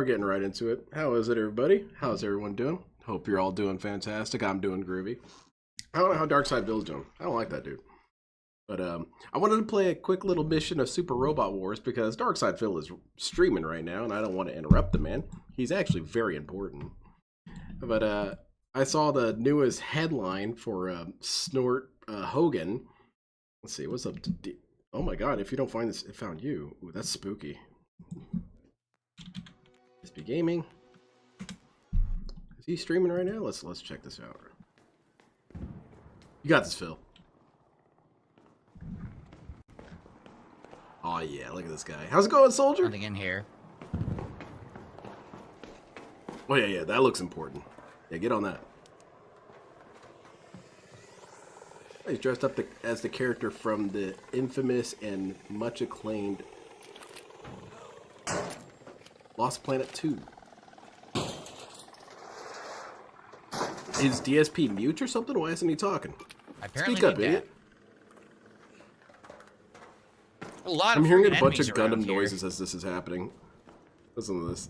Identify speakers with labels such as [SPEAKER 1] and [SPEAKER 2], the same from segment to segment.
[SPEAKER 1] we're getting right into it. How is it, everybody? How's everyone doing? Hope you're all doing fantastic. I'm doing groovy. I don't know how Darkside Bill's doing. I don't like that dude. But I wanted to play a quick little mission of Super Robot Wars because Darkside Phil is streaming right now, and I don't want to interrupt the man. He's actually very important. But I saw the newest headline for Snort Hogan. Let's see, what's up? Oh my god, if you don't find this, it found you. Ooh, that's spooky. DSP Gaming. Is he streaming right now? Let's check this out. You got this, Phil. Oh yeah, look at this guy. How's it going, soldier?
[SPEAKER 2] Nothing in here.
[SPEAKER 1] Oh yeah, that looks important. Yeah, get on that. He's dressed up as the character from the infamous and much acclaimed Lost Planet 2. Is DSP mute or something? Why isn't he talking?
[SPEAKER 2] Apparently
[SPEAKER 1] Speak up, idiot. I'm hearing a bunch of Gundam noises as this is happening. Listen to this.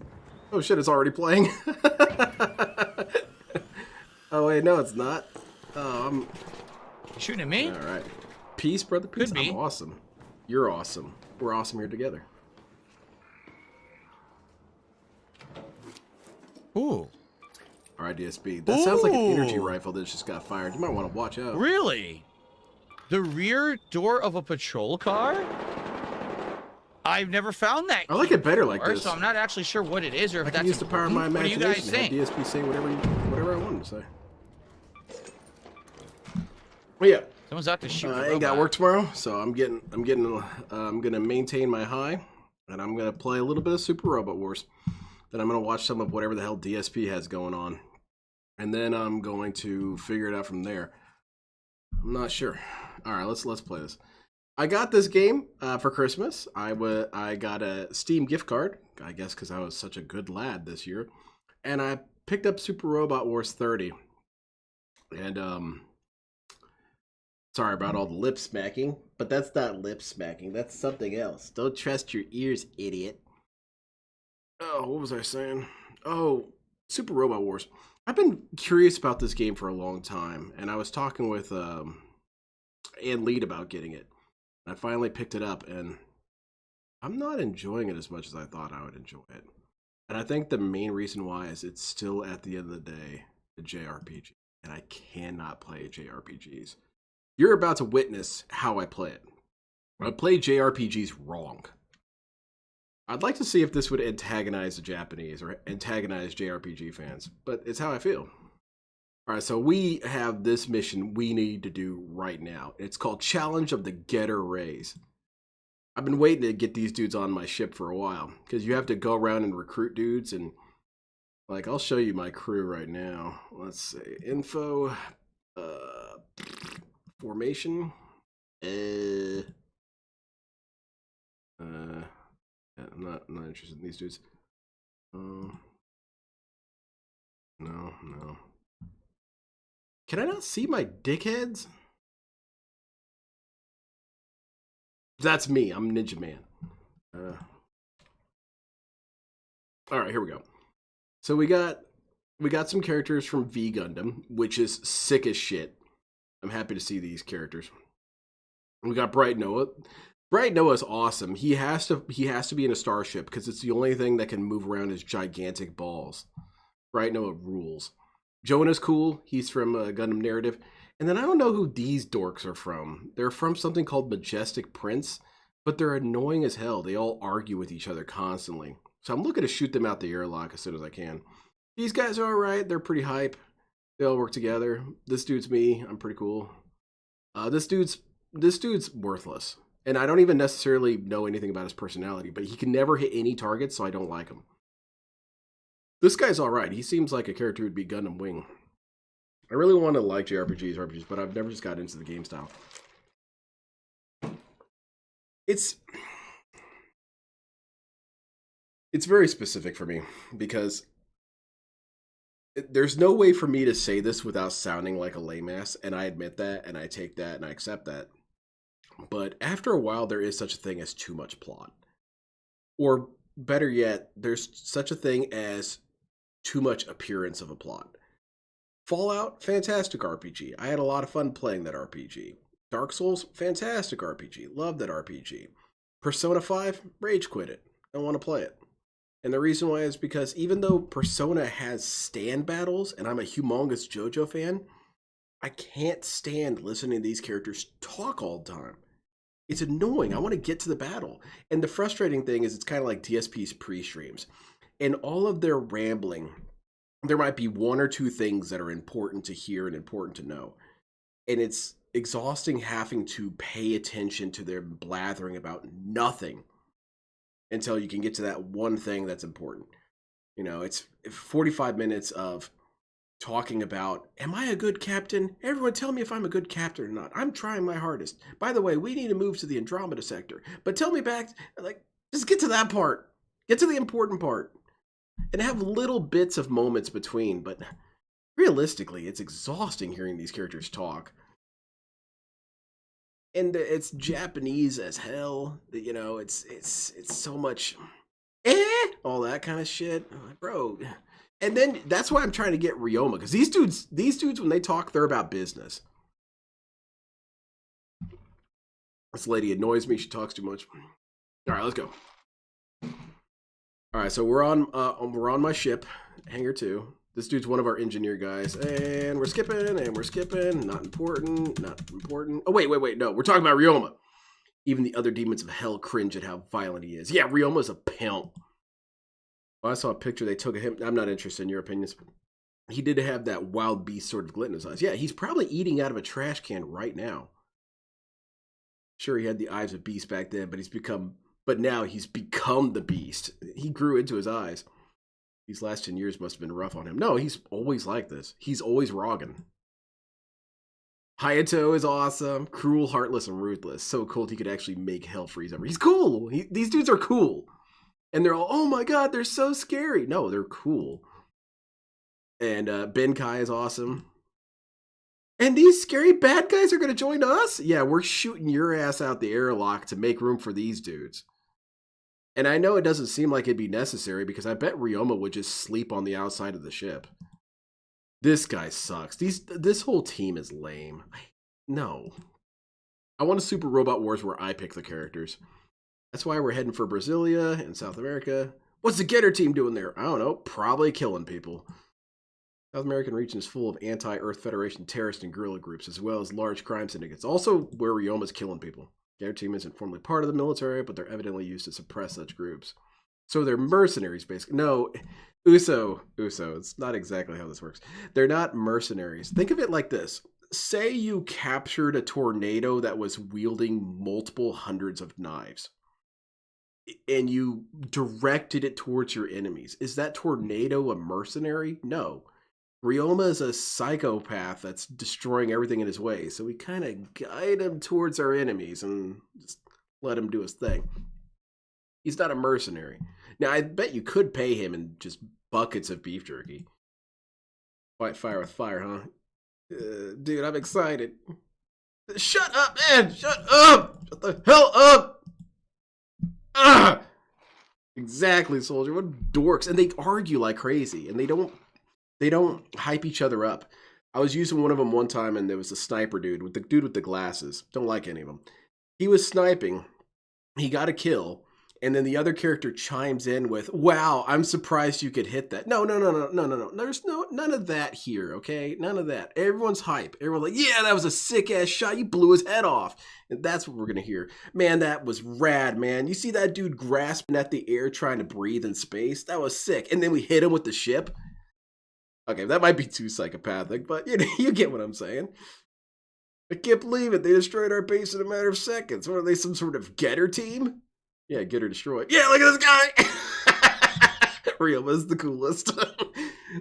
[SPEAKER 1] Oh shit, it's already playing. Oh wait, no it's not. Oh, I'm...
[SPEAKER 2] You shooting at me?
[SPEAKER 1] Alright. Peace, brother, peace.
[SPEAKER 2] Could be.
[SPEAKER 1] I'm awesome. You're awesome. We're awesome here together.
[SPEAKER 2] Ooh.
[SPEAKER 1] Alright, DSP. That sounds like an energy rifle that just got fired. You might want to watch out.
[SPEAKER 2] Really? The rear door of a patrol car? I've never found that.
[SPEAKER 1] I like it better like this.
[SPEAKER 2] So I'm not actually sure what it is or if
[SPEAKER 1] I
[SPEAKER 2] that's
[SPEAKER 1] can use the power of my
[SPEAKER 2] What do you
[SPEAKER 1] imagination
[SPEAKER 2] guys
[SPEAKER 1] and
[SPEAKER 2] think?
[SPEAKER 1] have DSP say whatever I want him to say. Well, yeah.
[SPEAKER 2] Someone's out to shoot.
[SPEAKER 1] I ain't got work tomorrow, so I'm gonna maintain my high, and I'm gonna play a little bit of Super Robot Wars. Then I'm gonna watch some of whatever the hell DSP has going on, and then I'm going to figure it out from there. I'm not sure. All right, let's play this. I got this game for Christmas. I got a Steam gift card, I guess, because I was such a good lad this year, and I picked up Super Robot Wars 30, and sorry about all the lip smacking, but that's not lip smacking. That's something else. Don't trust your ears, idiot. Oh, what was I saying? Oh, Super Robot Wars. I've been curious about this game for a long time, and I was talking with Ann Lead about getting it. I finally picked it up, and I'm not enjoying it as much as I thought I would enjoy it. And I think the main reason why is it's still, at the end of the day, a JRPG, and I cannot play JRPGs. You're about to witness how I play it. I play JRPGs wrong. I'd like to see if this would antagonize the Japanese or antagonize JRPG fans, but it's how I feel. All right, so we have this mission we need to do right now. It's called Challenge of the Getter Rays. I've been waiting to get these dudes on my ship for a while because you have to go around and recruit dudes, and like I'll show you my crew right now. Let's see, info, formation, yeah, I'm not interested in these dudes. No. Can I not see my dickheads? That's me. I'm Ninja Man. All right, here we go. So we got some characters from V Gundam, which is sick as shit. I'm happy to see these characters. We got Bright Noah. Bright Noah is awesome. He has to be in a starship because it's the only thing that can move around his gigantic balls. Bright Noah rules. Jonah's cool. He's from Gundam Narrative. And then I don't know who these dorks are from. They're from something called Majestic Prince, but they're annoying as hell. They all argue with each other constantly. So I'm looking to shoot them out the airlock as soon as I can. These guys are alright. They're pretty hype. They all work together. This dude's me. I'm pretty cool. This dude's worthless. And I don't even necessarily know anything about his personality, but he can never hit any targets, so I don't like him. This guy's alright. He seems like a character who would be Gundam Wing. I really want to like JRPGs, but I've never just got into the game style. It's very specific for me because there's no way for me to say this without sounding like a lame ass, and I admit that, and I take that, and I accept that. But after a while, there is such a thing as too much plot. Or better yet, there's such a thing as too much appearance of a plot. Fallout, fantastic RPG. I had a lot of fun playing that RPG. Dark Souls, fantastic RPG. Love that RPG. Persona 5, rage quit it. Don't want to play it. And the reason why is because even though Persona has stand battles, and I'm a humongous JoJo fan, I can't stand listening to these characters talk all the time. It's annoying. I want to get to the battle. And the frustrating thing is it's kind of like DSP's pre-streams. In all of their rambling, there might be one or two things that are important to hear and important to know. And it's exhausting having to pay attention to their blathering about nothing until you can get to that one thing that's important. You know, it's 45 minutes of talking about, am I a good captain? Everyone tell me if I'm a good captain or not. I'm trying my hardest. By the way, we need to move to the Andromeda sector. But tell me back, like, just get to that part. Get to the important part. And have little bits of moments between. But realistically, it's exhausting hearing these characters talk. And it's Japanese as hell. You know, it's so much all that kind of shit. Bro. And then that's why I'm trying to get Ryoma, because these dudes when they talk, they're about business. This lady annoys me. She talks too much. All right, let's go. All right, so we're on my ship, Hangar 2. This dude's one of our engineer guys, and we're skipping. Not important. Oh, wait. No, we're talking about Ryoma. Even the other demons of hell cringe at how violent he is. Yeah, Ryoma's a pimp. Well, I saw a picture they took of him. I'm not interested in your opinions. He did have that wild beast sort of glint in his eyes. Yeah, he's probably eating out of a trash can right now. Sure, he had the eyes of beast back then, but now he's become the beast. He grew into his eyes. These last 10 years must have been rough on him. No, he's always like this. He's always Rogan. Hayato is awesome. Cruel, heartless, and ruthless. So cool he could actually make hell freeze over. He's cool. These dudes are cool. And they're all, oh my god, they're so scary. No, they're cool. And Benkai is awesome. And these scary bad guys are going to join us? Yeah, we're shooting your ass out the airlock to make room for these dudes. And I know it doesn't seem like it'd be necessary because I bet Ryoma would just sleep on the outside of the ship. This guy sucks. This whole team is lame. No. I want a Super Robot Wars where I pick the characters. That's why we're heading for Brasilia in South America. What's the Getter team doing there? I don't know. Probably killing people. South American region is full of anti-Earth Federation terrorist and guerrilla groups, as well as large crime syndicates. Also where Ryoma's killing people. Getter team isn't formally part of the military, but they're evidently used to suppress such groups. So they're mercenaries, basically. No, Uso. It's not exactly how this works. They're not mercenaries. Think of it like this. Say you captured a tornado that was wielding multiple hundreds of knives, and you directed it towards your enemies. Is that tornado a mercenary? No. Ryoma is a psychopath that's destroying everything in his way, so we kind of guide him towards our enemies and just let him do his thing. He's not a mercenary. Now, I bet you could pay him in just buckets of beef jerky. Fight fire with fire, huh? Dude, I'm excited. Shut up, man! Shut up! Shut the hell up! Ah! Exactly, soldier. What dorks. And they argue like crazy, and they don't hype each other up. I was using one of them one time, and there was a sniper dude with the glasses. Don't like any of them. He was sniping. He got a kill, and then the other character chimes in with, "Wow, I'm surprised you could hit that." No. There's none of that here, okay? None of that. Everyone's hype. Everyone's like, "Yeah, that was a sick ass shot. You blew his head off." And that's what we're gonna hear. Man, that was rad, man. You see that dude grasping at the air trying to breathe in space? That was sick. And then we hit him with the ship. Okay, that might be too psychopathic, but you get what I'm saying. I can't believe it. They destroyed our base in a matter of seconds. What are they, some sort of getter team? Yeah, get her destroyed. Yeah, look at this guy. Ryoma's the coolest.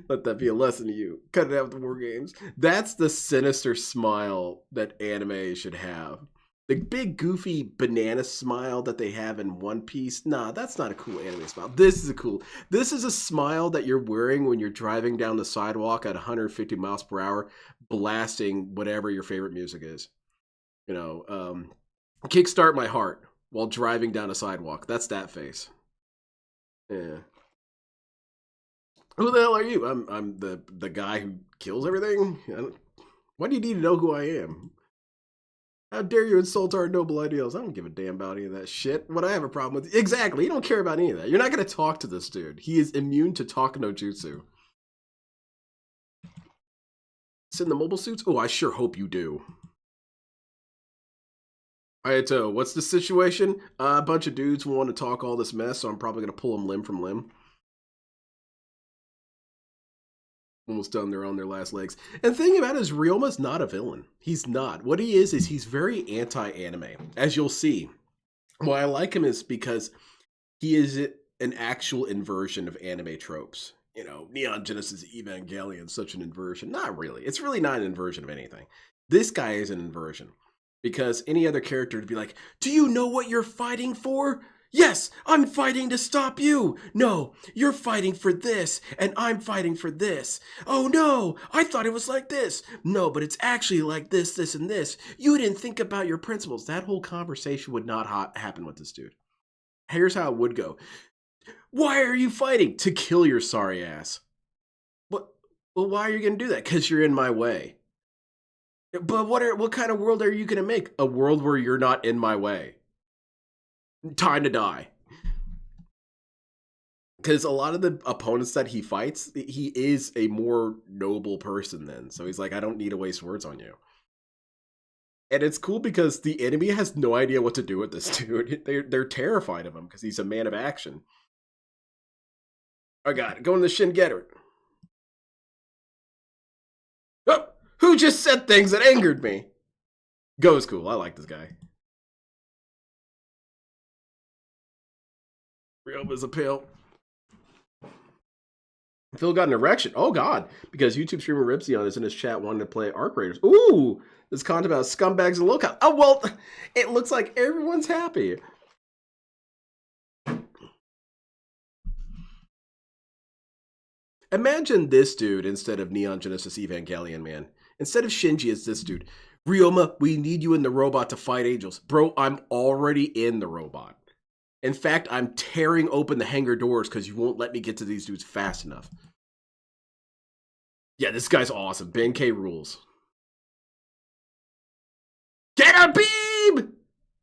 [SPEAKER 1] Let that be a lesson to you. Cut it out with the war games. That's the sinister smile that anime should have. The big goofy banana smile that they have in One Piece. Nah, that's not a cool anime smile. This is a smile that you're wearing when you're driving down the sidewalk at 150 miles per hour, blasting whatever your favorite music is. Kickstart My Heart while driving down a sidewalk. That's that face. Yeah. Who the hell are you? I'm the guy who kills everything. Why do you need to know who I am? How dare you insult our noble ideals? I don't give a damn about any of that shit. What I have a problem with... Exactly, you don't care about any of that. You're not going to talk to this dude. He is immune to talk no jutsu. Sit in the mobile suits? Oh, I sure hope you do. Alright, so what's the situation? A bunch of dudes want to talk all this mess, so I'm probably going to pull them limb from limb. Almost done. They're on their last legs. And the thing about it is, Ryoma's not a villain. He's not. What he is he's very anti-anime, as you'll see. Why I like him is because he is an actual inversion of anime tropes. You know, Neon Genesis Evangelion, such an inversion. Not really. It's really not an inversion of anything. This guy is an inversion. Because any other character would be like, do you know what you're fighting for? Yes, I'm fighting to stop you. No, you're fighting for this, and I'm fighting for this. Oh no, I thought it was like this. No, but it's actually like this, this, and this. You didn't think about your principles. That whole conversation would not happen with this dude. Here's how it would go. Why are you fighting? To kill your sorry ass. Well, why are you going to do that? Because you're in my way. But what kind of world are you going to make? A world where you're not in my way. Time to die. Because a lot of the opponents that he fights, he is a more noble person then. So he's like, I don't need to waste words on you. And it's cool because the enemy has no idea what to do with this dude. They're terrified of him because he's a man of action. I got it. Going to the Shin Getter. Oh, who just said things that angered me? Go's cool. I like this guy. Ryoma's a pill. Phil got an erection. Oh, God. Because YouTube streamer Ripsion is in his chat wanting to play Arc Raiders. Ooh. This content about scumbags and locals. Oh, well, it looks like everyone's happy. Imagine this dude instead of Neon Genesis Evangelion, man. Instead of Shinji, it's this dude. Ryoma, we need you in the robot to fight angels. Bro, I'm already in the robot. In fact, I'm tearing open the hangar doors because you won't let me get to these dudes fast enough. Yeah, this guy's awesome. Benkei rules. Get a beam!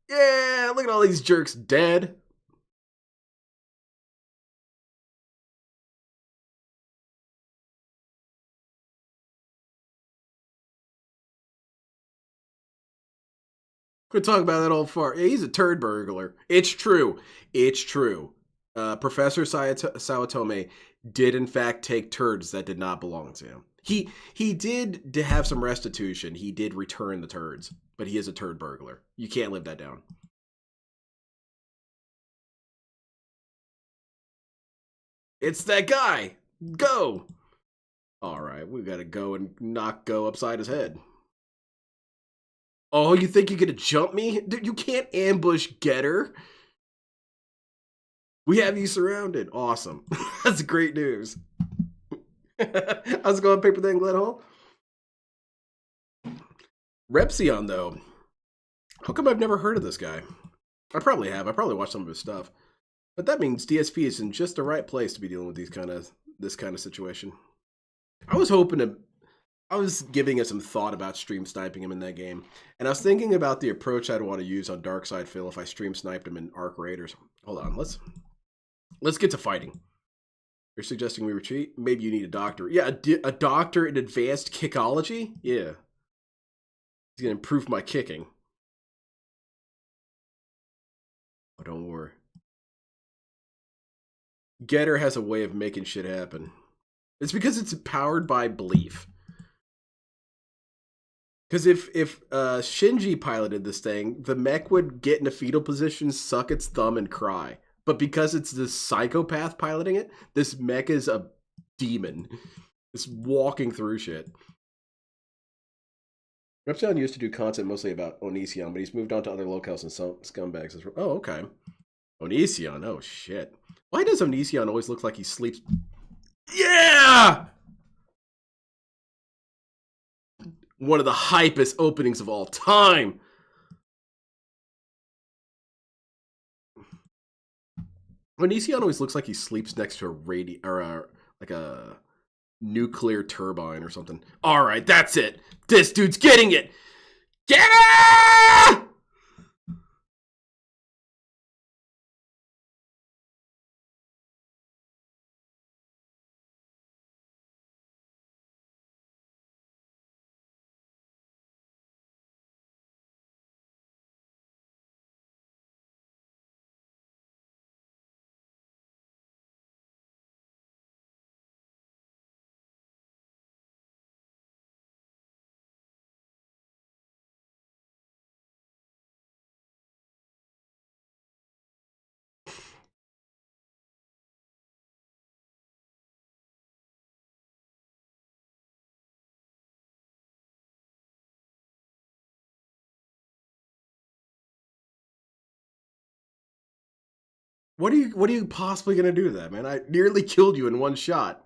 [SPEAKER 1] Yeah, look at all these jerks dead. Quit talking about that old fart. Yeah, he's a turd burglar. It's true. It's true. Professor Sawatome did in fact take turds that did not belong to him. He did have some restitution. He did return the turds, but he is a turd burglar. You can't live that down. It's that guy. Go. All right, we got to go and knock Go upside his head. Oh, you think you're going to jump me? Dude, you can't ambush Getter. We have you surrounded. Awesome. That's great news. How's it going, Paper Thin Glen Hall? Repsion, though. How come I've never heard of this guy? I probably have. I probably watched some of his stuff. But that means DSP is in just the right place to be dealing with this kind of situation. I was giving it some thought about stream sniping him in that game. And I was thinking about the approach I'd want to use on Darkside Phil if I stream sniped him in Arc Raiders. Hold on, let's get to fighting. You're suggesting we retreat? Maybe you need a doctor. Yeah, a doctor in advanced kickology? Yeah. He's going to improve my kicking. Oh, don't worry. Getter has a way of making shit happen. It's because it's powered by belief. Because if Shinji piloted this thing, the mech would get in a fetal position, suck its thumb, and cry. But because it's this psychopath piloting it, this mech is a demon. It's walking through shit. Reptile used to do content mostly about Onision, but he's moved on to other locales and some scumbags. Oh, okay. Onision, oh shit. Why does Onision always look like he sleeps? Yeah! One of the hypest openings of all time. Onision always looks like he sleeps next to a like a nuclear turbine or something. All right, that's it. This dude's getting it. Get it! What are you possibly gonna do to that, man? I nearly killed you in one shot.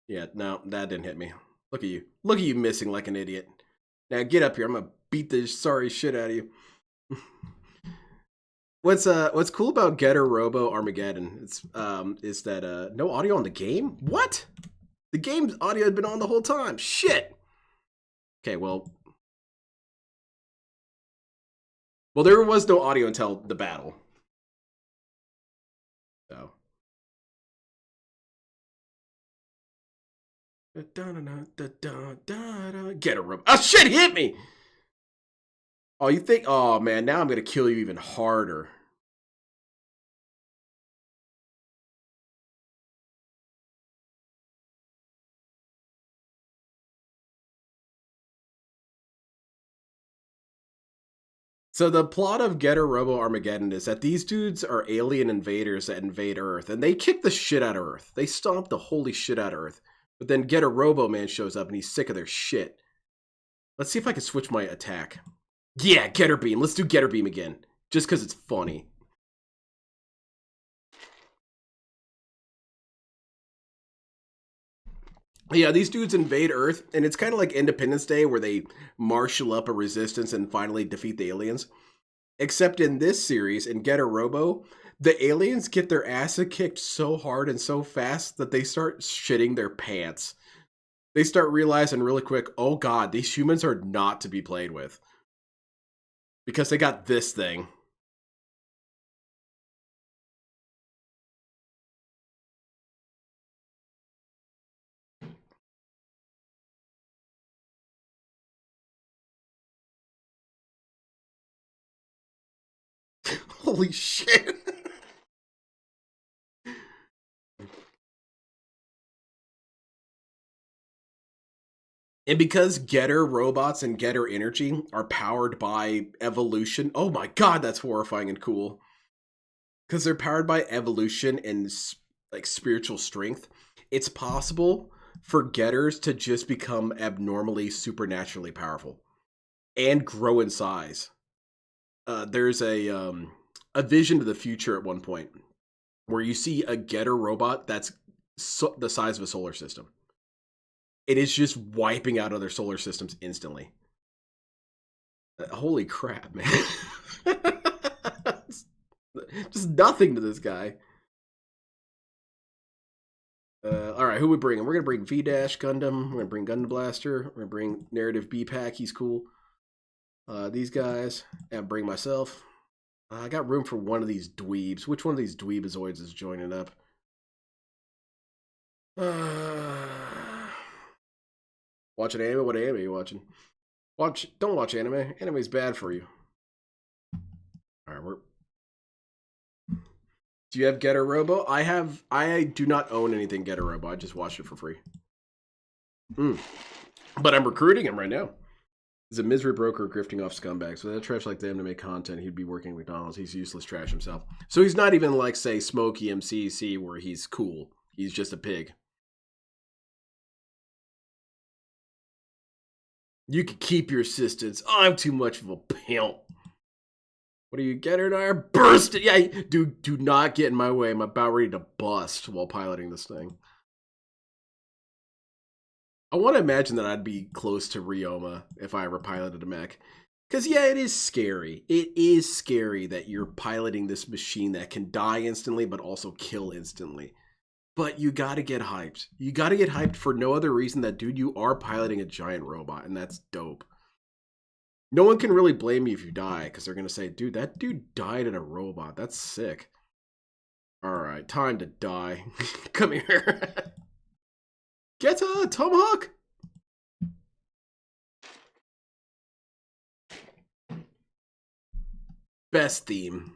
[SPEAKER 1] Yeah, no, that didn't hit me. Look at you. Look at you missing like an idiot. Now get up here. I'm gonna beat the sorry shit out of you. What's cool about Getter Robo Armageddon is that no audio on the game? What? The game's audio had been on the whole time. Shit. Okay, well there was no audio until the battle. So get a rope. Oh shit, he hit me! Oh, you think? Oh man, now I'm gonna kill you even harder. So the plot of Getter Robo Armageddon is that these dudes are alien invaders that invade Earth, and they kick the shit out of Earth. They stomp the holy shit out of Earth. But then Getter Robo Man shows up and he's sick of their shit. Let's see if I can switch my attack. Yeah, Getter Beam. Let's do Getter Beam again. Just because it's funny. Yeah, these dudes invade Earth, and it's kind of like Independence Day where they marshal up a resistance and finally defeat the aliens. Except in this series, in Getter Robo, the aliens get their ass kicked so hard and so fast that they start shitting their pants. They start realizing really quick, oh god, these humans are not to be played with. Because they got this thing. Holy shit. And because Getter robots and Getter energy are powered by evolution, oh my god, that's horrifying and cool. Because they're powered by evolution and like spiritual strength, it's possible for Getters to just become abnormally supernaturally powerful and grow in size. There's a vision to the future at one point where you see a Getter robot that's the size of a solar system. It is just wiping out other solar systems instantly. Holy crap, man. Just nothing to this guy. Alright, who we bringing? We're going to bring V-Dash Gundam. We're going to bring Gundam Blaster. We're going to bring Narrative B-Pack. He's cool. These guys. And bring myself. I got room for one of these dweebs. Which one of these dweebazoids is joining up? Watching anime? What anime are you watching? Don't watch anime. Anime's bad for you. Alright, do you have Getter Robo? I do not own anything Getter Robo. I just watched it for free. But I'm recruiting him right now. He's a misery broker grifting off scumbags. So that trash like them to make content, he'd be working at McDonald's. He's useless trash himself. So he's not even like, say, Smokey MCC where he's cool. He's just a pig. You can keep your assistance. I'm too much of a pimp. What are you, Getter and I are bursting? Yeah, do not get in my way. I'm about ready to bust while piloting this thing. I want to imagine that I'd be close to Ryoma if I ever piloted a mech. Because, yeah, it is scary. It is scary that you're piloting this machine that can die instantly, but also kill instantly. But you gotta get hyped. You gotta get hyped for no other reason that, dude, you are piloting a giant robot, and that's dope. No one can really blame you if you die, because they're gonna say, dude, that dude died in a robot. That's sick. Alright, time to die. Come here. Get a tomahawk! Best theme.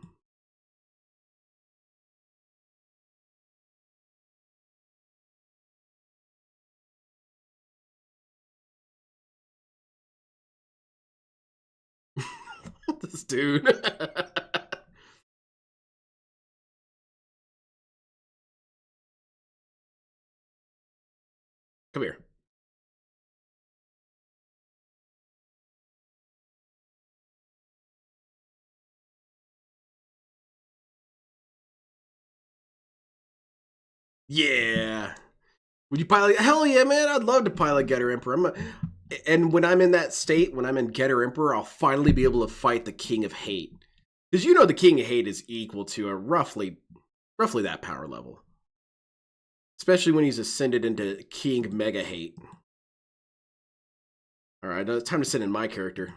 [SPEAKER 1] This dude. Come here. Yeah. Would you pilot? Hell yeah, man. I'd love to pilot Getter Emperor. And when I'm in that state, when I'm in Getter Emperor, I'll finally be able to fight the King of Hate. Because you know the King of Hate is equal to a roughly that power level. Especially when he's ascended into King Mega Hate. Alright, it's time to send in my character.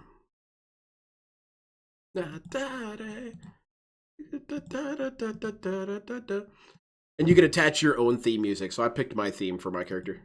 [SPEAKER 1] And you can attach your own theme music, so I picked my theme for my character.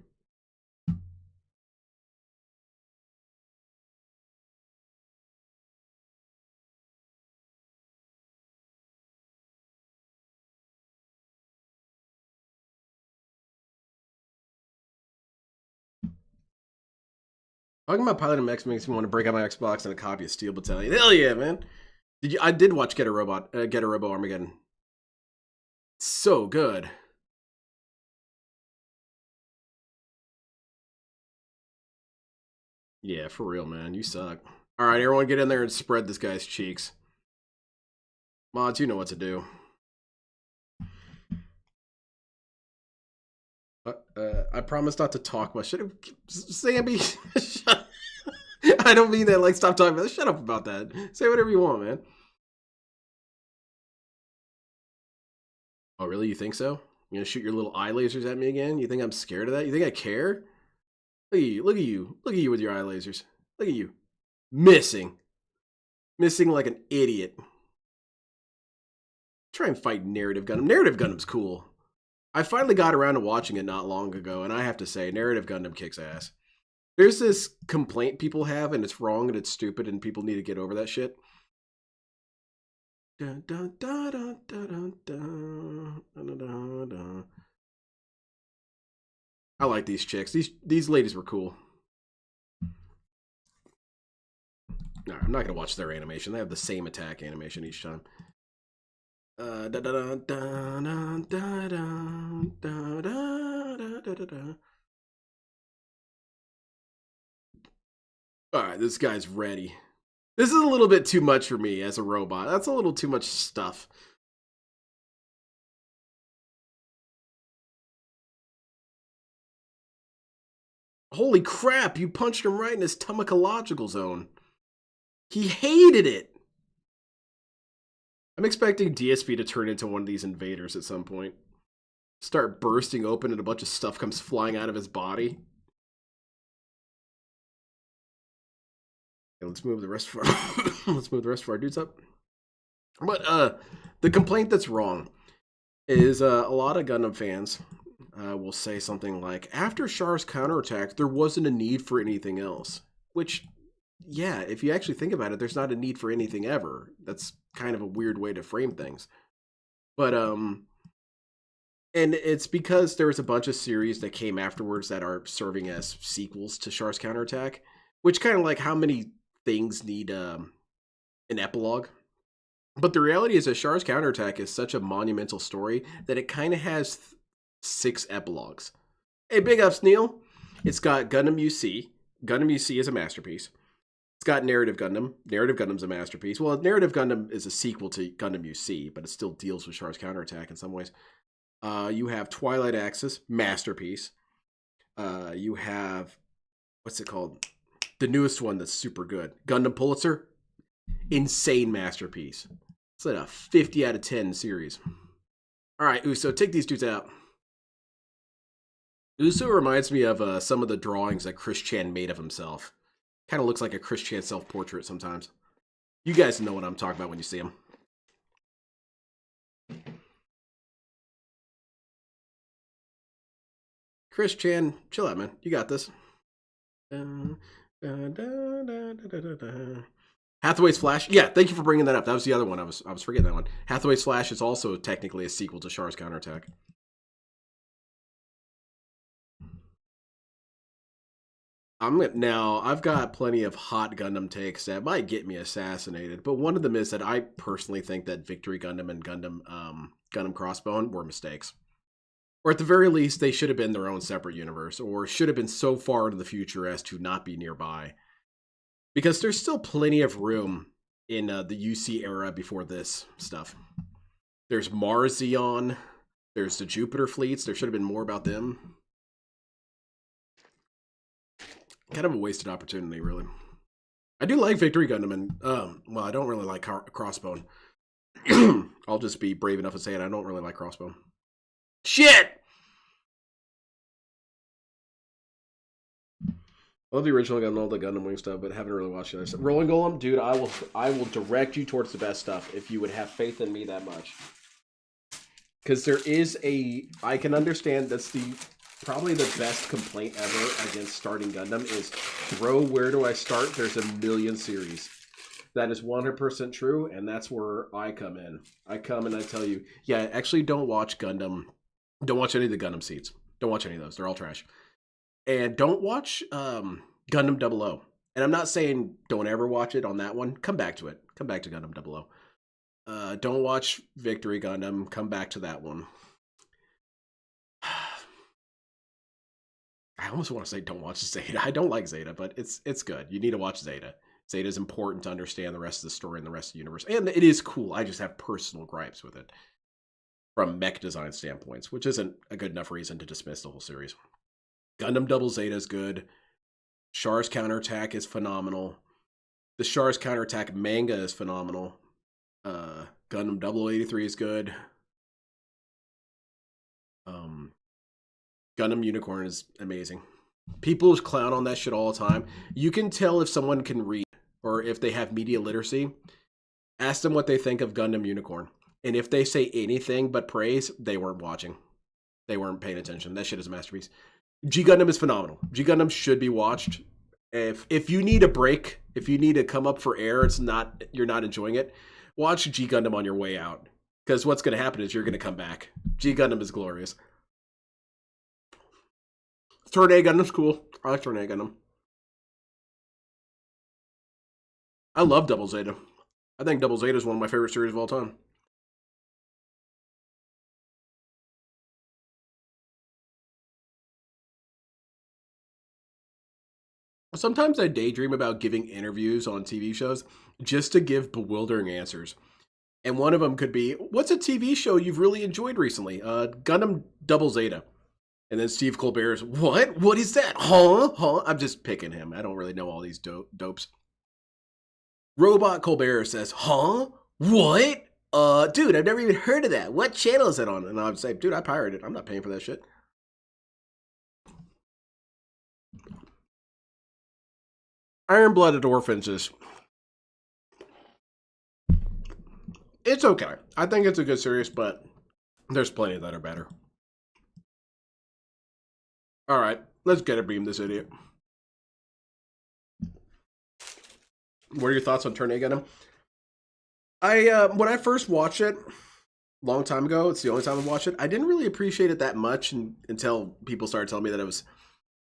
[SPEAKER 1] Talking about piloting mechs makes me want to break out my Xbox and a copy of Steel Battalion. Hell yeah, man! I did watch Get a Robo Armageddon. So good. Yeah, for real, man. You suck. All right, everyone, get in there and spread this guy's cheeks. Mods, you know what to do. I promise not to talk much. Sammy, I don't mean that. Like, stop talking about that. Shut up about that. Say whatever you want, man. Oh, really? You think so? You gonna shoot your little eye lasers at me again? You think I'm scared of that? You think I care? Look at you. Look at you. Look at you with your eye lasers. Look at you. Missing. Missing like an idiot. Try and fight Narrative Gundam. Narrative Gundam's cool. I finally got around to watching it not long ago, and I have to say, Narrative Gundam kicks ass. There's this complaint people have, and it's wrong and it's stupid, and people need to get over that shit. I like these chicks. These ladies were cool. No, I'm not gonna watch their animation. They have the same attack animation each time. Alright, this guy's ready. This is a little bit too much for me as a robot. That's a little too much stuff. Holy crap, you punched him right in his stomachological zone. He hated it. I'm expecting DSP to turn into one of these invaders at some point. Start bursting open and a bunch of stuff comes flying out of his body. Okay, let's move the rest of our let's move the rest of our dudes up. But the complaint that's wrong is a lot of Gundam fans will say something like, after Char's counterattack, there wasn't a need for anything else. Which, yeah, if you actually think about it, there's not a need for anything ever. That's kind of a weird way to frame things. But, and it's because there was a bunch of series that came afterwards that are serving as sequels to Char's counterattack, which kind of like how many things need an epilogue. But the reality is that Char's counterattack is such a monumental story that it kind of has 6 epilogues. Hey, big ups, Neil. It's got Gundam UC. Gundam UC is a masterpiece. It's got Narrative Gundam. Narrative Gundam's a masterpiece. Well, Narrative Gundam is a sequel to Gundam UC, but it still deals with Char's counterattack in some ways. You have Twilight Axis, masterpiece. You have, what's it called? The newest one that's super good. Gundam Pulitzer, Insane masterpiece. It's like a 50 out of 10 series. All right, Uso, take these dudes out. Uso reminds me of some of the drawings that Chris Chan made of himself. Kind of looks like a Chris Chan self-portrait sometimes. You guys know what I'm talking about when you see him. Chris Chan, chill out, man. You got this. Hathaway's Flash. Yeah, thank you for bringing that up. That was the other one. I was forgetting that one. Hathaway's Flash is also technically a sequel to Char's Counterattack. I've got plenty of hot Gundam takes that might get me assassinated, but one of them is that I personally think that Victory Gundam and Gundam Crossbone were mistakes. Or at the very least, they should have been their own separate universe, or should have been so far into the future as to not be nearby. Because there's still plenty of room in the UC era before this stuff. There's Mars Zeon, there's the Jupiter fleets, there should have been more about them. Kind of a wasted opportunity, really. I do like Victory Gundam, and, well, I don't really like Crossbone. I'll just be brave enough to say it, I don't really like Crossbone. Shit! I love the original Gundam, all the Gundam Wing stuff, but haven't really watched it. Rolling Golem, dude, I will direct you towards the best stuff if you would have faith in me that much. Because there is I can understand that's probably the best complaint ever against starting Gundam is, bro, where do I start? There's a million series. That is 100% true, and that's where I come in. I come and I tell you, yeah, actually don't watch Gundam. Don't watch any of the Gundam seeds. Don't watch any of those. They're all trash. And don't watch Gundam 00. And I'm not saying don't ever watch it on that one. Come back to it. Come back to Gundam 00. Don't watch Victory Gundam. Come back to that one. I almost want to say don't watch Zeta. I don't like Zeta, but it's good. You need to watch Zeta. Zeta is important to understand the rest of the story and the rest of the universe. And it is cool. I just have personal gripes with it from mech design standpoints, which isn't a good enough reason to dismiss the whole series. Gundam Double Zeta is good. Char's Counterattack is phenomenal. The Char's Counterattack manga is phenomenal. Gundam 0083 is good. Gundam Unicorn is amazing. People clown on that shit all the time. You can tell if someone can read or if they have media literacy. Ask them what they think of Gundam Unicorn. And if they say anything but praise, they weren't watching. They weren't paying attention. That shit is a masterpiece. G Gundam is phenomenal. G Gundam should be watched. If you need a break, if you need to come up for air, you're not enjoying it, watch G Gundam on your way out. Because what's going to happen is you're going to come back. G Gundam is glorious. Tornado Gundam's cool. I like Tornado Gundam. I love Double Zeta. I think Double Zeta is one of my favorite series of all time. Sometimes I daydream about giving interviews on TV shows just to give bewildering answers. And one of them could be, what's a TV show you've really enjoyed recently? Gundam Double Zeta. And then Steve Colbert's, what? What is that? Huh? I'm just picking him. I don't really know all these dopes. Robot Colbert says, huh? What? Dude, I've never even heard of that. What channel is it on? And I'd say, dude, I pirated it. I'm not paying for that shit. Iron-Blooded Orphans is... It's okay. I think it's a good series, but there's plenty that are better. Alright, let's get a beam this idiot. What are your thoughts on Tornado Gundam? When I first watched it, a long time ago, it's the only time I watched it, I didn't really appreciate it that much until people started telling me that it was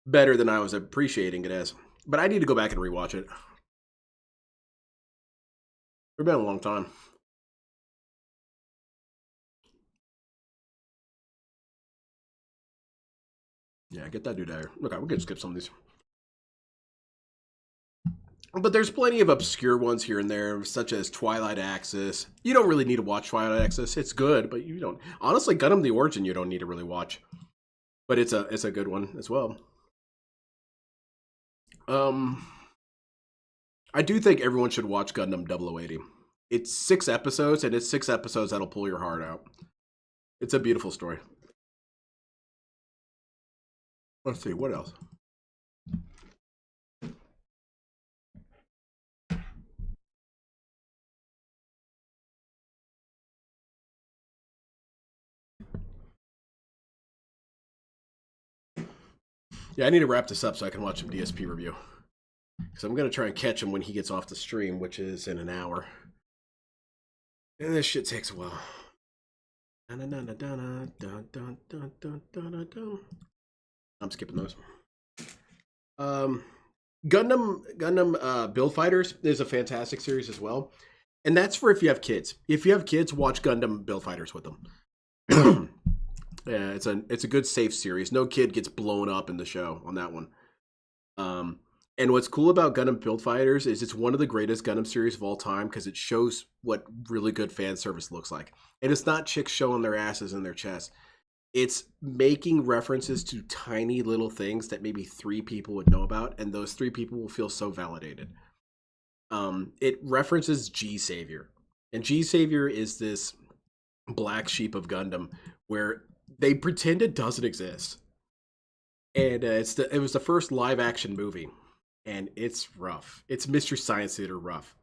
[SPEAKER 1] better than I was appreciating it as. But I need to go back and rewatch it. It's been a long time. Yeah, get that dude out here. Okay, we can skip some of these. But there's plenty of obscure ones here and there, such as Twilight Axis. You don't really need to watch Twilight Axis. It's good, but you don't. Honestly, Gundam the Origin you don't need to really watch. But it's a good one as well. I I do think everyone should watch Gundam 0080. It's 6 episodes, and it's 6 episodes that'll pull your heart out. It's a beautiful story. Let's see, what else? Yeah, I need to wrap this up so I can watch some DSP review. Because I'm going to try and catch him when he gets off the stream, which is in an hour. And this shit takes a while. I'm skipping those. Gundam Build Fighters is a fantastic series as well. And that's for if you have kids. If you have kids, watch Gundam Build Fighters with them. Yeah, it's a good safe series. No kid gets blown up in the show on that one. And what's cool about Gundam Build Fighters is it's one of the greatest Gundam series of all time because it shows what really good fan service looks like. And it's not chicks showing their asses in their chests. It's making references to tiny little things that maybe 3 people would know about, and those 3 people will feel so validated. It references G Savior. And G Savior is this black sheep of Gundam where they pretend it doesn't exist. And it was the first live action movie. And it's rough. It's Mystery Science Theater rough.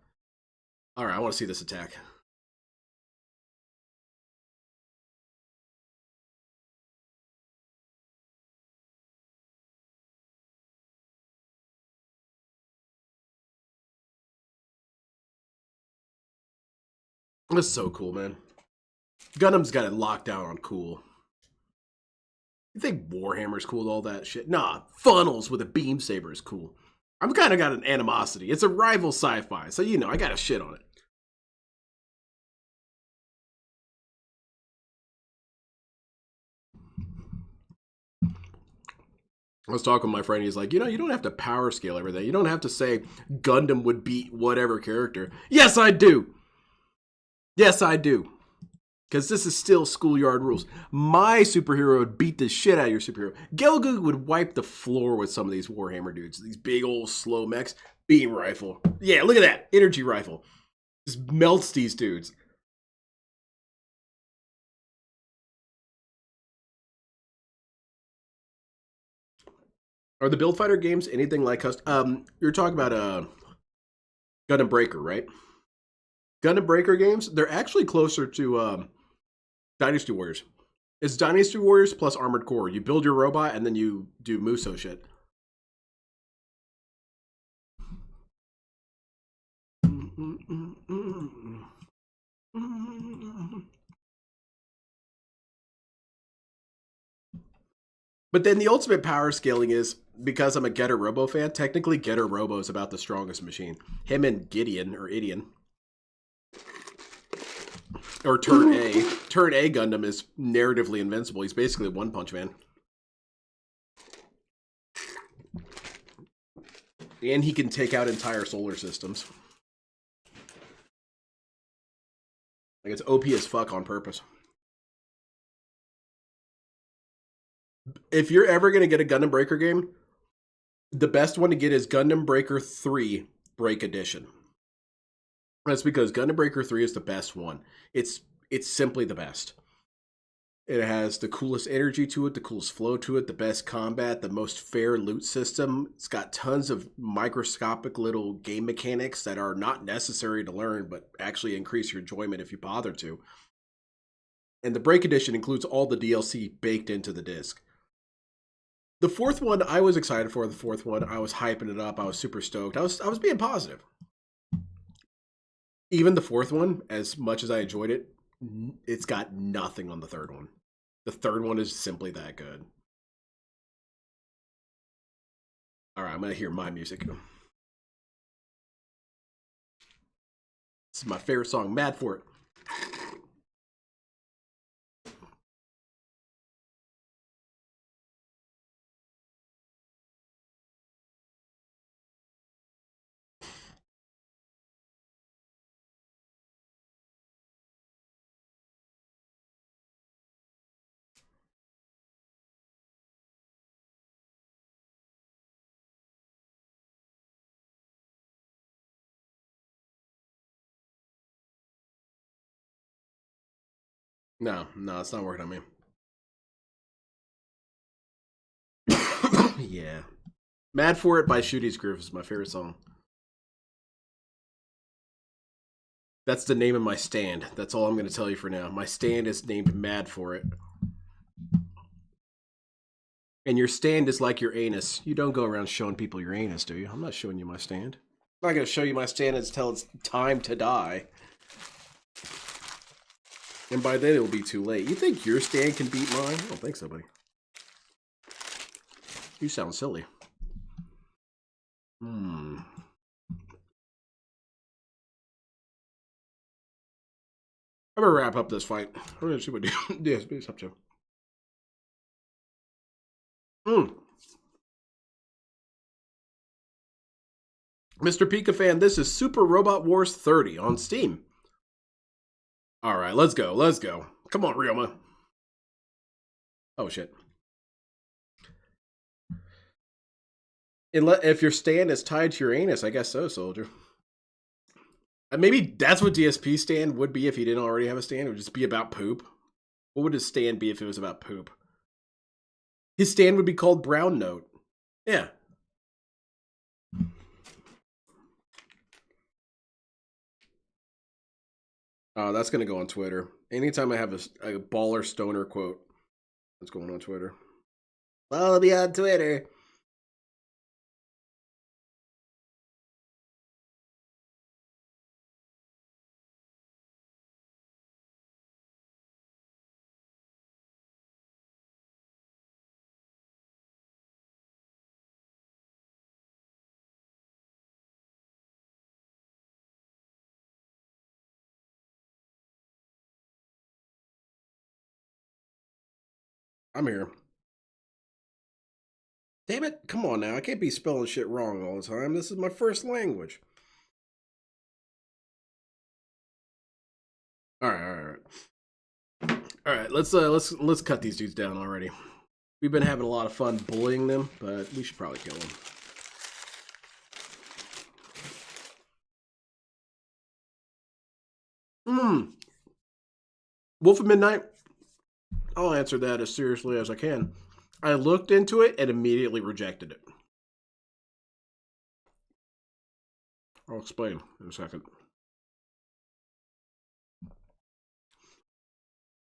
[SPEAKER 1] All right, I want to see this attack. That's so cool, man. Gundam's got it locked down on cool. You think Warhammer's cool, all that shit? Nah, funnels with a beam saber is cool. I'm kind of got an animosity. It's a rival sci-fi, so you know, I got a shit on it. I was talking with my friend, he's like, you know, you don't have to power scale everything. You don't have to say Gundam would beat whatever character. Yes, I do. Yes, I do. Because this is still schoolyard rules. My superhero would beat the shit out of your superhero. Gelgoog would wipe the floor with some of these Warhammer dudes. These big old slow mechs. Beam rifle. Yeah, look at that. Energy rifle. Just melts these dudes. Are the Build Fighter games anything like you're talking about Gundam Breaker, right? Gundam Breaker games, they're actually closer to Dynasty Warriors. It's Dynasty Warriors plus Armored Core. You build your robot and then you do Muso shit. But then the ultimate power scaling is, because I'm a Getter Robo fan, technically Getter Robo is about the strongest machine. Him and Gideon, or Idion. Or Turn A. Turn A Gundam is narratively invincible. He's basically a one-punch man. And he can take out entire solar systems. Like, it's OP as fuck on purpose. If you're ever going to get a Gundam Breaker game, the best one to get is Gundam Breaker 3 Break Edition. That's because Gundam Breaker 3 is the best one. It's simply the best. It has the coolest energy to it, the coolest flow to it, the best combat, the most fair loot system. It's got tons of microscopic little game mechanics that are not necessary to learn, but actually increase your enjoyment if you bother to. And the Break Edition includes all the DLC baked into the disc. The 4th one, I was excited for the 4th one. I was hyping it up. I was super stoked. I was being positive. Even the 4th one, as much as I enjoyed it, it's got nothing on the 3rd one. The 3rd one is simply that good. All right, I'm going to hear my music. This is my favorite song, Mad for It. No, it's not working on me. Yeah. Mad for It by Shooty's Groove is my favorite song. That's the name of my stand. That's all I'm going to tell you for now. My stand is named Mad for It. And your stand is like your anus. You don't go around showing people your anus, do you? I'm not showing you my stand. I'm not going to show you my stand until it's time to die. And by then, it will be too late. You think your stand can beat mine? I don't think so, buddy. You sound silly. I better wrap up this fight. We're going to see what DSP's up to. Mr. Pika fan, this is Super Robot Wars 30 on Steam. All right, let's go. Let's go. Come on, Ryoma. Oh, shit. If your stand is tied to your anus, I guess so, soldier. Maybe that's what DSP stand would be if he didn't already have a stand. It would just be about poop. What would his stand be if it was about poop? His stand would be called Brown Note. Yeah. That's going to go on Twitter. Anytime I have a baller stoner quote, that's going on Twitter. Follow me on Twitter. I'm here. Damn it, come on now. I can't be spelling shit wrong all the time. This is my first language. Alright. Alright, let's cut these dudes down already. We've been having a lot of fun bullying them, but we should probably kill them. Wolf of Midnight? I'll answer that as seriously as I can. I looked into it and immediately rejected it. I'll explain in a second.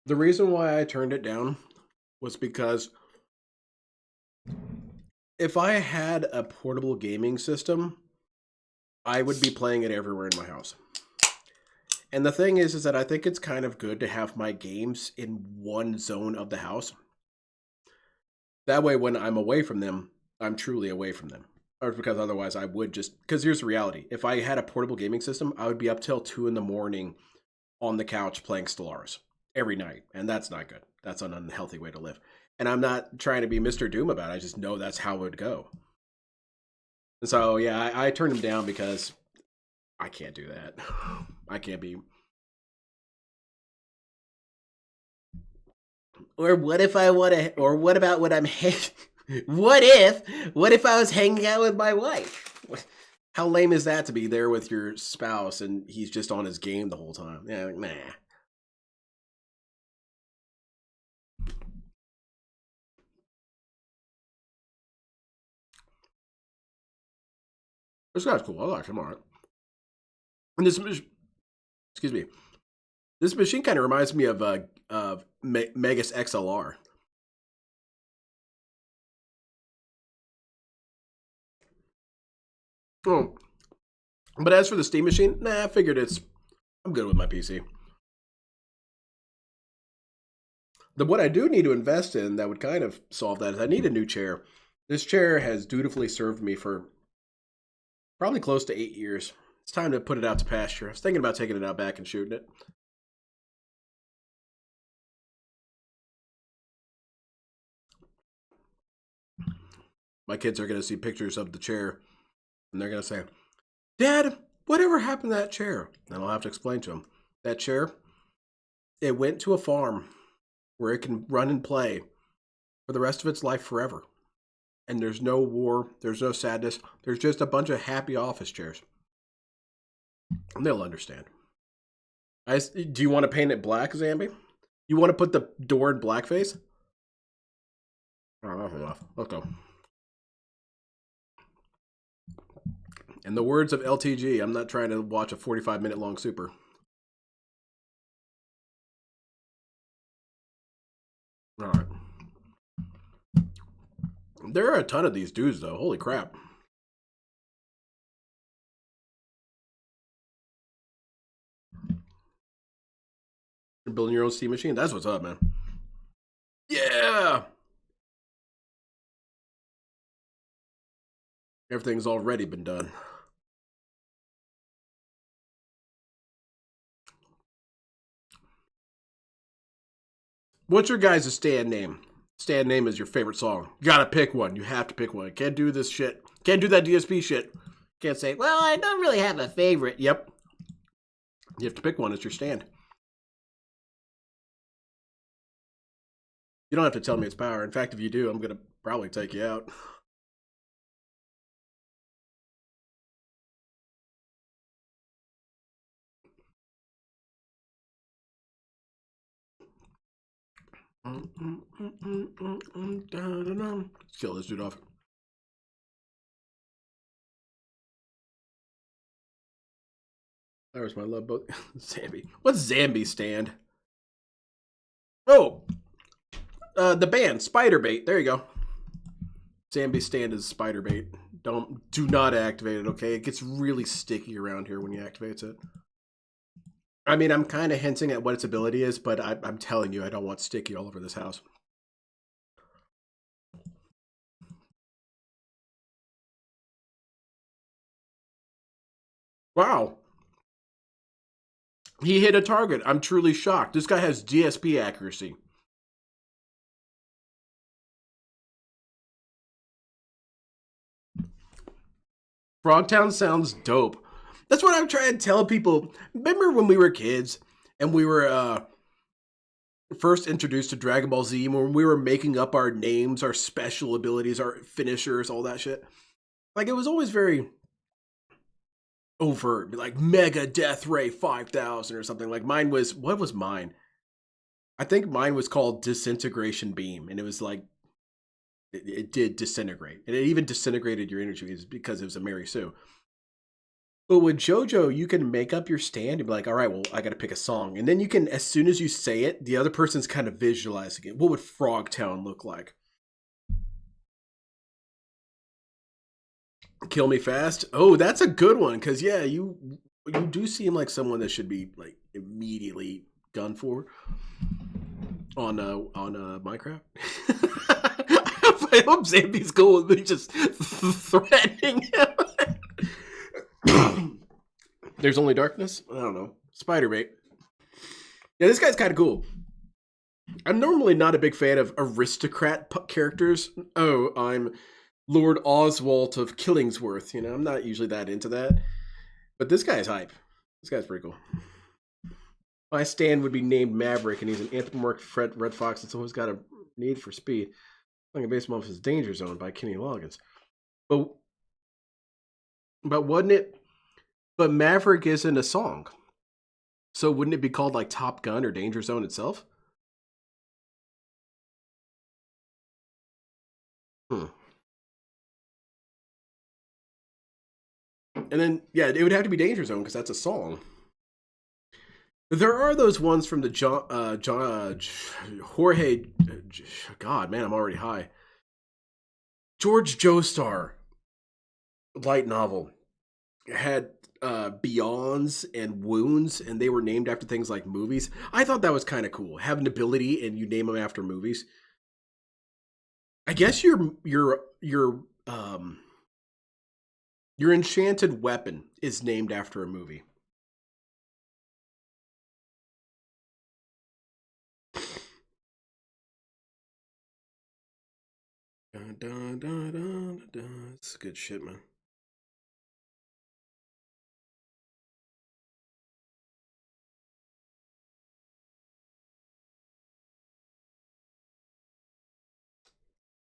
[SPEAKER 1] The reason why I turned it down was because if I had a portable gaming system, I would be playing it everywhere in my house. And the thing is that I think it's kind of good to have my games in one zone of the house. That way, when I'm away from them, I'm truly away from them. Or because otherwise I would just... Because here's the reality. If I had a portable gaming system, I would be up till 2 in the morning on the couch playing Stellaris every night. And that's not good. That's an unhealthy way to live. And I'm not trying to be Mr. Doom about it. I just know that's how it would go. And so, yeah, I turned him down because I can't do that. I can't be... Or what if I want to... Or what about when I'm... What if I was hanging out with my wife? How lame is that to be there with your spouse and he's just on his game the whole time? Yeah, nah. This guy's cool. I like him. All right. And this, excuse me, this machine kind of reminds me of Megas XLR. Oh, but as for the Steam machine, nah, I figured I'm good with my PC. What I do need to invest in that would kind of solve that is I need a new chair. This chair has dutifully served me for probably close to 8 years. It's time to put it out to pasture. I was thinking about taking it out back and shooting it. My kids are going to see pictures of the chair, and they're going to say, Dad, whatever happened to that chair? And I'll have to explain to them. That chair, it went to a farm where it can run and play for the rest of its life forever. And there's no war, there's no sadness, there's just a bunch of happy office chairs. And they'll understand. Do you want to paint it black, Zambi? You want to put the door in blackface? Oh, that's enough. Let's go. In the words of LTG, I'm not trying to watch a 45-minute long super. All right. There are a ton of these dudes, though. Holy crap. You're building your own steam machine? That's what's up, man. Yeah! Everything's already been done. What's your guys' stand name? Stand name is your favorite song. You gotta pick one. You have to pick one. Can't do this shit. Can't do that DSP shit. Can't say, well, I don't really have a favorite. Yep. You have to pick one as your stand. You don't have to tell me it's power. In fact, if you do, I'm gonna probably take you out. Let's kill this dude off. There's my love boat. Zambi. What's Zambi stand? Oh! The band, Spiderbait. There you go. Zambi stand is Spiderbait. Do not activate it, okay? It gets really sticky around here when you activate it. I mean, I'm kind of hinting at what its ability is, but I'm telling you, I don't want sticky all over this house. Wow. He hit a target. I'm truly shocked. This guy has DSP accuracy. Frogtown sounds dope. That's what I'm trying to tell people. Remember when we were kids and we were first introduced to Dragon Ball Z, when we were making up our names, our special abilities, our finishers, all that shit? Like, it was always very overt, like Mega Death Ray 5000 or something. Like mine was, what was mine? I think mine was called Disintegration Beam, and it was like, it did disintegrate. And it even disintegrated your energy because it was a Mary Sue. But with JoJo, you can make up your stand and be like, all right, well, I got to pick a song. And then you can, as soon as you say it, the other person's kind of visualizing it. What would Frogtown look like? Kill me fast? Oh, that's a good one. Because, yeah, you do seem like someone that should be, like, immediately gunned for on Minecraft. I hope Zambi's cool with me just threatening him. There's only darkness? I don't know. Spiderbait. Yeah, this guy's kind of cool. I'm normally not a big fan of aristocrat characters. Oh, I'm Lord Oswald of Killingsworth. You know, I'm not usually that into that. But this guy's hype. This guy's pretty cool. My stand would be named Maverick, and he's an anthropomorphic red fox that's always got a need for speed. I'm going to base him off his Danger Zone by Kenny Loggins. But wasn't it? But Maverick isn't a song. So wouldn't it be called like Top Gun or Danger Zone itself? And then, yeah, it would have to be Danger Zone because that's a song. There are those ones from the Jorge, God, man, I'm already high. George Joestar light novel had Beyonds and Wounds, and they were named after things like movies. I thought that was kind of cool. Have an ability and you name them after movies. I guess your enchanted weapon is named after a movie. Dun, dun, dun, dun, dun. It's good shit, man.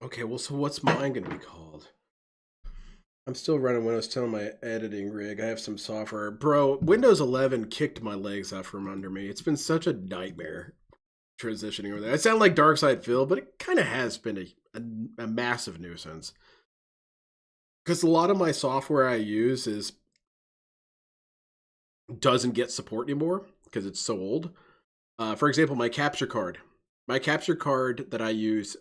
[SPEAKER 1] Okay, well, so what's mine gonna be called? I'm still running Windows 10 on my editing rig. I have some software. Bro, Windows 11 kicked my legs out from under me. It's been such a nightmare. transitioning over there. I sound like Darkside Phil, but it kind of has been a massive nuisance. Because a lot of my software I use doesn't get support anymore because it's so old. For example, my capture card. My capture card that I use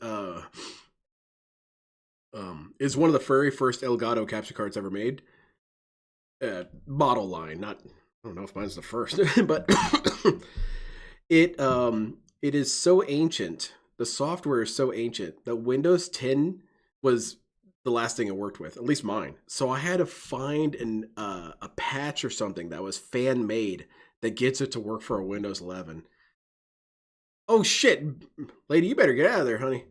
[SPEAKER 1] is one of the very first Elgato capture cards ever made. Model line, not I don't know if mine's the first, but it is so ancient. The software is so ancient that Windows 10 was the last thing it worked with, at least mine. So I had to find a patch or something that was fan made that gets it to work for a Windows 11. Oh shit, lady, you better get out of there, honey.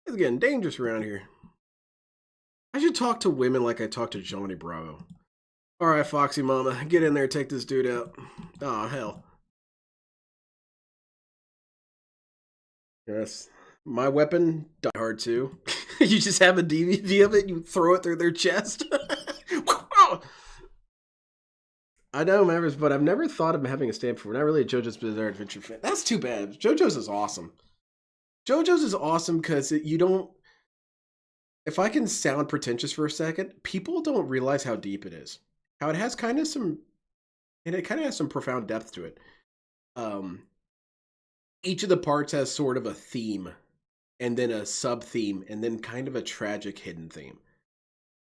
[SPEAKER 1] It's getting dangerous around here. I should talk to women like I talk to Johnny Bravo. All right, Foxy Mama, get in there, take this dude out. Oh hell. Yes. My weapon, Die Hard 2. You just have a DVD of it, you throw it through their chest. I know, Mavericks, but I've never thought of having a stand for. Not really a JoJo's Bizarre Adventure fan. That's too bad. JoJo's is awesome. JoJo's is awesome because you don't. If I can sound pretentious for a second, people don't realize how deep it is. How it has kind of some. And it kind of has some profound depth to it. Each of the parts has sort of a theme, and then a sub theme, and then kind of a tragic hidden theme.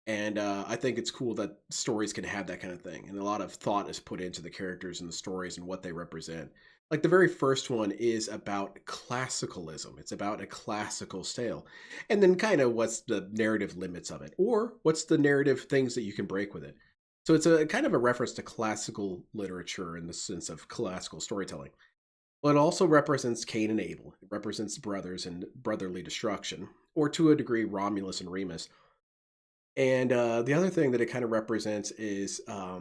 [SPEAKER 1] And I think it's cool that stories can have that kind of thing. And a lot of thought is put into the characters and the stories and what they represent. Like the very first one is about classicalism. It's about a classical tale. And then kind of what's the narrative limits of it, or what's the narrative things that you can break with it. So it's a kind of a reference to classical literature in the sense of classical storytelling. Well, it also represents Cain and Abel. It represents brothers and brotherly destruction, or to a degree, Romulus and Remus. And the other thing that it kind of represents is uh,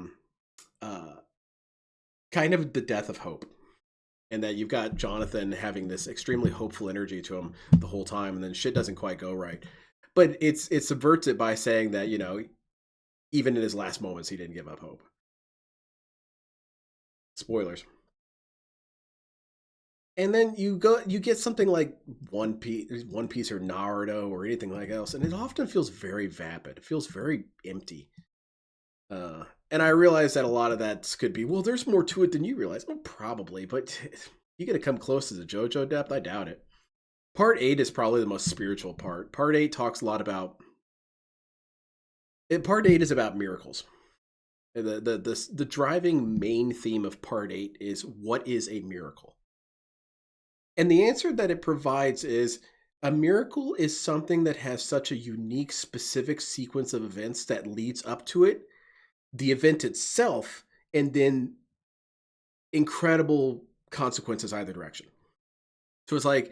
[SPEAKER 1] kind of the death of hope. And that you've got Jonathan having this extremely hopeful energy to him the whole time, and then shit doesn't quite go right. But it subverts it by saying that, even in his last moments, he didn't give up hope. Spoilers. And then you get something like One Piece or Naruto or anything like else, and it often feels very vapid. It feels very empty. And I realize that a lot of that could be, well, there's more to it than you realize. Well, probably, but you gonna come close to the JoJo depth? I doubt it. Part 8 is probably the most spiritual part. Part 8 talks a lot about. Part 8 is about miracles. The driving main theme of Part 8 is what is a miracle? And the answer that it provides is a miracle is something that has such a unique, specific sequence of events that leads up to it, the event itself, and then incredible consequences either direction. So it's like,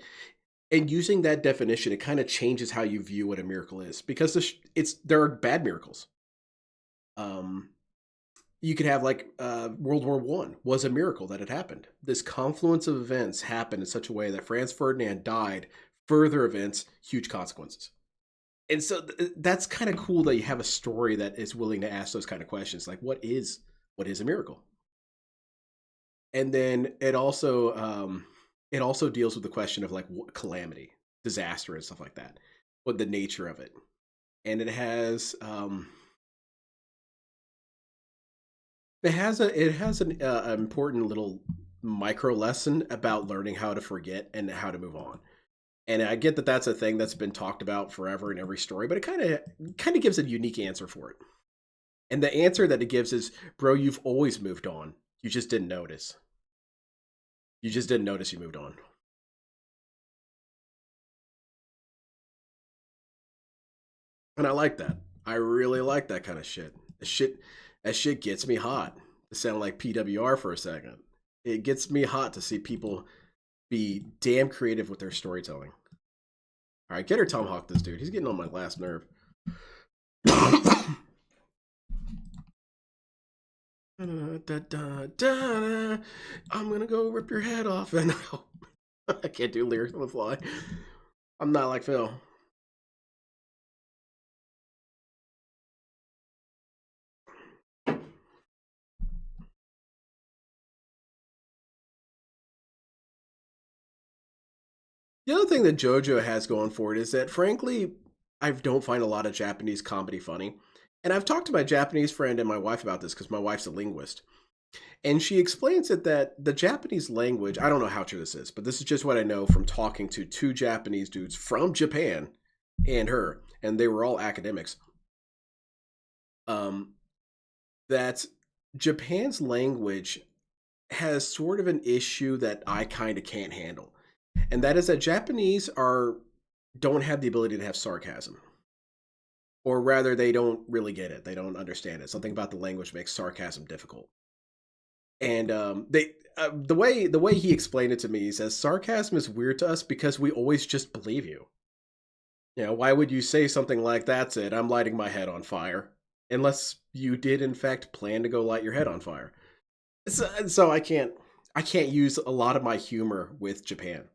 [SPEAKER 1] and using that definition, it kind of changes how you view what a miracle is, because there are bad miracles. You could have like World War I was a miracle that it happened. This confluence of events happened in such a way that Franz Ferdinand died. Further events, huge consequences. And so that's kind of cool that you have a story that is willing to ask those kind of questions, like what is a miracle? And then it also deals with the question of like what calamity, disaster, and stuff like that. What the nature of it, and it has an important little micro lesson about learning how to forget and how to move on. And I get that that's a thing that's been talked about forever in every story, but it kind of gives a unique answer for it. And the answer that it gives is, bro, you've always moved on. You just didn't notice. You just didn't notice you moved on. And I like that. I really like that kind of shit. That shit gets me hot. To sound like PWR for a second. It gets me hot to see people be damn creative with their storytelling. All right, get her tomahawk this dude. He's getting on my last nerve. I'm gonna go rip your head off, and I can't do lyrics on the fly. I'm not like Phil. The other thing that JoJo has going for it is that, frankly, I don't find a lot of Japanese comedy funny. And I've talked to my Japanese friend and my wife about this because my wife's a linguist. And she explains it that the Japanese language, I don't know how true this is, but this is just what I know from talking to two Japanese dudes from Japan and her, and they were all academics. Um, that Japan's language has sort of an issue that I kind of can't handle. And that is that Japanese are don't have the ability to have sarcasm. Or rather, they don't really get it. They don't understand it. Something about the language makes sarcasm difficult. And they the way he explained it to me, he says sarcasm is weird to us because we always just believe you. You know, why would you say something like that's it? I'm lighting my head on fire, unless you did in fact plan to go light your head on fire. So I can't use a lot of my humor with Japan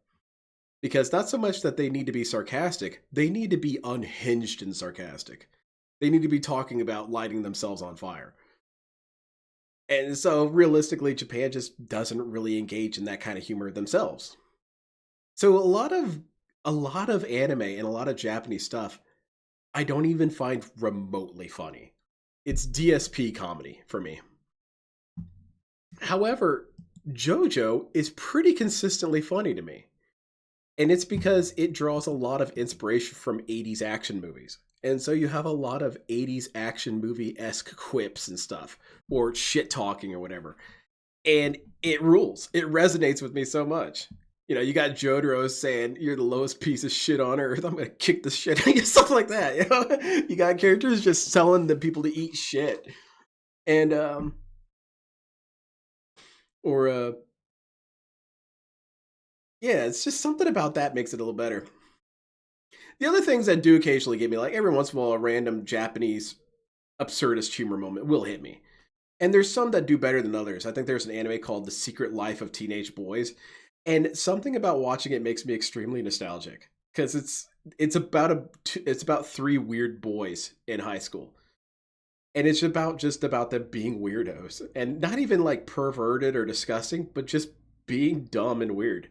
[SPEAKER 1] because not so much that they need to be sarcastic, they need to be unhinged and sarcastic. They need to be talking about lighting themselves on fire. And so realistically, Japan just doesn't really engage in that kind of humor themselves. So a lot of anime and a lot of Japanese stuff I don't even find remotely funny. It's DSP comedy for me. However, JoJo is pretty consistently funny to me. And it's because it draws a lot of inspiration from 80s action movies. And so you have a lot of 80s action movie esque quips and stuff, or shit talking or whatever. And it rules. It resonates with me so much. You know, you got Jotaro saying, "You're the lowest piece of shit on earth. I'm gonna kick the shit out of you," stuff like that. You know, you got characters just telling the people to eat shit, and or yeah, it's just something about that makes it a little better. The other things that do occasionally get me, like every once in a while, a random Japanese absurdist humor moment will hit me. And there's some that do better than others. I think there's an anime called The Secret Life of Teenage Boys, and something about watching it makes me extremely nostalgic because it's about three weird boys in high school, and it's about just about them being weirdos and not even like perverted or disgusting, but just being dumb and weird.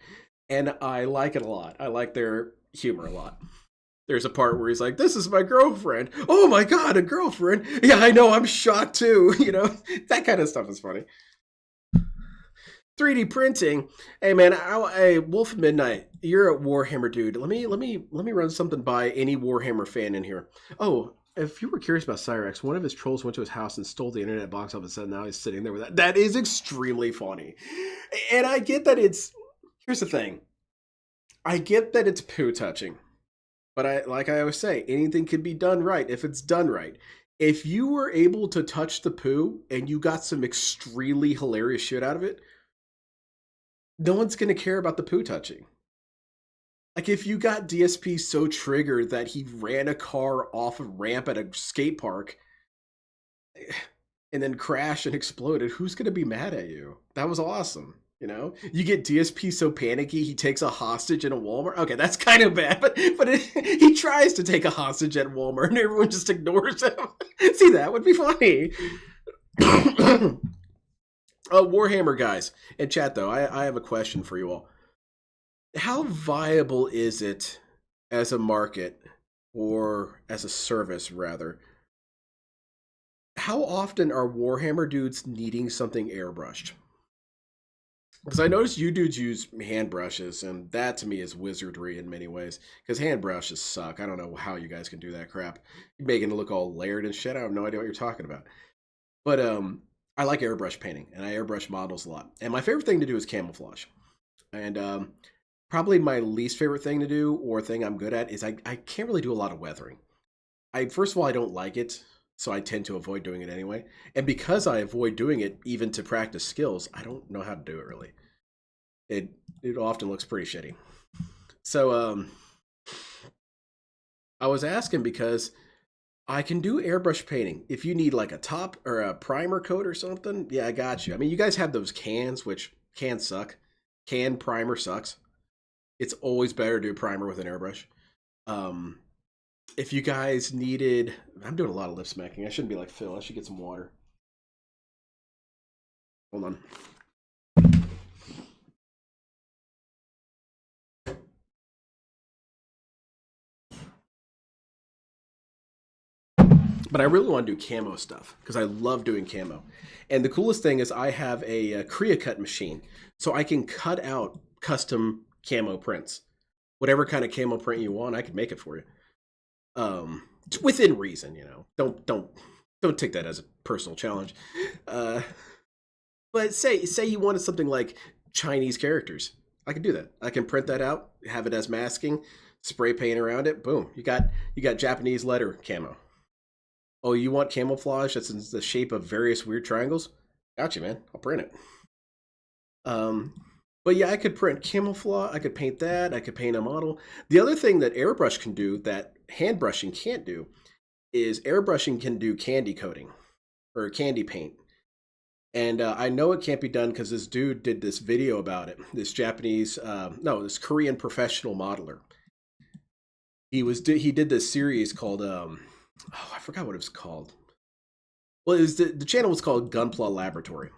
[SPEAKER 1] And I like it a lot. I like their humor a lot. There's a part where he's like, "This is my girlfriend." "Oh my god, a girlfriend?" "Yeah, I know. I'm shocked too." You know, that kind of stuff is funny. 3D printing. Hey man, hey Wolf Midnight, you're a Warhammer dude. Let me run something by any Warhammer fan in here. Oh, if you were curious about Cyrex, one of his trolls went to his house and stole the internet box off and said now he's sitting there with that. That is extremely funny. And I get that it's here's the thing. I get that it's poo touching. But I always say, anything can be done right if it's done right. If you were able to touch the poo and you got some extremely hilarious shit out of it, no one's going to care about the poo touching. Like if you got DSP so triggered that he ran a car off a ramp at a skate park and then crashed and exploded, who's going to be mad at you? That was awesome. You know, you get DSP so panicky he takes a hostage in a Walmart. Okay, that's kind of bad, but he tries to take a hostage at Walmart and everyone just ignores him. See, that would be funny. Warhammer guys in chat though, I have a question for you all. How viable is it as a market or as a service rather? How often are Warhammer dudes needing something airbrushed? Because I noticed you dudes use hand brushes, and that to me is wizardry in many ways. Because hand brushes suck. I don't know how you guys can do that crap. You're making it look all layered and shit. I have no idea what you're talking about. But I like airbrush painting, and I airbrush models a lot. And my favorite thing to do is camouflage. And probably my least favorite thing to do, or thing I'm good at, is I can't really do a lot of weathering. First of all, I don't like it, so I tend to avoid doing it anyway. And because I avoid doing it, even to practice skills, I don't know how to do it really. It often looks pretty shitty. So I was asking because I can do airbrush painting. If you need like a top or a primer coat or something, yeah, I got you. I mean, you guys have those cans, which cans suck. Can primer sucks. It's always better to do primer with an airbrush. Um, if you guys needed, I'm doing a lot of lip smacking. I shouldn't be like Phil. I should get some water. Hold on. But I really want to do camo stuff because I love doing camo. And the coolest thing is I have a Korea cut machine, so I can cut out custom camo prints. Whatever kind of camo print you want, I can make it for you. Within reason, you know. Don't take that as a personal challenge. But say you wanted something like Chinese characters, I can do that. I can print that out, have it as masking, spray paint around it. Boom, you got Japanese letter camo. Oh, you want camouflage that's in the shape of various weird triangles? Gotcha, man. I'll print it. But yeah, I could print camouflage. I could paint that. I could paint a model. The other thing that airbrush can do that hand brushing can't do is airbrushing can do candy coating or candy paint. And I know it can't be done because this dude did this video about it. This this Korean professional modeler. He did this series called I forgot what it was called. Well, it was the channel was called Gunpla Laboratory.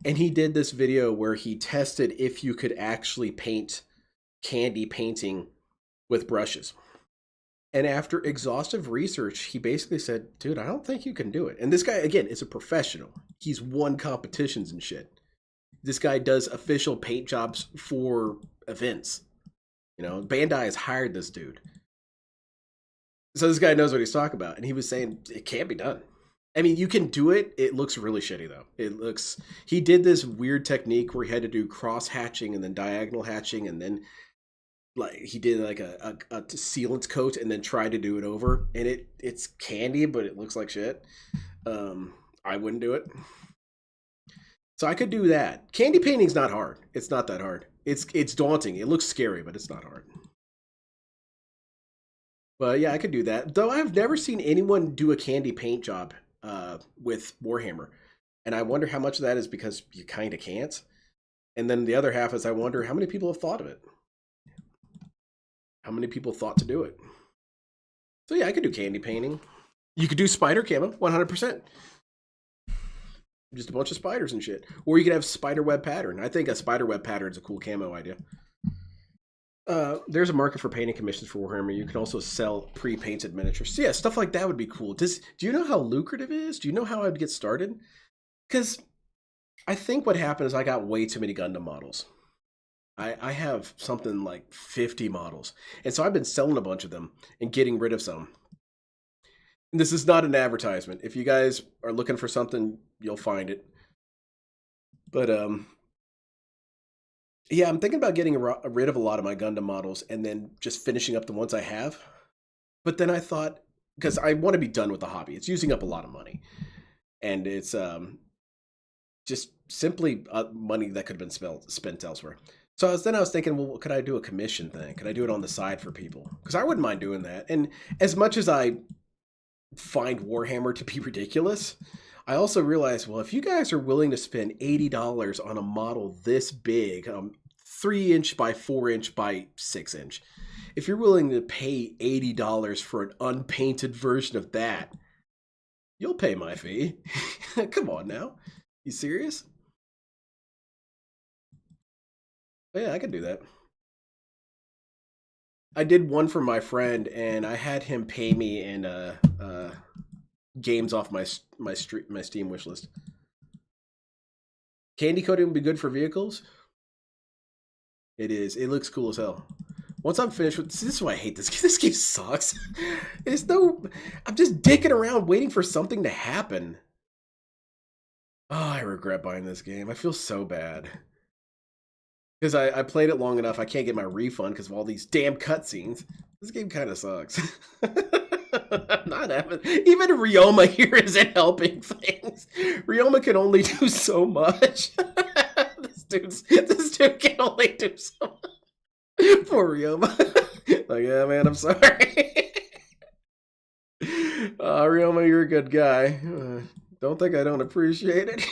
[SPEAKER 1] And he did this video where he tested if you could actually paint candy painting with brushes. And after exhaustive research, he basically said, dude, I don't think you can do it. And this guy, again, is a professional. He's won competitions and shit. This guy does official paint jobs for events. You know, Bandai has hired this dude. So this guy knows what he's talking about. And he was saying, it can't be done. I mean, you can do it. It looks really shitty, though. He did this weird technique where he had to do cross hatching and then diagonal hatching. And then like he did like a sealant coat and then tried to do it over. And it's candy, but it looks like shit. I wouldn't do it. So I could do that. Candy painting's not hard. It's not that hard. It's daunting. It looks scary, but it's not hard. But yeah, I could do that. Though I've never seen anyone do a candy paint job with Warhammer. And I wonder how much of that is because you kind of can't. And then the other half is I wonder how many people have thought of it. How many people thought to do it? So yeah, I could do candy painting. You could do spider camo, 100%. Just a bunch of spiders and shit. Or you could have spider web pattern. I think a spider web pattern is a cool camo idea. There's a market for painting commissions for Warhammer. You can also sell pre-painted miniatures. So yeah, stuff like that would be cool. Do you know how lucrative it is? Do you know how I'd get started? Because I think what happened is I got way too many Gundam models. I have something like 50 models. And so I've been selling a bunch of them and getting rid of some. And this is not an advertisement. If you guys are looking for something, you'll find it. But yeah, I'm thinking about getting rid of a lot of my Gundam models and then just finishing up the ones I have. But then I thought, because I want to be done with the hobby. It's using up a lot of money. And it's just simply money that could have been spent elsewhere. So I was thinking, well, could I do a commission thing? Could I do it on the side for people? Because I wouldn't mind doing that. And as much as I find Warhammer to be ridiculous, I also realized, well, if you guys are willing to spend $80 on a model this big, 3-inch by 4-inch by 6-inch, if you're willing to pay $80 for an unpainted version of that, you'll pay my fee. Come on now. You serious? But yeah, I could do that. I did one for my friend, and I had him pay me in games off my Steam wish list. Candy coating would be good for vehicles. It is. It looks cool as hell. Once I'm finished with this is why I hate this game. This game sucks. I'm just dicking around waiting for something to happen. Oh, I regret buying this game. I feel so bad. Because I played it long enough, I can't get my refund because of all these damn cutscenes. This game kind of sucks. Not having even Ryoma here isn't helping things. Ryoma can only do so much. This dude can only do so much. Poor Ryoma. Like, yeah, man, I'm sorry. Ryoma, you're a good guy. Don't think I don't appreciate it.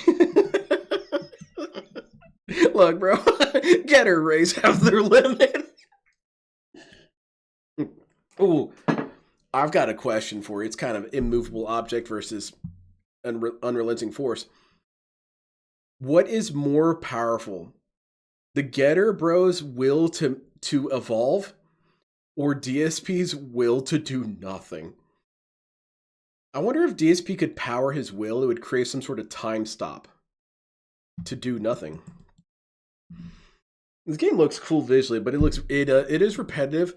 [SPEAKER 1] Look, bro, getter rays have their limit. Ooh, I've got a question for you. It's kind of immovable object versus unrelenting force. What is more powerful, the getter bro's will to evolve, or DSP's will to do nothing? I wonder if DSP could power his will, it would create some sort of time stop to do nothing. This game looks cool visually, but it is repetitive.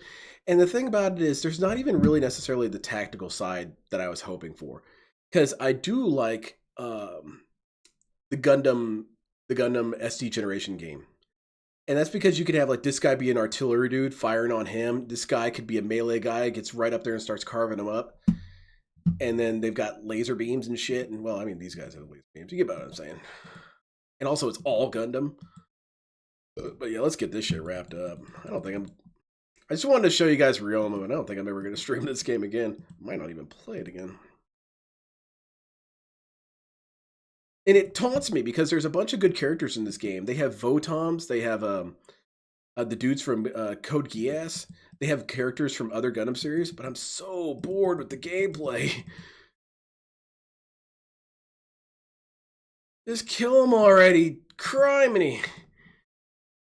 [SPEAKER 1] And the thing about it is there's not even really necessarily the tactical side that I was hoping for. Because I do like the Gundam SD generation game. And that's because you could have like this guy be an artillery dude firing on him. This guy could be a melee guy, gets right up there and starts carving him up. And then they've got laser beams and shit. And well, I mean, these guys have laser beams. You get what I'm saying. And also it's all Gundam. But yeah, let's get this shit wrapped up. I just wanted to show you guys real mode. I don't think I'm ever going to stream this game again. I might not even play it again. And it taunts me because there's a bunch of good characters in this game. They have Votoms. They have the dudes from Code Geass. They have characters from other Gundam series. But I'm so bored with the gameplay. Just kill him already. Criminy.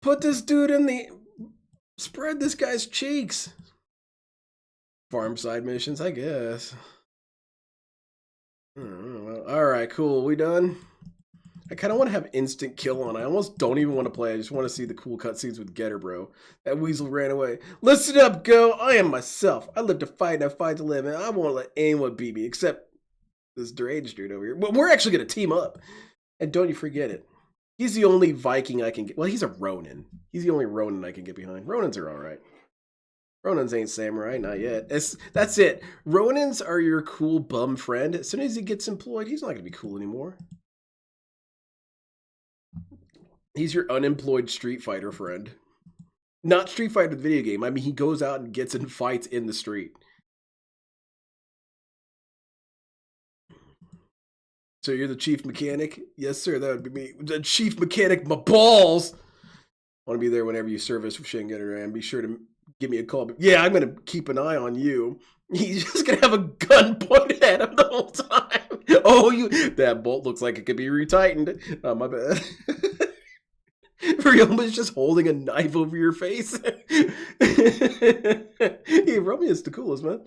[SPEAKER 1] Put this dude in the... Spread this guy's cheeks. Farm side missions, I guess. Alright, cool. We done? I kind of want to have instant kill on. I almost don't even want to play. I just want to see the cool cutscenes with Getter, bro. That weasel ran away. Listen up, go. I am myself. I live to fight and I fight to live. And I won't let anyone beat me except this deranged dude over here. But we're actually going to team up. And don't you forget it. He's the only Viking I can get. Well, he's a Ronin. He's the only Ronin I can get behind. Ronins are alright. Ronins ain't samurai, not yet. That's it. Ronins are your cool bum friend. As soon as he gets employed, he's not going to be cool anymore. He's your unemployed Street Fighter friend. Not Street Fighter the video game. I mean, he goes out and gets in fights in the street. So you're the chief mechanic? Yes, sir, that would be me. The chief mechanic, my balls! I want to be there whenever you service with Shingetter, and be sure to give me a call. But yeah, I'm going to keep an eye on you. He's just going to have a gun pointed at him the whole time. Oh, that bolt looks like it could be retightened. Oh, my bad. Ryuma's just holding a knife over your face. Hey, Romeo's the coolest, man.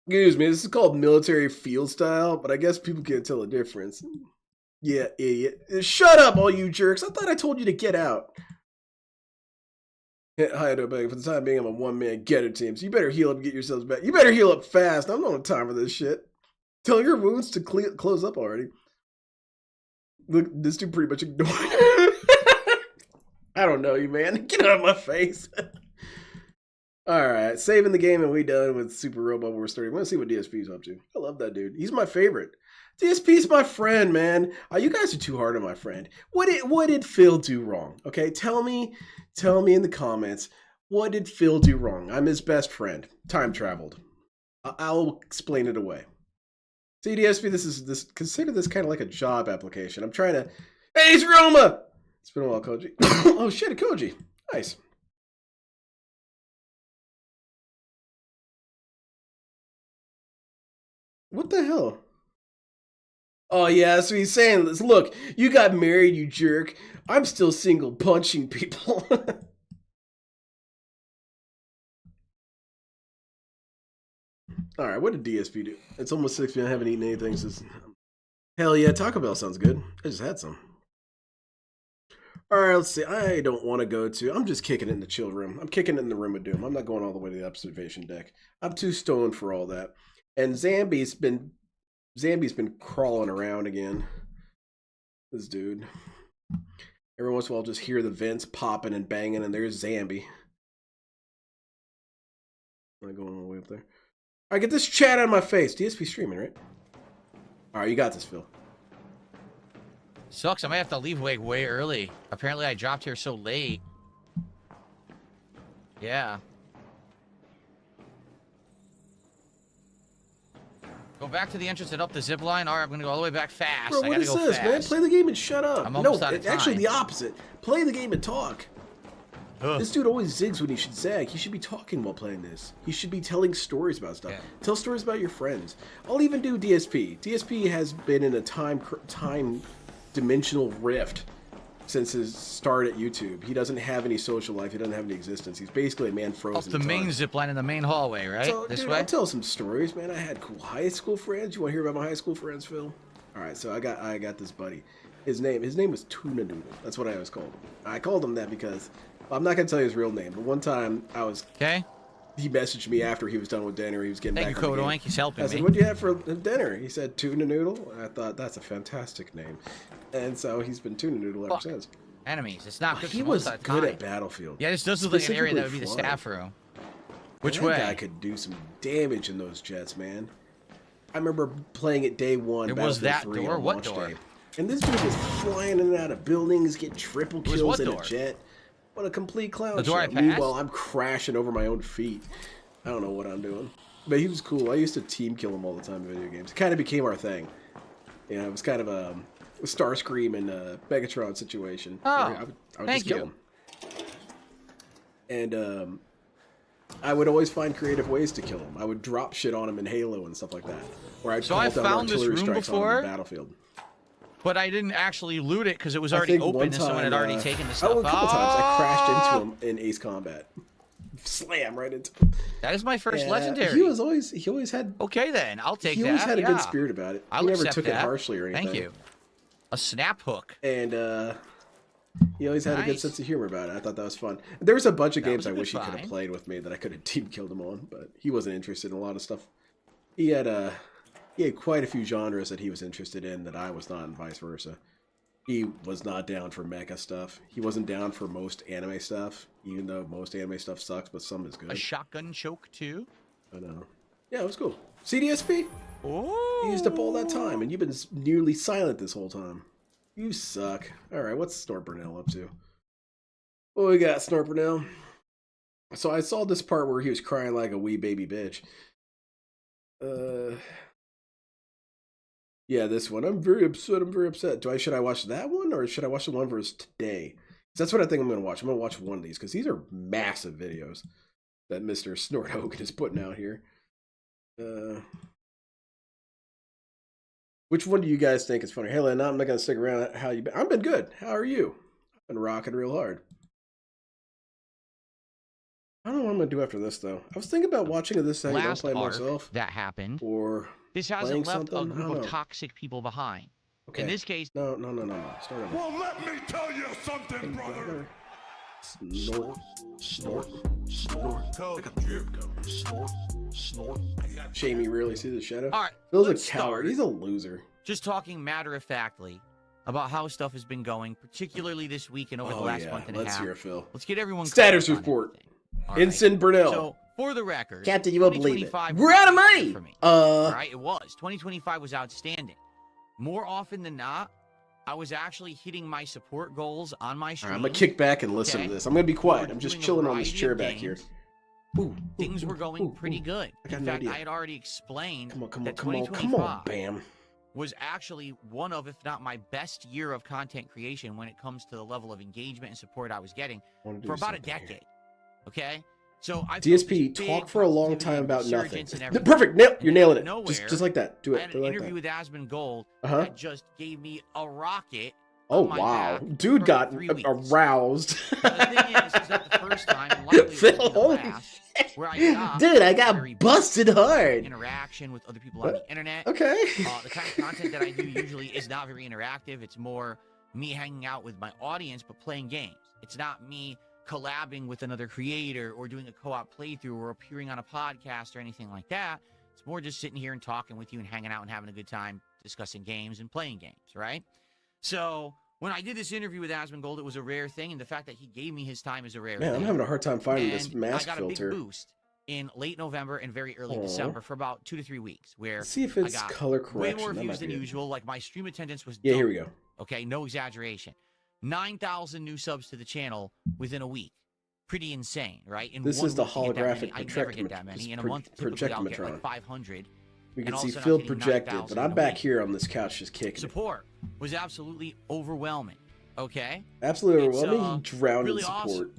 [SPEAKER 1] Excuse me, this is called military field style, but I guess people can't tell the difference. Yeah, idiot. Shut up, all you jerks. I thought I told you to get out. Hi, Dobeg. For the time being, I'm a one-man getter team, so you better heal up and get yourselves back. You better heal up fast. I'm not on time for this shit. Tell your wounds to close up already. Look, this dude pretty much ignored. I don't know you, man. Get out of my face. Alright, saving the game and we done with Super Robot Wars 30. I want to see what DSP's up to. I love that dude. He's my favorite. DSP's my friend, man. You guys are too hard on my friend. What did Phil do wrong? Okay, tell me in the comments. What did Phil do wrong? I'm his best friend. Time traveled. I'll explain it away. See, DSP, consider this kind of like a job application. I'm trying to... Hey, it's Roma! It's been a while, Koji. Oh shit, a Koji. Nice. What the hell? Oh yeah, so he's saying this. Look, you got married, you jerk. I'm still single, punching people. Alright, what did DSP do? It's almost 6 p.m. I haven't eaten anything since... Hell yeah, Taco Bell sounds good. I just had some. Alright, let's see. I don't want to go to... I'm just kicking it in the chill room. I'm kicking it in the room of doom. I'm not going all the way to the observation deck. I'm too stoned for all that. And Zambi's been crawling around again. This dude. Every once in a while, I'll just hear the vents popping and banging, and there's Zambi. I'm not going all the way up there. All right, get this chat out of my face. DSP streaming, right? All right, you got this, Phil.
[SPEAKER 2] Sucks. I might have to leave way early. Apparently, I dropped here so late. Yeah. Go back to the entrance and up the zip line. All right, I'm going to go all the way back fast.
[SPEAKER 1] Bro, what is this, man? Play the game and shut up.
[SPEAKER 2] I'm almost out of time.
[SPEAKER 1] Actually the opposite. Play the game and talk.
[SPEAKER 2] Ugh.
[SPEAKER 1] This dude always zigs when he should zag. He should be talking while playing this. He should be telling stories about stuff. Yeah. Tell stories about your friends. I'll even do DSP. DSP has been in a time dimensional rift since his start at YouTube. He doesn't have any social life. He doesn't have any existence. He's basically a man frozen.
[SPEAKER 2] Off the main zip line in the main hallway, right?
[SPEAKER 1] So,
[SPEAKER 2] this
[SPEAKER 1] dude,
[SPEAKER 2] way?
[SPEAKER 1] I'll tell some stories, man. I had cool high school friends. You want to hear about my high school friends, Phil? All right, so I got this buddy. His name was Tuna Noodle. That's what I always called him. I called him that because I'm not gonna tell you his real name. But one time
[SPEAKER 2] Okay.
[SPEAKER 1] He messaged me after he was done with dinner. He was getting back.
[SPEAKER 2] Thank you, Kodoink. He's helping me.
[SPEAKER 1] I said, "What'd you have for dinner?" He said, "Tuna Noodle." I thought that's a fantastic name, and so he's been Tuna Noodle ever since.
[SPEAKER 2] Enemies. It's not good.
[SPEAKER 1] He was good at Battlefield.
[SPEAKER 2] Yeah, this does look like an area that would be the staff room. Which way?
[SPEAKER 1] That guy could do some damage in those jets, man. I remember playing it day one.
[SPEAKER 2] It was that
[SPEAKER 1] 3
[SPEAKER 2] door.
[SPEAKER 1] on
[SPEAKER 2] What
[SPEAKER 1] launch
[SPEAKER 2] door?
[SPEAKER 1] day. And this dude was flying in and out of buildings, getting triple kills in a jet. What a complete clown
[SPEAKER 2] the door
[SPEAKER 1] show.
[SPEAKER 2] I passed?
[SPEAKER 1] Meanwhile, I'm crashing over my own feet. I don't know what I'm doing. But he was cool. I used to team kill him all the time in video games. It kind of became our thing. You know, it was kind of a Starscream and Megatron situation.
[SPEAKER 2] Oh,
[SPEAKER 1] I would
[SPEAKER 2] thank
[SPEAKER 1] just kill
[SPEAKER 2] you.
[SPEAKER 1] him. And I would always find creative ways to kill him. I would drop shit on him in Halo and stuff like that. Or I'd call down artillery strikes on him in Battlefield.
[SPEAKER 2] But I didn't actually loot it because it was already open and someone had already taken the stuff.
[SPEAKER 1] Oh, a couple times I crashed into him in Ace Combat. Slam right into him.
[SPEAKER 2] That is my first legendary.
[SPEAKER 1] He always had.
[SPEAKER 2] Okay, then I'll take that.
[SPEAKER 1] He always had a good spirit about it.
[SPEAKER 2] I'll
[SPEAKER 1] he never
[SPEAKER 2] accept
[SPEAKER 1] took
[SPEAKER 2] that.
[SPEAKER 1] it harshly or anything.
[SPEAKER 2] Thank you. A snap hook.
[SPEAKER 1] And he always had a good sense of humor about it. I thought that was fun. There was a bunch of games I wish he could have played with me that I could have team killed him on, but he wasn't interested in a lot of stuff. He had quite a few genres that he was interested in that I was not, and vice versa. He was not down for mecha stuff. He wasn't down for most anime stuff, even though most anime stuff sucks, but some is good.
[SPEAKER 2] A shotgun choke too.
[SPEAKER 1] I know. Yeah, it was cool. CDSP?
[SPEAKER 2] Oh.
[SPEAKER 1] You used up all that time, and you've been nearly silent this whole time. You suck. All right, what's Snorpernell up to? What we got, Snorpernell? So I saw this part where he was crying like a wee baby bitch. Yeah, this one. I'm very upset. I'm very upset. Should I watch that one, or should I watch the one versus today? That's what I think I'm going to watch. I'm going to watch one of these because these are massive videos that Mr. Snort Hogan is putting out here. Which one do you guys think is funny? Hey, Len, I'm not going to stick around. How you been? I've been good. How are you? I've been rocking real hard. I don't know what I'm going to do after this, though. I was thinking about watching this thing and play myself.
[SPEAKER 2] That happened.
[SPEAKER 1] Or
[SPEAKER 2] this hasn't left
[SPEAKER 1] something?
[SPEAKER 2] a group of toxic people behind.
[SPEAKER 1] Okay.
[SPEAKER 2] In this case...
[SPEAKER 1] No. Start over.
[SPEAKER 3] Well, let me tell you something, brother.
[SPEAKER 1] Snort.
[SPEAKER 3] Code. Snort.
[SPEAKER 1] Shame you really see the shadow?
[SPEAKER 2] All right.
[SPEAKER 1] Phil's a
[SPEAKER 2] let's
[SPEAKER 1] coward.
[SPEAKER 2] start.
[SPEAKER 1] He's a loser.
[SPEAKER 2] Just talking matter-of-factly about how stuff has been going, particularly this week and over the last month and a half.
[SPEAKER 1] Let's hear it, Phil.
[SPEAKER 2] Let's get everyone
[SPEAKER 1] Status
[SPEAKER 2] caught up on
[SPEAKER 1] report.
[SPEAKER 2] everything.
[SPEAKER 1] Ensign Brunel.
[SPEAKER 2] So, for the record,
[SPEAKER 1] Captain, you won't believe it.
[SPEAKER 2] 2025
[SPEAKER 1] We're out of
[SPEAKER 2] was
[SPEAKER 1] money.
[SPEAKER 2] for me. All right, it was. 2025 was outstanding. More often than not, I was actually hitting my support goals on my stream.
[SPEAKER 1] Right, I'm going to kick back and listen to this. I'm going to be quiet. I'm just
[SPEAKER 2] doing a
[SPEAKER 1] chilling on this
[SPEAKER 2] variety
[SPEAKER 1] chair
[SPEAKER 2] of
[SPEAKER 1] back here.
[SPEAKER 2] Things were going pretty good.
[SPEAKER 1] I got
[SPEAKER 2] In
[SPEAKER 1] an
[SPEAKER 2] fact,
[SPEAKER 1] idea.
[SPEAKER 2] I had already explained
[SPEAKER 1] Come
[SPEAKER 2] that
[SPEAKER 1] on,
[SPEAKER 2] 2025
[SPEAKER 1] Bam.
[SPEAKER 2] was actually one of, if not my best year of content creation when it comes to the level of engagement and support I was getting for about a decade. Okay? So I
[SPEAKER 1] DSP, talk for a long time about nothing.
[SPEAKER 2] Perfect.
[SPEAKER 1] You're nailing it.
[SPEAKER 2] Nowhere,
[SPEAKER 1] Just like that. Do
[SPEAKER 2] I
[SPEAKER 1] it.
[SPEAKER 2] had
[SPEAKER 1] Do
[SPEAKER 2] an
[SPEAKER 1] it like
[SPEAKER 2] interview
[SPEAKER 1] that.
[SPEAKER 2] with Asmund Gold
[SPEAKER 1] Uh-huh.
[SPEAKER 2] that just gave me a rocket.
[SPEAKER 1] Oh,
[SPEAKER 2] on my
[SPEAKER 1] wow.
[SPEAKER 2] back
[SPEAKER 1] Dude
[SPEAKER 2] for
[SPEAKER 1] got
[SPEAKER 2] 3 weeks.
[SPEAKER 1] aroused.
[SPEAKER 2] Now, the thing is that the first time, and likely it will be the last, where I got
[SPEAKER 1] Dude, I got
[SPEAKER 2] very
[SPEAKER 1] busted hard.
[SPEAKER 2] interaction with other people on the internet.
[SPEAKER 1] Okay.
[SPEAKER 2] The kind of content that I do usually is not very interactive. It's more me hanging out with my audience, but playing games. It's not me collabing with another creator or doing a co-op playthrough or appearing on a podcast or anything like that. It's more just sitting here and talking with you and hanging out and having a good time discussing games and playing games, right? So when I did this interview with Asmund Gold, it was a rare thing, and the fact that he gave me his time is a rare thing.
[SPEAKER 1] Man, I'm having a hard time finding this
[SPEAKER 2] And
[SPEAKER 1] mask
[SPEAKER 2] I got
[SPEAKER 1] filter.
[SPEAKER 2] a big boost in late November and very early December for about 2 to 3 weeks, where
[SPEAKER 1] Let's see if
[SPEAKER 2] I
[SPEAKER 1] it's
[SPEAKER 2] got
[SPEAKER 1] color
[SPEAKER 2] way
[SPEAKER 1] correction.
[SPEAKER 2] more
[SPEAKER 1] That
[SPEAKER 2] views
[SPEAKER 1] might
[SPEAKER 2] than
[SPEAKER 1] be it.
[SPEAKER 2] usual. Like my stream attendance was
[SPEAKER 1] Yeah, here we
[SPEAKER 2] double.
[SPEAKER 1] go.
[SPEAKER 2] Okay, no exaggeration. 9,000 new subs to the channel within a week. Pretty insane, right? In
[SPEAKER 1] This
[SPEAKER 2] one
[SPEAKER 1] is the
[SPEAKER 2] week you get that
[SPEAKER 1] holographic
[SPEAKER 2] many. I never get that many. In a month, typically I'll get like
[SPEAKER 1] projectometron.
[SPEAKER 2] 500.
[SPEAKER 1] We
[SPEAKER 2] And
[SPEAKER 1] can
[SPEAKER 2] all
[SPEAKER 1] see
[SPEAKER 2] of a sudden
[SPEAKER 1] Phil
[SPEAKER 2] I'm hitting
[SPEAKER 1] projected,
[SPEAKER 2] 9,000
[SPEAKER 1] but I'm
[SPEAKER 2] in a
[SPEAKER 1] back
[SPEAKER 2] week.
[SPEAKER 1] here on this couch just kicking it.
[SPEAKER 2] Support was absolutely overwhelming, okay?
[SPEAKER 1] Absolutely
[SPEAKER 2] It's,
[SPEAKER 1] overwhelming. He drowned
[SPEAKER 2] really
[SPEAKER 1] in support.
[SPEAKER 2] awesome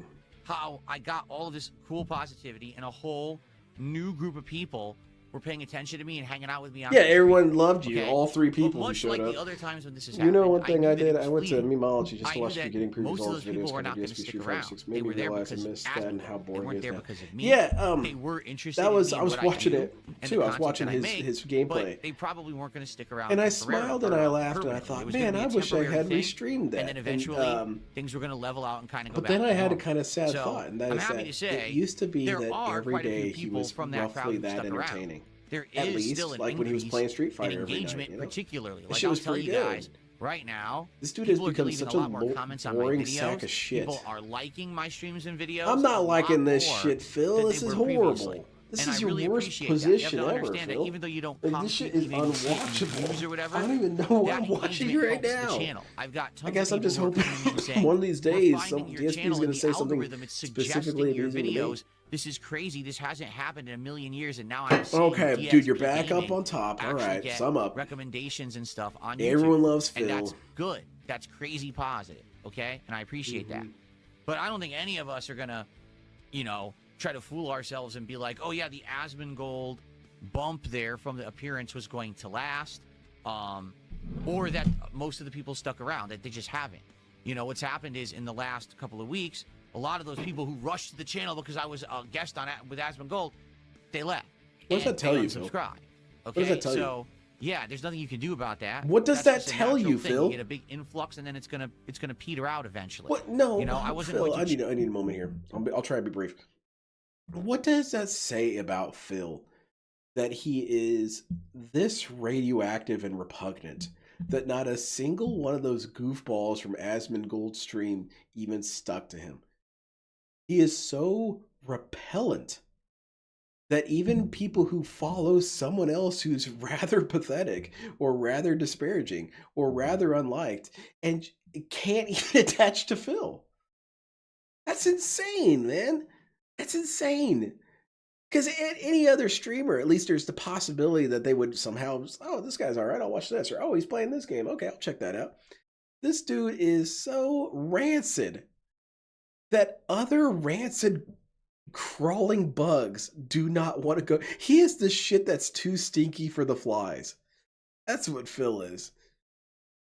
[SPEAKER 2] how I got all of this cool positivity and a whole new group of people were paying attention to me and hanging out with me on
[SPEAKER 1] Yeah,
[SPEAKER 2] the stream.
[SPEAKER 1] everyone loved you.
[SPEAKER 2] Okay?
[SPEAKER 1] All 3
[SPEAKER 2] But
[SPEAKER 1] people who
[SPEAKER 2] much
[SPEAKER 1] showed
[SPEAKER 2] like
[SPEAKER 1] up.
[SPEAKER 2] the other times when this has
[SPEAKER 1] You
[SPEAKER 2] happened,
[SPEAKER 1] know one thing
[SPEAKER 2] knew
[SPEAKER 1] I
[SPEAKER 2] that it
[SPEAKER 1] did?
[SPEAKER 2] was
[SPEAKER 1] I went to
[SPEAKER 2] fleeting.
[SPEAKER 1] Memology just
[SPEAKER 2] I
[SPEAKER 1] to
[SPEAKER 2] knew
[SPEAKER 1] watch
[SPEAKER 2] that
[SPEAKER 1] you getting previews
[SPEAKER 2] most
[SPEAKER 1] all
[SPEAKER 2] of
[SPEAKER 1] those
[SPEAKER 2] those
[SPEAKER 1] videos
[SPEAKER 2] people were
[SPEAKER 1] called
[SPEAKER 2] not going to
[SPEAKER 1] DSP
[SPEAKER 2] stick
[SPEAKER 1] Street
[SPEAKER 2] around.
[SPEAKER 1] Fighter 6.
[SPEAKER 2] They
[SPEAKER 1] Made me
[SPEAKER 2] were there
[SPEAKER 1] realize I
[SPEAKER 2] because
[SPEAKER 1] missed that and how
[SPEAKER 2] they
[SPEAKER 1] boring
[SPEAKER 2] weren't
[SPEAKER 1] it
[SPEAKER 2] there
[SPEAKER 1] is now.
[SPEAKER 2] because of me.
[SPEAKER 1] Yeah,
[SPEAKER 2] They were interested
[SPEAKER 1] that was
[SPEAKER 2] in me
[SPEAKER 1] I
[SPEAKER 2] and
[SPEAKER 1] was
[SPEAKER 2] what
[SPEAKER 1] watching
[SPEAKER 2] I do
[SPEAKER 1] it
[SPEAKER 2] and
[SPEAKER 1] too.
[SPEAKER 2] the
[SPEAKER 1] I was
[SPEAKER 2] content
[SPEAKER 1] watching
[SPEAKER 2] that I make,
[SPEAKER 1] his
[SPEAKER 2] but
[SPEAKER 1] gameplay.
[SPEAKER 2] they probably weren't going to stick around.
[SPEAKER 1] And I
[SPEAKER 2] forever
[SPEAKER 1] smiled and I laughed and I
[SPEAKER 2] permanently. It
[SPEAKER 1] thought,
[SPEAKER 2] was gonna
[SPEAKER 1] man,
[SPEAKER 2] be a
[SPEAKER 1] I wish I
[SPEAKER 2] temporary
[SPEAKER 1] had
[SPEAKER 2] thing,
[SPEAKER 1] restreamed that.
[SPEAKER 2] and then eventually
[SPEAKER 1] And,
[SPEAKER 2] things were going to level out and kind of go
[SPEAKER 1] but
[SPEAKER 2] back
[SPEAKER 1] then I
[SPEAKER 2] to
[SPEAKER 1] had a
[SPEAKER 2] normal.
[SPEAKER 1] kind of sad
[SPEAKER 2] So,
[SPEAKER 1] thought, and that
[SPEAKER 2] I'm
[SPEAKER 1] is
[SPEAKER 2] happy
[SPEAKER 1] that
[SPEAKER 2] to say
[SPEAKER 1] it used to be
[SPEAKER 2] there
[SPEAKER 1] that
[SPEAKER 2] are
[SPEAKER 1] every
[SPEAKER 2] quite a few
[SPEAKER 1] day he
[SPEAKER 2] people
[SPEAKER 1] was
[SPEAKER 2] from that crowd
[SPEAKER 1] roughly
[SPEAKER 2] who
[SPEAKER 1] that
[SPEAKER 2] stuck around.
[SPEAKER 1] entertaining.
[SPEAKER 2] There
[SPEAKER 1] At
[SPEAKER 2] is
[SPEAKER 1] least,
[SPEAKER 2] still an
[SPEAKER 1] like when he was
[SPEAKER 2] increase
[SPEAKER 1] playing Street
[SPEAKER 2] in
[SPEAKER 1] Fighter every
[SPEAKER 2] engagement,
[SPEAKER 1] night. You know?
[SPEAKER 2] particularly.
[SPEAKER 1] That
[SPEAKER 2] Like
[SPEAKER 1] shit
[SPEAKER 2] I'll
[SPEAKER 1] was
[SPEAKER 2] tell
[SPEAKER 1] pretty
[SPEAKER 2] you
[SPEAKER 1] good.
[SPEAKER 2] guys, right now,
[SPEAKER 1] This dude has
[SPEAKER 2] people are
[SPEAKER 1] become
[SPEAKER 2] leaving
[SPEAKER 1] such
[SPEAKER 2] a
[SPEAKER 1] a
[SPEAKER 2] lot more comments on my
[SPEAKER 1] boring
[SPEAKER 2] videos.
[SPEAKER 1] sack of shit.
[SPEAKER 2] People are liking my streams and videos.
[SPEAKER 1] I'm
[SPEAKER 2] a
[SPEAKER 1] not liking
[SPEAKER 2] lot
[SPEAKER 1] this
[SPEAKER 2] more
[SPEAKER 1] shit, Phil.
[SPEAKER 2] than
[SPEAKER 1] This
[SPEAKER 2] they
[SPEAKER 1] is
[SPEAKER 2] were previously.
[SPEAKER 1] horrible. This
[SPEAKER 2] And
[SPEAKER 1] is
[SPEAKER 2] I
[SPEAKER 1] your
[SPEAKER 2] really
[SPEAKER 1] worst
[SPEAKER 2] appreciate
[SPEAKER 1] position
[SPEAKER 2] that. You have to
[SPEAKER 1] ever,
[SPEAKER 2] understand
[SPEAKER 1] Phil.
[SPEAKER 2] that even though you don't
[SPEAKER 1] Like, this shit is
[SPEAKER 2] constantly maybe see
[SPEAKER 1] unwatchable.
[SPEAKER 2] views or whatever,
[SPEAKER 1] I don't even know what
[SPEAKER 2] that
[SPEAKER 1] I'm watching
[SPEAKER 2] engagement
[SPEAKER 1] right
[SPEAKER 2] helps
[SPEAKER 1] now.
[SPEAKER 2] the channel. I've got tons
[SPEAKER 1] I guess
[SPEAKER 2] of
[SPEAKER 1] I'm just
[SPEAKER 2] people who are
[SPEAKER 1] hoping
[SPEAKER 2] coming in and saying,
[SPEAKER 1] one of these
[SPEAKER 2] "We're
[SPEAKER 1] days
[SPEAKER 2] finding your
[SPEAKER 1] DSP is
[SPEAKER 2] channel
[SPEAKER 1] going
[SPEAKER 2] and
[SPEAKER 1] to
[SPEAKER 2] the
[SPEAKER 1] say something
[SPEAKER 2] algorithm, it's
[SPEAKER 1] specifically
[SPEAKER 2] suggesting your
[SPEAKER 1] amusing to me.
[SPEAKER 2] videos. This is crazy. This hasn't happened in a million years, and now I'm seeing
[SPEAKER 1] Okay,
[SPEAKER 2] DSP
[SPEAKER 1] dude, you're back up
[SPEAKER 2] Gaming
[SPEAKER 1] on top. All
[SPEAKER 2] actually
[SPEAKER 1] right,
[SPEAKER 2] get
[SPEAKER 1] sum up.
[SPEAKER 2] recommendations and stuff on YouTube.
[SPEAKER 1] Everyone loves
[SPEAKER 2] and
[SPEAKER 1] Phil.
[SPEAKER 2] that's good. That's crazy positive, okay? And I appreciate that. But I don't think any of us are gonna, try to fool ourselves and be like, oh yeah, the Asmongold bump there from the appearance was going to last, or that most of the people stuck around, that they just haven't. What's happened is in the last couple of weeks, a lot of those people who rushed to the channel because I was a guest on with Asmongold, they left.
[SPEAKER 1] What does that tell you, Phil?
[SPEAKER 2] Subscribe. Okay,
[SPEAKER 1] What does that tell you?
[SPEAKER 2] Yeah, there's nothing you can do about that.
[SPEAKER 1] What does
[SPEAKER 2] That's
[SPEAKER 1] that
[SPEAKER 2] just a
[SPEAKER 1] tell
[SPEAKER 2] natural
[SPEAKER 1] you,
[SPEAKER 2] thing.
[SPEAKER 1] Phil?
[SPEAKER 2] You get a big influx, and then it's gonna peter out eventually.
[SPEAKER 1] What? No,
[SPEAKER 2] I wasn't
[SPEAKER 1] Phil.
[SPEAKER 2] going to
[SPEAKER 1] I need a moment here. I'll try to be brief. What does that say about Phil? That he is this radioactive and repugnant that not a single one of those goofballs from Asmongold's stream even stuck to him. He is so repellent that even people who follow someone else who's rather pathetic or rather disparaging or rather unliked and can't even attach to Phil. That's insane, man. That's insane. Because any other streamer, at least there's the possibility that they would somehow, oh, this guy's all right, I'll watch this. Or, oh, he's playing this game. Okay, I'll check that out. This dude is so rancid that other rancid crawling bugs do not want to go. He is the shit that's too stinky for the flies. That's what Phil is.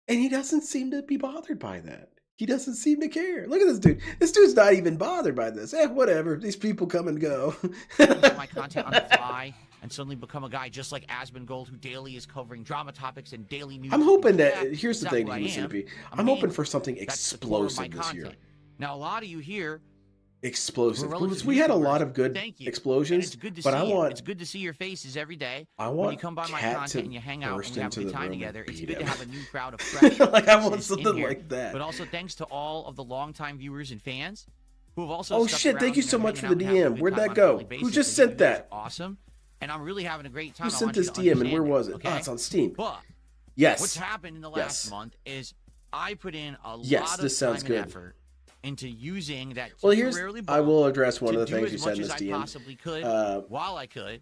[SPEAKER 1] And he doesn't seem to be bothered by that. He doesn't seem to care. Look at this dude. This dude's not even bothered by this. Whatever. These people come and go.
[SPEAKER 2] my content on the fly and suddenly become a guy just like Asmongold, who daily is covering drama topics and daily news.
[SPEAKER 1] I'm hoping that,
[SPEAKER 2] Yeah,
[SPEAKER 1] here's the
[SPEAKER 2] exactly
[SPEAKER 1] thing,
[SPEAKER 2] who I am.
[SPEAKER 1] I'm hoping for something
[SPEAKER 2] That's the core of my
[SPEAKER 1] explosive this year.
[SPEAKER 2] content. Now, a lot of you here,
[SPEAKER 1] Explosive.
[SPEAKER 2] we're relative
[SPEAKER 1] We had a
[SPEAKER 2] YouTubers.
[SPEAKER 1] lot of good
[SPEAKER 2] Thank you.
[SPEAKER 1] explosions,
[SPEAKER 2] And it's good to
[SPEAKER 1] but
[SPEAKER 2] see
[SPEAKER 1] I
[SPEAKER 2] it.
[SPEAKER 1] want
[SPEAKER 2] It's good to see your faces every day.
[SPEAKER 1] I
[SPEAKER 2] When
[SPEAKER 1] want
[SPEAKER 2] you come by my
[SPEAKER 1] Cat
[SPEAKER 2] content
[SPEAKER 1] to
[SPEAKER 2] and you hang out and
[SPEAKER 1] burst
[SPEAKER 2] we have a
[SPEAKER 1] into
[SPEAKER 2] good
[SPEAKER 1] the
[SPEAKER 2] time
[SPEAKER 1] room
[SPEAKER 2] together,
[SPEAKER 1] and
[SPEAKER 2] it's
[SPEAKER 1] beat
[SPEAKER 2] good to
[SPEAKER 1] him.
[SPEAKER 2] have a new crowd of fresh
[SPEAKER 1] like I want
[SPEAKER 2] faces in
[SPEAKER 1] something
[SPEAKER 2] here.
[SPEAKER 1] like that.
[SPEAKER 2] But also thanks to all of the longtime viewers and fans who have also
[SPEAKER 1] Oh
[SPEAKER 2] stuck
[SPEAKER 1] shit,
[SPEAKER 2] around
[SPEAKER 1] thank you
[SPEAKER 2] and
[SPEAKER 1] so
[SPEAKER 2] are
[SPEAKER 1] much
[SPEAKER 2] hanging
[SPEAKER 1] for the
[SPEAKER 2] out and having a
[SPEAKER 1] DM.
[SPEAKER 2] good
[SPEAKER 1] Where'd
[SPEAKER 2] time
[SPEAKER 1] that
[SPEAKER 2] on a
[SPEAKER 1] go?
[SPEAKER 2] daily
[SPEAKER 1] Who
[SPEAKER 2] basis.
[SPEAKER 1] just
[SPEAKER 2] I
[SPEAKER 1] sent
[SPEAKER 2] think you guys
[SPEAKER 1] that?
[SPEAKER 2] are awesome. And I'm really having a great time.
[SPEAKER 1] Who
[SPEAKER 2] I
[SPEAKER 1] sent
[SPEAKER 2] want you
[SPEAKER 1] this
[SPEAKER 2] to
[SPEAKER 1] DM and
[SPEAKER 2] understand
[SPEAKER 1] where
[SPEAKER 2] that,
[SPEAKER 1] was it?
[SPEAKER 2] okay?
[SPEAKER 1] Oh, it's on Steam.
[SPEAKER 2] But
[SPEAKER 1] Yes.
[SPEAKER 2] what's happened in the last month is I put in a
[SPEAKER 1] Yes,
[SPEAKER 2] lot of
[SPEAKER 1] this sounds
[SPEAKER 2] time and
[SPEAKER 1] good.
[SPEAKER 2] effort into using that
[SPEAKER 1] Well, here's
[SPEAKER 2] temporarily
[SPEAKER 1] I will address one
[SPEAKER 2] to
[SPEAKER 1] of the
[SPEAKER 2] do
[SPEAKER 1] things you
[SPEAKER 2] as
[SPEAKER 1] said
[SPEAKER 2] much
[SPEAKER 1] in
[SPEAKER 2] as
[SPEAKER 1] this
[SPEAKER 2] I
[SPEAKER 1] DM.
[SPEAKER 2] possibly could while I could.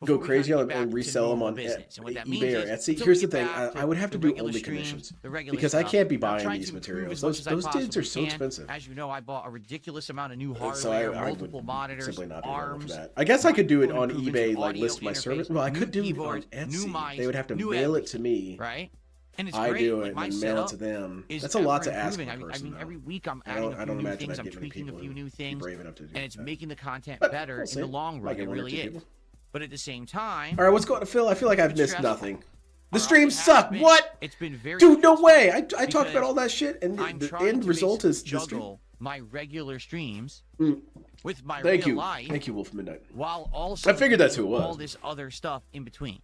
[SPEAKER 1] Go
[SPEAKER 2] before we
[SPEAKER 1] crazy
[SPEAKER 2] kinda
[SPEAKER 1] on
[SPEAKER 2] get
[SPEAKER 1] and
[SPEAKER 2] back to
[SPEAKER 1] resell them
[SPEAKER 2] normal
[SPEAKER 1] on
[SPEAKER 2] business. And what that
[SPEAKER 1] eBay
[SPEAKER 2] means
[SPEAKER 1] or
[SPEAKER 2] is,
[SPEAKER 1] Etsy.
[SPEAKER 2] until
[SPEAKER 1] Here's
[SPEAKER 2] we
[SPEAKER 1] the
[SPEAKER 2] get
[SPEAKER 1] thing.
[SPEAKER 2] back
[SPEAKER 1] I
[SPEAKER 2] to
[SPEAKER 1] would have to
[SPEAKER 2] the
[SPEAKER 1] do
[SPEAKER 2] regular
[SPEAKER 1] only
[SPEAKER 2] stream,
[SPEAKER 1] commissions
[SPEAKER 2] the regular
[SPEAKER 1] because I
[SPEAKER 2] stuff,
[SPEAKER 1] can't be
[SPEAKER 2] I'm
[SPEAKER 1] buying
[SPEAKER 2] trying
[SPEAKER 1] these
[SPEAKER 2] to improve
[SPEAKER 1] materials.
[SPEAKER 2] as much as I
[SPEAKER 1] Those dudes are so
[SPEAKER 2] possibly can.
[SPEAKER 1] expensive.
[SPEAKER 2] As you know, I bought a ridiculous amount of new hardware,
[SPEAKER 1] So I
[SPEAKER 2] multiple
[SPEAKER 1] would
[SPEAKER 2] monitors,
[SPEAKER 1] simply not be around for
[SPEAKER 2] arms.
[SPEAKER 1] that. I guess I could do it on
[SPEAKER 2] microphone
[SPEAKER 1] eBay,
[SPEAKER 2] improvements,
[SPEAKER 1] like
[SPEAKER 2] audio
[SPEAKER 1] list my service.
[SPEAKER 2] interface,
[SPEAKER 1] Well, I
[SPEAKER 2] new
[SPEAKER 1] could do it on
[SPEAKER 2] keyboards, new
[SPEAKER 1] Etsy.
[SPEAKER 2] mics,
[SPEAKER 1] They would have to
[SPEAKER 2] new
[SPEAKER 1] mail it to
[SPEAKER 2] everything,
[SPEAKER 1] me.
[SPEAKER 2] right? And it's
[SPEAKER 1] I
[SPEAKER 2] great.
[SPEAKER 1] do
[SPEAKER 2] Like,
[SPEAKER 1] it
[SPEAKER 2] my
[SPEAKER 1] and then mail it
[SPEAKER 2] setup
[SPEAKER 1] to them.
[SPEAKER 2] is
[SPEAKER 1] That's a lot to
[SPEAKER 2] ever
[SPEAKER 1] ask
[SPEAKER 2] improving.
[SPEAKER 1] for a person.
[SPEAKER 2] Every week I'm
[SPEAKER 1] I
[SPEAKER 2] adding
[SPEAKER 1] don't
[SPEAKER 2] a few new
[SPEAKER 1] imagine
[SPEAKER 2] things.
[SPEAKER 1] I'd
[SPEAKER 2] I'm
[SPEAKER 1] get many
[SPEAKER 2] tweaking a
[SPEAKER 1] people
[SPEAKER 2] few
[SPEAKER 1] who
[SPEAKER 2] new
[SPEAKER 1] be
[SPEAKER 2] things,
[SPEAKER 1] brave enough to do
[SPEAKER 2] and it's
[SPEAKER 1] that.
[SPEAKER 2] making the content
[SPEAKER 1] But
[SPEAKER 2] better
[SPEAKER 1] we'll
[SPEAKER 2] in
[SPEAKER 1] see.
[SPEAKER 2] the long
[SPEAKER 1] Might
[SPEAKER 2] run.
[SPEAKER 1] get
[SPEAKER 2] It
[SPEAKER 1] one or
[SPEAKER 2] really
[SPEAKER 1] two
[SPEAKER 2] is.
[SPEAKER 1] people.
[SPEAKER 2] But at the same time,
[SPEAKER 1] All right, what's going on, Phil? I feel like I've
[SPEAKER 2] it's
[SPEAKER 1] missed
[SPEAKER 2] stressful.
[SPEAKER 1] nothing. The
[SPEAKER 2] Or
[SPEAKER 1] streams
[SPEAKER 2] it has
[SPEAKER 1] suck.
[SPEAKER 2] been.
[SPEAKER 1] What?
[SPEAKER 2] It's been very
[SPEAKER 1] Dude, no
[SPEAKER 2] stressful
[SPEAKER 1] way. I talked about
[SPEAKER 2] because
[SPEAKER 1] all that shit, and
[SPEAKER 2] I'm
[SPEAKER 1] the
[SPEAKER 2] trying
[SPEAKER 1] end
[SPEAKER 2] to
[SPEAKER 1] result is
[SPEAKER 2] basically
[SPEAKER 1] the stream.
[SPEAKER 2] juggle my regular streams
[SPEAKER 1] Mm.
[SPEAKER 2] with my
[SPEAKER 1] Thank
[SPEAKER 2] real
[SPEAKER 1] you.
[SPEAKER 2] life,
[SPEAKER 1] Thank you, Wolf Midnight.
[SPEAKER 2] while also
[SPEAKER 1] I figured that's
[SPEAKER 2] doing
[SPEAKER 1] who it
[SPEAKER 2] all
[SPEAKER 1] was.
[SPEAKER 2] this other stuff in between.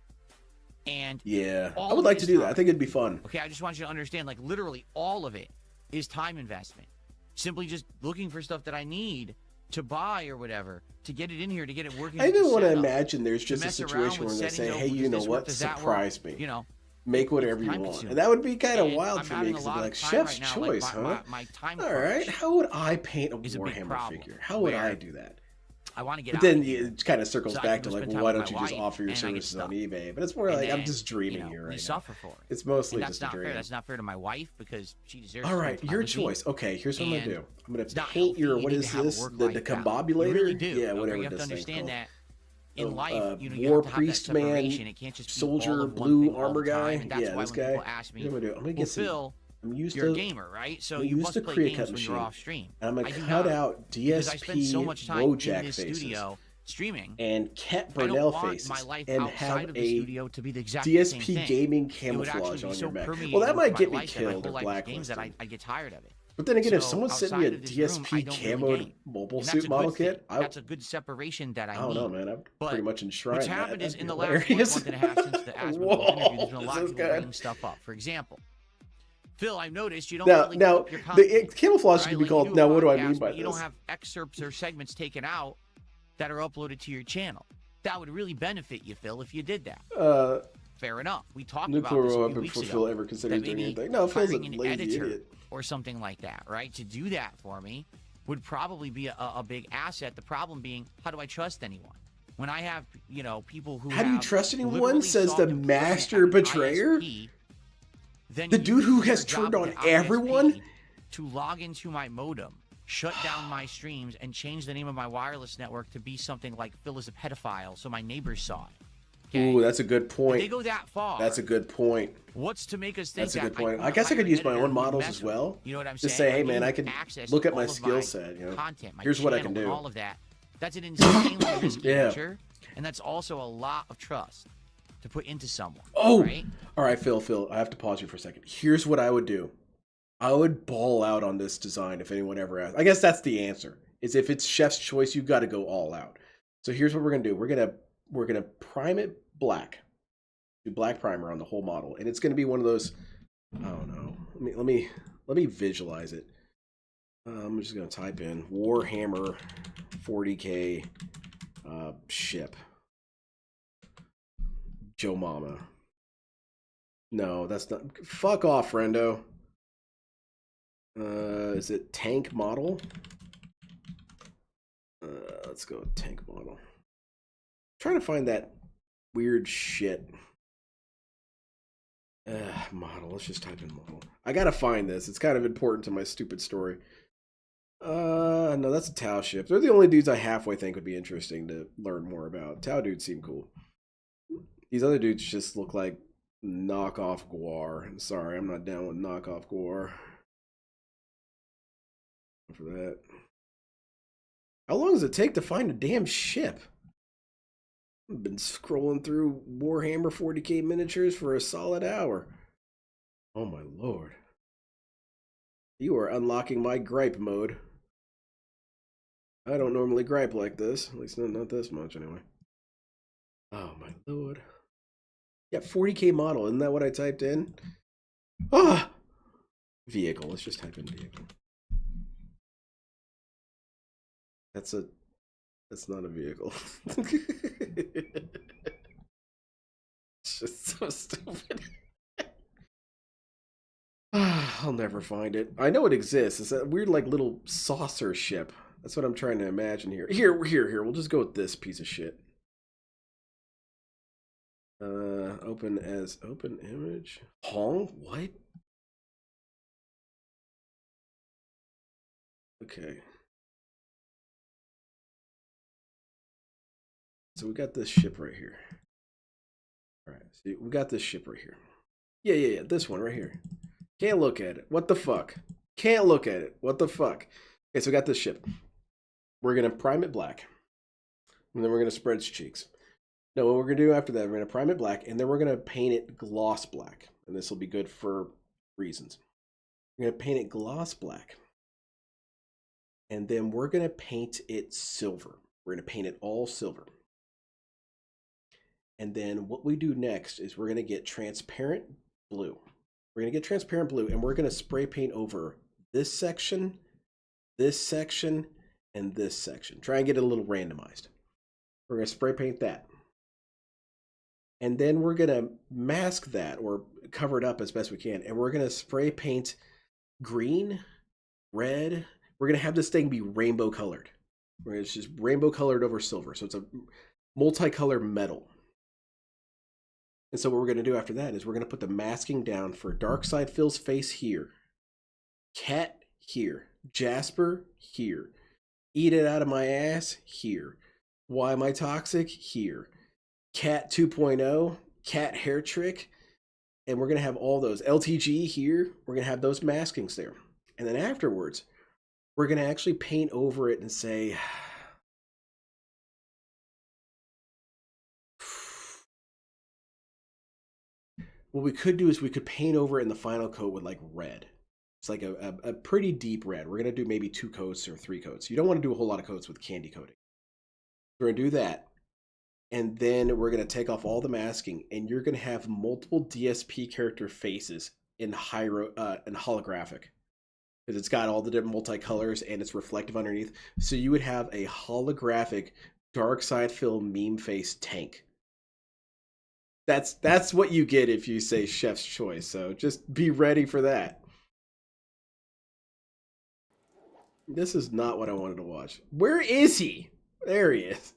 [SPEAKER 2] And
[SPEAKER 1] Yeah,
[SPEAKER 2] all
[SPEAKER 1] I would
[SPEAKER 2] of
[SPEAKER 1] like
[SPEAKER 2] it
[SPEAKER 1] to
[SPEAKER 2] is
[SPEAKER 1] do that. I
[SPEAKER 2] time.
[SPEAKER 1] think it'd be fun.
[SPEAKER 2] Okay, I just want you to understand, like, literally all of it is time investment. Simply just looking for stuff that I need to buy or whatever to get it in here, to get it working.
[SPEAKER 1] I even want to
[SPEAKER 2] setup,
[SPEAKER 1] imagine there's just a
[SPEAKER 2] mess around
[SPEAKER 1] situation
[SPEAKER 2] with
[SPEAKER 1] where they say,
[SPEAKER 2] settings.
[SPEAKER 1] "Hey,
[SPEAKER 2] Oh,
[SPEAKER 1] you
[SPEAKER 2] does
[SPEAKER 1] know
[SPEAKER 2] this work?
[SPEAKER 1] what?
[SPEAKER 2] Does that
[SPEAKER 1] Surprise
[SPEAKER 2] work?
[SPEAKER 1] me.
[SPEAKER 2] You know,
[SPEAKER 1] Make whatever
[SPEAKER 2] it's
[SPEAKER 1] you
[SPEAKER 2] time
[SPEAKER 1] want."
[SPEAKER 2] consuming.
[SPEAKER 1] And that would be kind of
[SPEAKER 2] And
[SPEAKER 1] wild
[SPEAKER 2] I'm
[SPEAKER 1] for me
[SPEAKER 2] having a
[SPEAKER 1] because it'd
[SPEAKER 2] lot
[SPEAKER 1] be
[SPEAKER 2] of
[SPEAKER 1] like,
[SPEAKER 2] time
[SPEAKER 1] chef's
[SPEAKER 2] right now,
[SPEAKER 1] choice,
[SPEAKER 2] like,
[SPEAKER 1] huh?
[SPEAKER 2] my time
[SPEAKER 1] All right,
[SPEAKER 2] crunch
[SPEAKER 1] how would I paint a
[SPEAKER 2] is a big
[SPEAKER 1] Warhammer
[SPEAKER 2] problem,
[SPEAKER 1] figure? How would I
[SPEAKER 2] where
[SPEAKER 1] do that?
[SPEAKER 2] I want to get
[SPEAKER 1] But
[SPEAKER 2] out
[SPEAKER 1] then
[SPEAKER 2] of here.
[SPEAKER 1] it kind of circles
[SPEAKER 2] so I
[SPEAKER 1] back
[SPEAKER 2] can
[SPEAKER 1] to like,
[SPEAKER 2] spend
[SPEAKER 1] well,
[SPEAKER 2] time
[SPEAKER 1] why
[SPEAKER 2] with
[SPEAKER 1] don't
[SPEAKER 2] my
[SPEAKER 1] you just
[SPEAKER 2] wife,
[SPEAKER 1] offer your
[SPEAKER 2] and I get
[SPEAKER 1] services on
[SPEAKER 2] stuff.
[SPEAKER 1] eBay? But it's more
[SPEAKER 2] And
[SPEAKER 1] like I'm
[SPEAKER 2] then,
[SPEAKER 1] just dreaming here
[SPEAKER 2] we
[SPEAKER 1] right now.
[SPEAKER 2] suffer for it.
[SPEAKER 1] It's mostly
[SPEAKER 2] And that's
[SPEAKER 1] just a
[SPEAKER 2] not fair.
[SPEAKER 1] dream.
[SPEAKER 2] That's not fair to my wife because she deserves.
[SPEAKER 1] All
[SPEAKER 2] to
[SPEAKER 1] right,
[SPEAKER 2] spend time
[SPEAKER 1] your
[SPEAKER 2] with me.
[SPEAKER 1] choice. Okay, here's what I'm gonna
[SPEAKER 2] And
[SPEAKER 1] do. I'm gonna
[SPEAKER 2] it's not
[SPEAKER 1] paint your
[SPEAKER 2] healthy. You
[SPEAKER 1] what
[SPEAKER 2] need
[SPEAKER 1] is
[SPEAKER 2] to have a
[SPEAKER 1] this? The
[SPEAKER 2] work-life balance.
[SPEAKER 1] combobulator?
[SPEAKER 2] You really do.
[SPEAKER 1] Yeah,
[SPEAKER 2] Okay?
[SPEAKER 1] whatever
[SPEAKER 2] You have to
[SPEAKER 1] this thing's
[SPEAKER 2] understand
[SPEAKER 1] called.
[SPEAKER 2] that in life, you know, you
[SPEAKER 1] war
[SPEAKER 2] have to have that
[SPEAKER 1] priest man,
[SPEAKER 2] separation. It can't just be all
[SPEAKER 1] soldier,
[SPEAKER 2] of one
[SPEAKER 1] blue
[SPEAKER 2] thing all
[SPEAKER 1] armor
[SPEAKER 2] the time.
[SPEAKER 1] guy.
[SPEAKER 2] And that's
[SPEAKER 1] Yeah,
[SPEAKER 2] why
[SPEAKER 1] this
[SPEAKER 2] when
[SPEAKER 1] guy.
[SPEAKER 2] people ask me,
[SPEAKER 1] Here's what I'm gonna do. I'm gonna
[SPEAKER 2] well,
[SPEAKER 1] get some.
[SPEAKER 2] Phil,
[SPEAKER 1] I'm used
[SPEAKER 2] you're a
[SPEAKER 1] to.
[SPEAKER 2] gamer, right? So
[SPEAKER 1] I'm
[SPEAKER 2] you
[SPEAKER 1] used
[SPEAKER 2] must
[SPEAKER 1] to
[SPEAKER 2] play
[SPEAKER 1] Korea
[SPEAKER 2] games
[SPEAKER 1] cut
[SPEAKER 2] when
[SPEAKER 1] machine.
[SPEAKER 2] you're off stream.
[SPEAKER 1] And I'm
[SPEAKER 2] I
[SPEAKER 1] gonna
[SPEAKER 2] do
[SPEAKER 1] cut
[SPEAKER 2] not,
[SPEAKER 1] out
[SPEAKER 2] because I spend so
[SPEAKER 1] DSP
[SPEAKER 2] much time in
[SPEAKER 1] Wojak
[SPEAKER 2] this
[SPEAKER 1] faces
[SPEAKER 2] studio streaming.
[SPEAKER 1] and Cat
[SPEAKER 2] I don't
[SPEAKER 1] Burnell
[SPEAKER 2] want
[SPEAKER 1] faces
[SPEAKER 2] my life
[SPEAKER 1] and
[SPEAKER 2] outside
[SPEAKER 1] have
[SPEAKER 2] of the
[SPEAKER 1] a
[SPEAKER 2] studio to be the exact same
[SPEAKER 1] DSP
[SPEAKER 2] thing.
[SPEAKER 1] gaming
[SPEAKER 2] It would actually
[SPEAKER 1] camouflage
[SPEAKER 2] be
[SPEAKER 1] on
[SPEAKER 2] so
[SPEAKER 1] your Mac.
[SPEAKER 2] permeated
[SPEAKER 1] Well, that
[SPEAKER 2] with
[SPEAKER 1] might
[SPEAKER 2] my
[SPEAKER 1] get me
[SPEAKER 2] life that my
[SPEAKER 1] killed
[SPEAKER 2] whole
[SPEAKER 1] or
[SPEAKER 2] life is games that
[SPEAKER 1] blacklisted.
[SPEAKER 2] I get tired of it.
[SPEAKER 1] But then again, if
[SPEAKER 2] So
[SPEAKER 1] someone sent me a
[SPEAKER 2] outside of this room, I
[SPEAKER 1] DSP
[SPEAKER 2] don't really
[SPEAKER 1] camoed
[SPEAKER 2] game.
[SPEAKER 1] mobile
[SPEAKER 2] And that's
[SPEAKER 1] suit
[SPEAKER 2] a
[SPEAKER 1] model
[SPEAKER 2] good thing.
[SPEAKER 1] kit,
[SPEAKER 2] That's a good separation that
[SPEAKER 1] I
[SPEAKER 2] I
[SPEAKER 1] don't know,
[SPEAKER 2] need.
[SPEAKER 1] man. I'm
[SPEAKER 2] But
[SPEAKER 1] pretty much enshrined.
[SPEAKER 2] what's happened is
[SPEAKER 1] That'd
[SPEAKER 2] in
[SPEAKER 1] be
[SPEAKER 2] the last
[SPEAKER 1] hilarious.
[SPEAKER 2] month and a half since the Asmongold interview, there's been a lot of people bringing stuff up. For example, Phil, I've noticed you don't really
[SPEAKER 1] Now,
[SPEAKER 2] keep your content,
[SPEAKER 1] the camouflage
[SPEAKER 2] right?
[SPEAKER 1] can be
[SPEAKER 2] Like,
[SPEAKER 1] called.
[SPEAKER 2] you do a
[SPEAKER 1] Now, what do I
[SPEAKER 2] podcast,
[SPEAKER 1] mean by
[SPEAKER 2] but you
[SPEAKER 1] this?
[SPEAKER 2] don't have excerpts or segments taken out that are uploaded to your channel. That would really benefit you, Phil, if you did that. Fair enough. We talked about
[SPEAKER 1] Nuclear
[SPEAKER 2] this a few
[SPEAKER 1] weapon
[SPEAKER 2] weeks
[SPEAKER 1] before
[SPEAKER 2] ago.
[SPEAKER 1] Phil ever considers
[SPEAKER 2] That
[SPEAKER 1] doing
[SPEAKER 2] maybe
[SPEAKER 1] anything. No, Phil's a
[SPEAKER 2] hiring an
[SPEAKER 1] lazy
[SPEAKER 2] editor
[SPEAKER 1] idiot.
[SPEAKER 2] or something like that, right? To do that for me would probably be a big asset. The problem being, how do I trust anyone? When I have, you know, people who
[SPEAKER 1] How do you
[SPEAKER 2] have
[SPEAKER 1] trust anyone?
[SPEAKER 2] literally
[SPEAKER 1] Says
[SPEAKER 2] sought
[SPEAKER 1] the
[SPEAKER 2] employment
[SPEAKER 1] master
[SPEAKER 2] at an
[SPEAKER 1] betrayer?
[SPEAKER 2] ISP, then
[SPEAKER 1] The
[SPEAKER 2] you
[SPEAKER 1] dude who
[SPEAKER 2] use your
[SPEAKER 1] has
[SPEAKER 2] job
[SPEAKER 1] turned
[SPEAKER 2] at
[SPEAKER 1] on
[SPEAKER 2] the ISP
[SPEAKER 1] everyone?
[SPEAKER 2] to log into my modem, shut down my streams, and change the name of my wireless network to be something like Phil is a pedophile, so my neighbors saw it. Okay?
[SPEAKER 1] Ooh, that's a good
[SPEAKER 2] If they
[SPEAKER 1] point.
[SPEAKER 2] go that far.
[SPEAKER 1] That's a good point.
[SPEAKER 2] What's to make us think
[SPEAKER 1] That's a
[SPEAKER 2] that
[SPEAKER 1] good point. I
[SPEAKER 2] won't
[SPEAKER 1] guess I
[SPEAKER 2] hire
[SPEAKER 1] could
[SPEAKER 2] an
[SPEAKER 1] use my
[SPEAKER 2] editor
[SPEAKER 1] own
[SPEAKER 2] who would
[SPEAKER 1] models
[SPEAKER 2] mess
[SPEAKER 1] as
[SPEAKER 2] with me?
[SPEAKER 1] well.
[SPEAKER 2] You know what I'm
[SPEAKER 1] Just
[SPEAKER 2] saying?
[SPEAKER 1] say, hey,
[SPEAKER 2] Like,
[SPEAKER 1] man,
[SPEAKER 2] getting
[SPEAKER 1] I could
[SPEAKER 2] access
[SPEAKER 1] look
[SPEAKER 2] to
[SPEAKER 1] at my
[SPEAKER 2] all of
[SPEAKER 1] skill set. You know,
[SPEAKER 2] content, my
[SPEAKER 1] here's what I can
[SPEAKER 2] channel, and
[SPEAKER 1] do.
[SPEAKER 2] all of that. That's an insanely risky
[SPEAKER 1] Yeah.
[SPEAKER 2] venture, and that's also a lot of trust to put into someone.
[SPEAKER 1] Oh,
[SPEAKER 2] right?
[SPEAKER 1] all right, Phil. I have to pause you for a second. Here's what I would do. I would ball out on this design if anyone ever asks. I guess that's the answer. Is if it's chef's choice, you've got to go all out. So here's what we're gonna do. We're gonna prime it black. Do black primer on the whole model, and it's gonna be one of those. I don't know. Let me visualize it. I'm just gonna type in Warhammer 40K ship. Joe Mama. No, that's not. Fuck off, friendo. Is it tank model? Let's go with tank model. Trying to find that weird shit. Model. Let's just type in model. I gotta find this. It's kind of important to my stupid story. No, that's a Tau ship. They're the only dudes I halfway think would be interesting to learn more about. Tau dudes seem cool. These other dudes just look like knockoff Guar. I'm sorry, I'm not down with knockoff Guar. For that. How long does it take to find a damn ship? I've been scrolling through Warhammer 40K miniatures for a solid hour. Oh my lord. You are unlocking my gripe mode. I don't normally gripe like this. At least not this much anyway. Oh my lord. Yeah, 40K model. Isn't that what I typed in? Ah! Vehicle. Let's just type in vehicle. That's not a vehicle. It's just so stupid. I'll never find it. I know it exists. It's that weird like little saucer ship. That's what I'm trying to imagine here. Here. We'll just go with this piece of shit. Open image. Hong? What? Okay. So we got this ship right here. All right, see, we got this ship right here. Yeah, this one right here. Can't look at it. What the fuck? Can't look at it. What the fuck? Okay, so we got this ship. We're gonna prime it black, and then we're gonna spread its cheeks. No, what we're gonna do after that, we're gonna prime it black, and then we're gonna paint it gloss black, and this will be good for reasons. We're gonna paint it gloss black, and then we're gonna paint it silver. We're gonna paint it all silver. And then what we do next is we're going to get transparent blue. We're going to get transparent blue, and we're going to spray paint over this section, and this section. Try and get it a little randomized. We're going to spray paint that. And then we're going to mask that or cover it up as best we can. And we're going to spray paint green, red. We're going to have this thing be rainbow colored. It's just rainbow colored over silver. So it's a multicolor metal. And so what we're going to do after that is we're going to put the masking down for Darkside Phil's face here. Cat here. Jasper here. Eat it out of my ass here. Why am I toxic? Here. Cat 2.0, cat hair trick, and we're going to have all those. LTG here, we're going to have those maskings there. And then afterwards, we're going to actually paint over it and say, what we could do is we could paint over it in the final coat with like red. It's like a pretty deep red. We're going to do maybe 2 coats or 3 coats. You don't want to do a whole lot of coats with candy coating. We're going to do that. And then we're going to take off all the masking, and you're going to have multiple DSP character faces in holographic. Because it's got all the different multicolors and it's reflective underneath. So you would have a holographic dark side fill meme face tank. That's what you get if you say Chef's Choice. So just be ready for that. This is not what I wanted to watch. Where is he? There he is.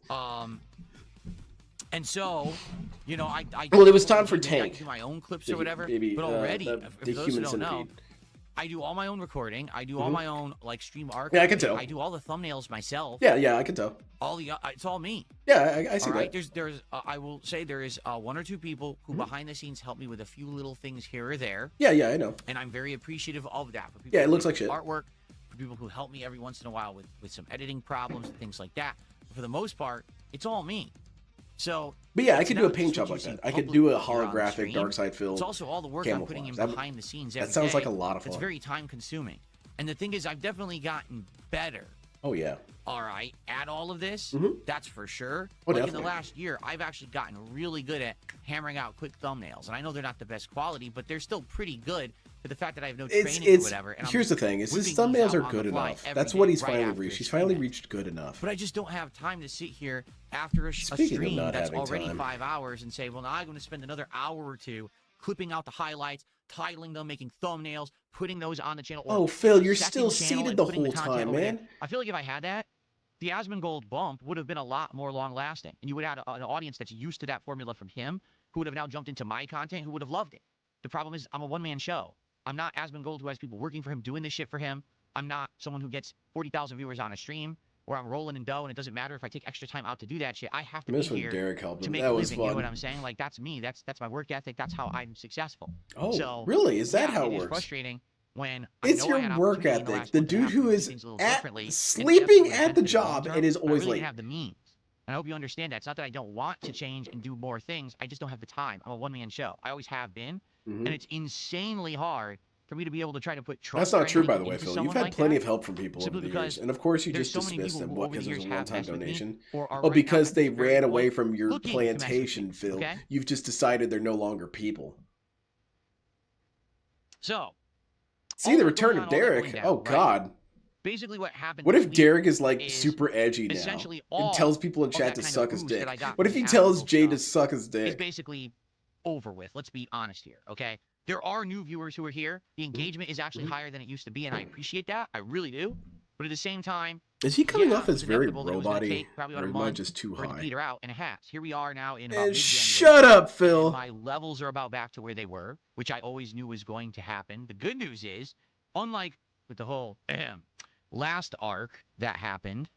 [SPEAKER 2] And so, you know, I
[SPEAKER 1] well, it was time for Tank.
[SPEAKER 2] I do my own clips or whatever, but already, for those who don't know, I do all my own recording. I do all my own like stream archive.
[SPEAKER 1] Yeah, I can tell.
[SPEAKER 2] I do all the thumbnails myself.
[SPEAKER 1] Yeah, I can tell.
[SPEAKER 2] All the it's all me.
[SPEAKER 1] Yeah, I see that.
[SPEAKER 2] There's I will say there is 1 or 2 people who behind the scenes help me with a few little things here or there.
[SPEAKER 1] Yeah, I know.
[SPEAKER 2] And I'm very appreciative of that. For people
[SPEAKER 1] it looks like shit.
[SPEAKER 2] Artwork, for people who help me every once in a while with some editing problems and things like that. But for the most part, it's all me. So,
[SPEAKER 1] but yeah, I could do a paint job like that. I could do a holographic dark side fill.
[SPEAKER 2] It's also all the work I'm putting in behind the scenes every day.
[SPEAKER 1] That sounds like a lot of fun.
[SPEAKER 2] It's very time consuming. And the thing is, I've definitely gotten better.
[SPEAKER 1] Oh yeah.
[SPEAKER 2] All right, at all of this, that's for sure.
[SPEAKER 1] Oh,
[SPEAKER 2] like
[SPEAKER 1] definitely.
[SPEAKER 2] in the last year, I've actually gotten really good at hammering out quick thumbnails. And I know they're not the best quality, but they're still pretty good for the fact that I have no training or whatever. And
[SPEAKER 1] here's the thing: is his thumbnails are good enough. That's what he's finally reached. He's finally reached good enough.
[SPEAKER 2] But I just don't have time to sit here after a stream that's already 5 hours and say, well, now I'm going to spend another hour or 2 clipping out the highlights, titling them, making thumbnails, putting those on the channel.
[SPEAKER 1] Oh, Phil, you're still seated the whole time, man.
[SPEAKER 2] I feel like if I had that, the Asmongold bump would have been a lot more long-lasting. And you would have an audience that's used to that formula from him, who would have now jumped into my content, who would have loved it. The problem is I'm a one-man show. I'm not Asmongold, who has people working for him, doing this shit for him. I'm not someone who gets 40,000 viewers on a stream, where I'm rolling in dough, and it doesn't matter if I take extra time out to do that shit. I have to be here to make a living. You know what I'm saying? Like, that's me. That's my work ethic. That's how I'm successful.
[SPEAKER 1] Oh,
[SPEAKER 2] so,
[SPEAKER 1] really? Is that how it
[SPEAKER 2] works?
[SPEAKER 1] It's
[SPEAKER 2] frustrating when
[SPEAKER 1] it's your work ethic. The dude who is sleeping at the job and is always late.
[SPEAKER 2] Have the means. And I hope you understand that. It's not that I don't want to change and do more things. I just don't have the time. I'm a one-man show. I always have been, and it's insanely hard for me to be able to try to put trust.
[SPEAKER 1] That's not true, by the way, Phil. You've had plenty of help from people over the years, and of course you just dismissed them because it was a one-time donation. Oh, because they ran away from your plantation, Phil. You've just decided they're no longer people.
[SPEAKER 2] So,
[SPEAKER 1] see the return of Derek. Oh God.
[SPEAKER 2] Basically, what happened?
[SPEAKER 1] What if Derek is like super edgy now and tells people in chat to suck his dick? What if he tells Jay to suck his dick?
[SPEAKER 2] It's basically over with. Let's be honest here, okay? There are new viewers who are here. The engagement is actually higher than it used to be, and I appreciate that. I really do. But at the same time,
[SPEAKER 1] is he coming off as very robot-y, or am I just too high?
[SPEAKER 2] Peter out, and it has. Here we are now in about
[SPEAKER 1] shut up, Phil.
[SPEAKER 2] My levels are about back to where they were, which I always knew was going to happen. The good news is, unlike with the whole last arc that happened,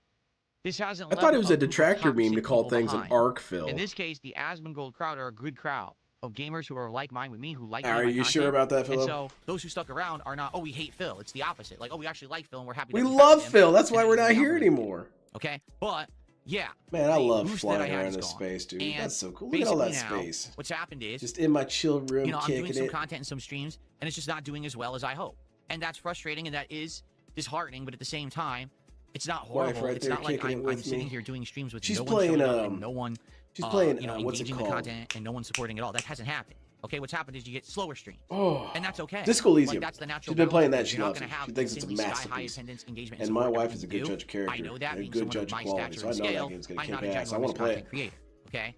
[SPEAKER 2] this hasn't.
[SPEAKER 1] I thought it was a detractor meme to call things an arc, Phil.
[SPEAKER 2] In this case, the Asmongold crowd are a good crowd of gamers who are like mine with me, who like
[SPEAKER 1] Are you sure about that, Phil?
[SPEAKER 2] And so those who stuck around are not, oh, we hate Phil. It's the opposite. Like, oh, we actually like Phil and we're happy.
[SPEAKER 1] We love Phil. That's why we're not here anymore.
[SPEAKER 2] Okay, but yeah.
[SPEAKER 1] Man, I love flying around in space, dude. That's so cool. Look at all that space.
[SPEAKER 2] What's happened is
[SPEAKER 1] just in my chill room,
[SPEAKER 2] you know, I'm
[SPEAKER 1] kicking
[SPEAKER 2] doing some
[SPEAKER 1] it.
[SPEAKER 2] content and some streams, and it's just not doing as well as I hope, and that's frustrating, and that is disheartening. But at the same time, it's not horrible.
[SPEAKER 1] Right,
[SPEAKER 2] it's not like I'm sitting here doing streams with
[SPEAKER 1] she's
[SPEAKER 2] no
[SPEAKER 1] playing,
[SPEAKER 2] one, and no one.
[SPEAKER 1] She's playing.
[SPEAKER 2] You know,
[SPEAKER 1] what's it
[SPEAKER 2] engaging
[SPEAKER 1] called?
[SPEAKER 2] the content, and no one supporting it all. That hasn't happened. Okay, what's happened is you get slower streams, and that's okay.
[SPEAKER 1] Disco Elysium.
[SPEAKER 2] Like, that's the natural.
[SPEAKER 1] She's been playing that. She
[SPEAKER 2] You're
[SPEAKER 1] loves it. She thinks it's a masterpiece. And my wife is a good judge of character.
[SPEAKER 2] I know that,
[SPEAKER 1] and a good judge of quality, so I know that game's gonna kick ass. I want to play it.
[SPEAKER 2] Creator, okay,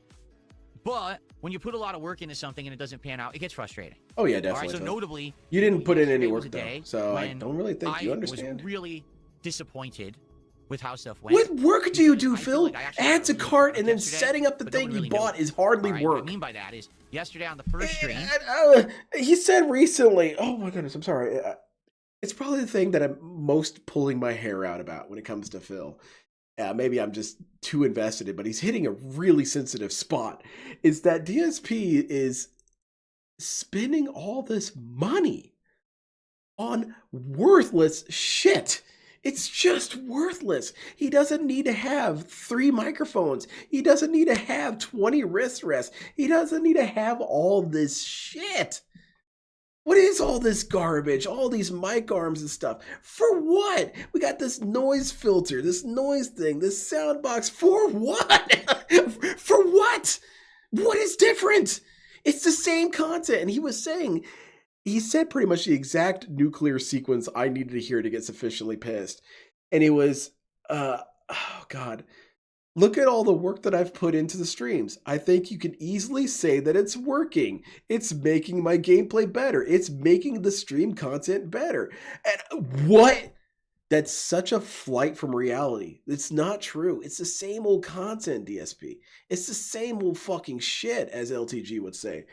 [SPEAKER 2] but when you put a lot of work into something and it doesn't pan out, it gets frustrating.
[SPEAKER 1] Oh yeah, definitely.
[SPEAKER 2] All right, so notably,
[SPEAKER 1] you didn't put in any work though, so I don't really think you understand.
[SPEAKER 2] I was really disappointed with how stuff went.
[SPEAKER 1] What work do you do, Phil? Add to cart and then setting up the thing you bought is hardly work.
[SPEAKER 2] What I mean by that is, yesterday on the first stream,
[SPEAKER 1] he said recently, oh my goodness, I'm sorry. It's probably the thing that I'm most pulling my hair out about when it comes to Phil. maybe I'm just too invested in, but he's hitting a really sensitive spot, is that DSP is spending all this money on worthless shit. It's just worthless. He doesn't need to have 3 microphones. He doesn't need to have 20 wrist rests. He doesn't need to have all this shit. What is all this garbage? All these mic arms and stuff. For what? We got this noise filter, this noise thing, this sound box. For what? For what? What is different? It's the same content. And he said pretty much the exact nuclear sequence I needed to hear to get sufficiently pissed. And it was, oh God. Look at all the work that I've put into the streams. I think you can easily say that it's working. It's making my gameplay better. It's making the stream content better. And what? That's such a flight from reality. It's not true. It's the same old content, DSP. It's the same old fucking shit, as LTG would say.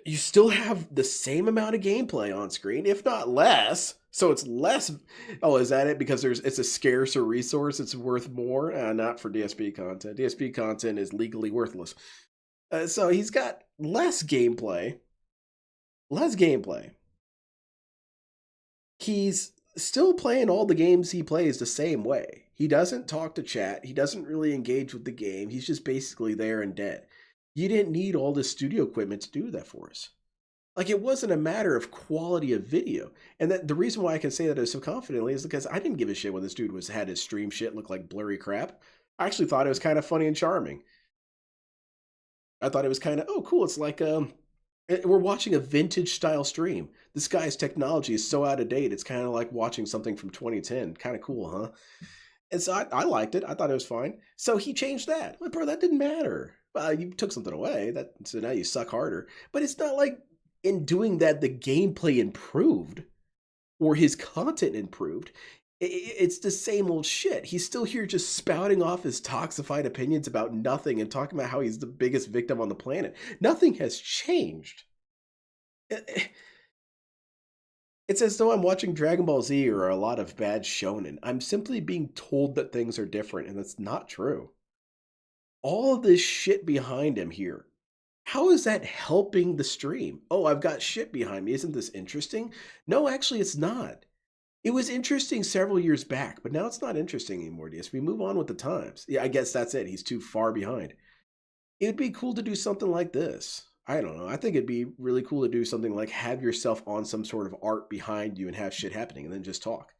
[SPEAKER 1] You still have the same amount of gameplay on screen, if not less. So it's less. Oh, is that it? Because it's a scarcer resource. It's worth more. Not for DSP content. DSP content is legally worthless. So he's got less gameplay. He's still playing all the games he plays the same way. He doesn't talk to chat. He doesn't really engage with the game. He's just basically there and dead. You didn't need all this studio equipment to do that for us. Like, it wasn't a matter of quality of video. And that the reason why I can say that so confidently is because I didn't give a shit when this dude had his stream shit look like blurry crap. I actually thought it was kind of funny and charming. I thought it was kind of, oh, cool. It's like, we're watching a vintage style stream. This guy's technology is so out of date. It's kind of like watching something from 2010. Kind of cool, huh? And so I liked it. I thought it was fine. So he changed that. Well, bro, that didn't matter. Well, you took something away. So now you suck harder. But it's not like in doing that, the gameplay improved or his content improved. It's the same old shit. He's still here just spouting off his toxified opinions about nothing and talking about how he's the biggest victim on the planet. Nothing has changed. It's as though I'm watching Dragon Ball Z or a lot of bad shonen. I'm simply being told that things are different, and that's not true. All of this shit behind him here. How is that helping the stream? Oh, I've got shit behind me. Isn't this interesting? No, actually, it's not. It was interesting several years back, but now it's not interesting anymore, DSP. Move on with the times. Yeah, I guess that's it. He's too far behind. It'd be cool to do something like this. I don't know. I think it'd be really cool to do something like have yourself on some sort of art behind you and have shit happening and then just talk.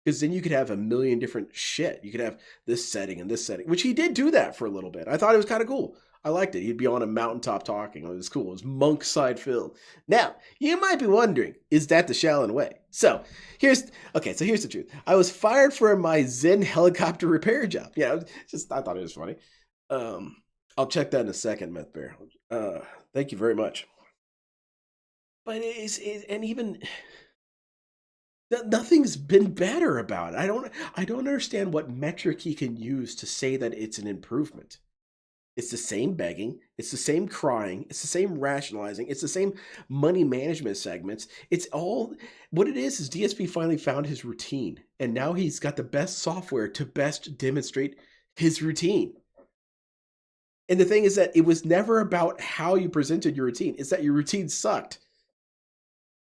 [SPEAKER 1] Because then you could have a million different shit. You could have this setting and this setting, which he did do that for a little bit. I thought it was kind of cool. I liked it. He'd be on a mountaintop talking. It was cool. It was monk side Phil. Now, you might be wondering, is that the Shaolin way? So here's the truth. I was fired for my Zen helicopter repair job. Yeah, I thought it was funny. I'll check that in a second, Meth Bear. Thank you very much. But nothing's been better about it. I don't understand what metric he can use to say that it's an improvement. It's the same begging. It's the same crying. It's the same rationalizing. It's the same money management segments. It's all what it is DSP finally found his routine. And now he's got the best software to best demonstrate his routine. And the thing is that it was never about how you presented your routine. It's that your routine sucked.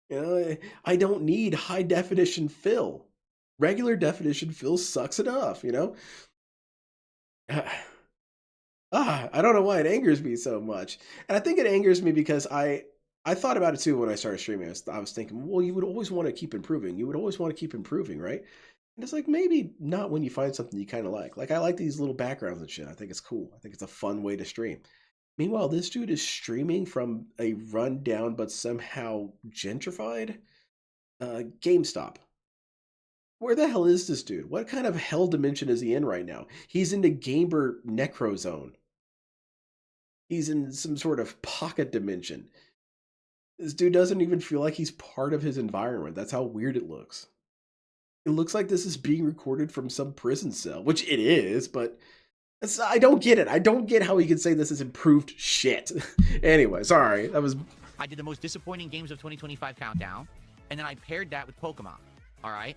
[SPEAKER 1] You know, I don't need high definition fill. Regular definition fill sucks enough, you know? I don't know why it angers me so much. And I think it angers me because I thought about it too when I started streaming. I was thinking, well, you would always want to keep improving. You would always want to keep improving, right? And it's like, maybe not when you find something you kind of like. Like, I like these little backgrounds and shit. I think it's cool. I think it's a fun way to stream. Meanwhile, this dude is streaming from a rundown but somehow gentrified GameStop. Where the hell is this dude? What kind of hell dimension is he in right now? He's in the gamer necro zone. He's in some sort of pocket dimension. This dude doesn't even feel like he's part of his environment. That's how weird it looks. It looks like this is being recorded from some prison cell, which it is, but I don't get it. I don't get how he can say this is improved shit. Anyway, sorry.
[SPEAKER 2] I did the most disappointing games of 2025 countdown, and then I paired that with Pokemon. All right.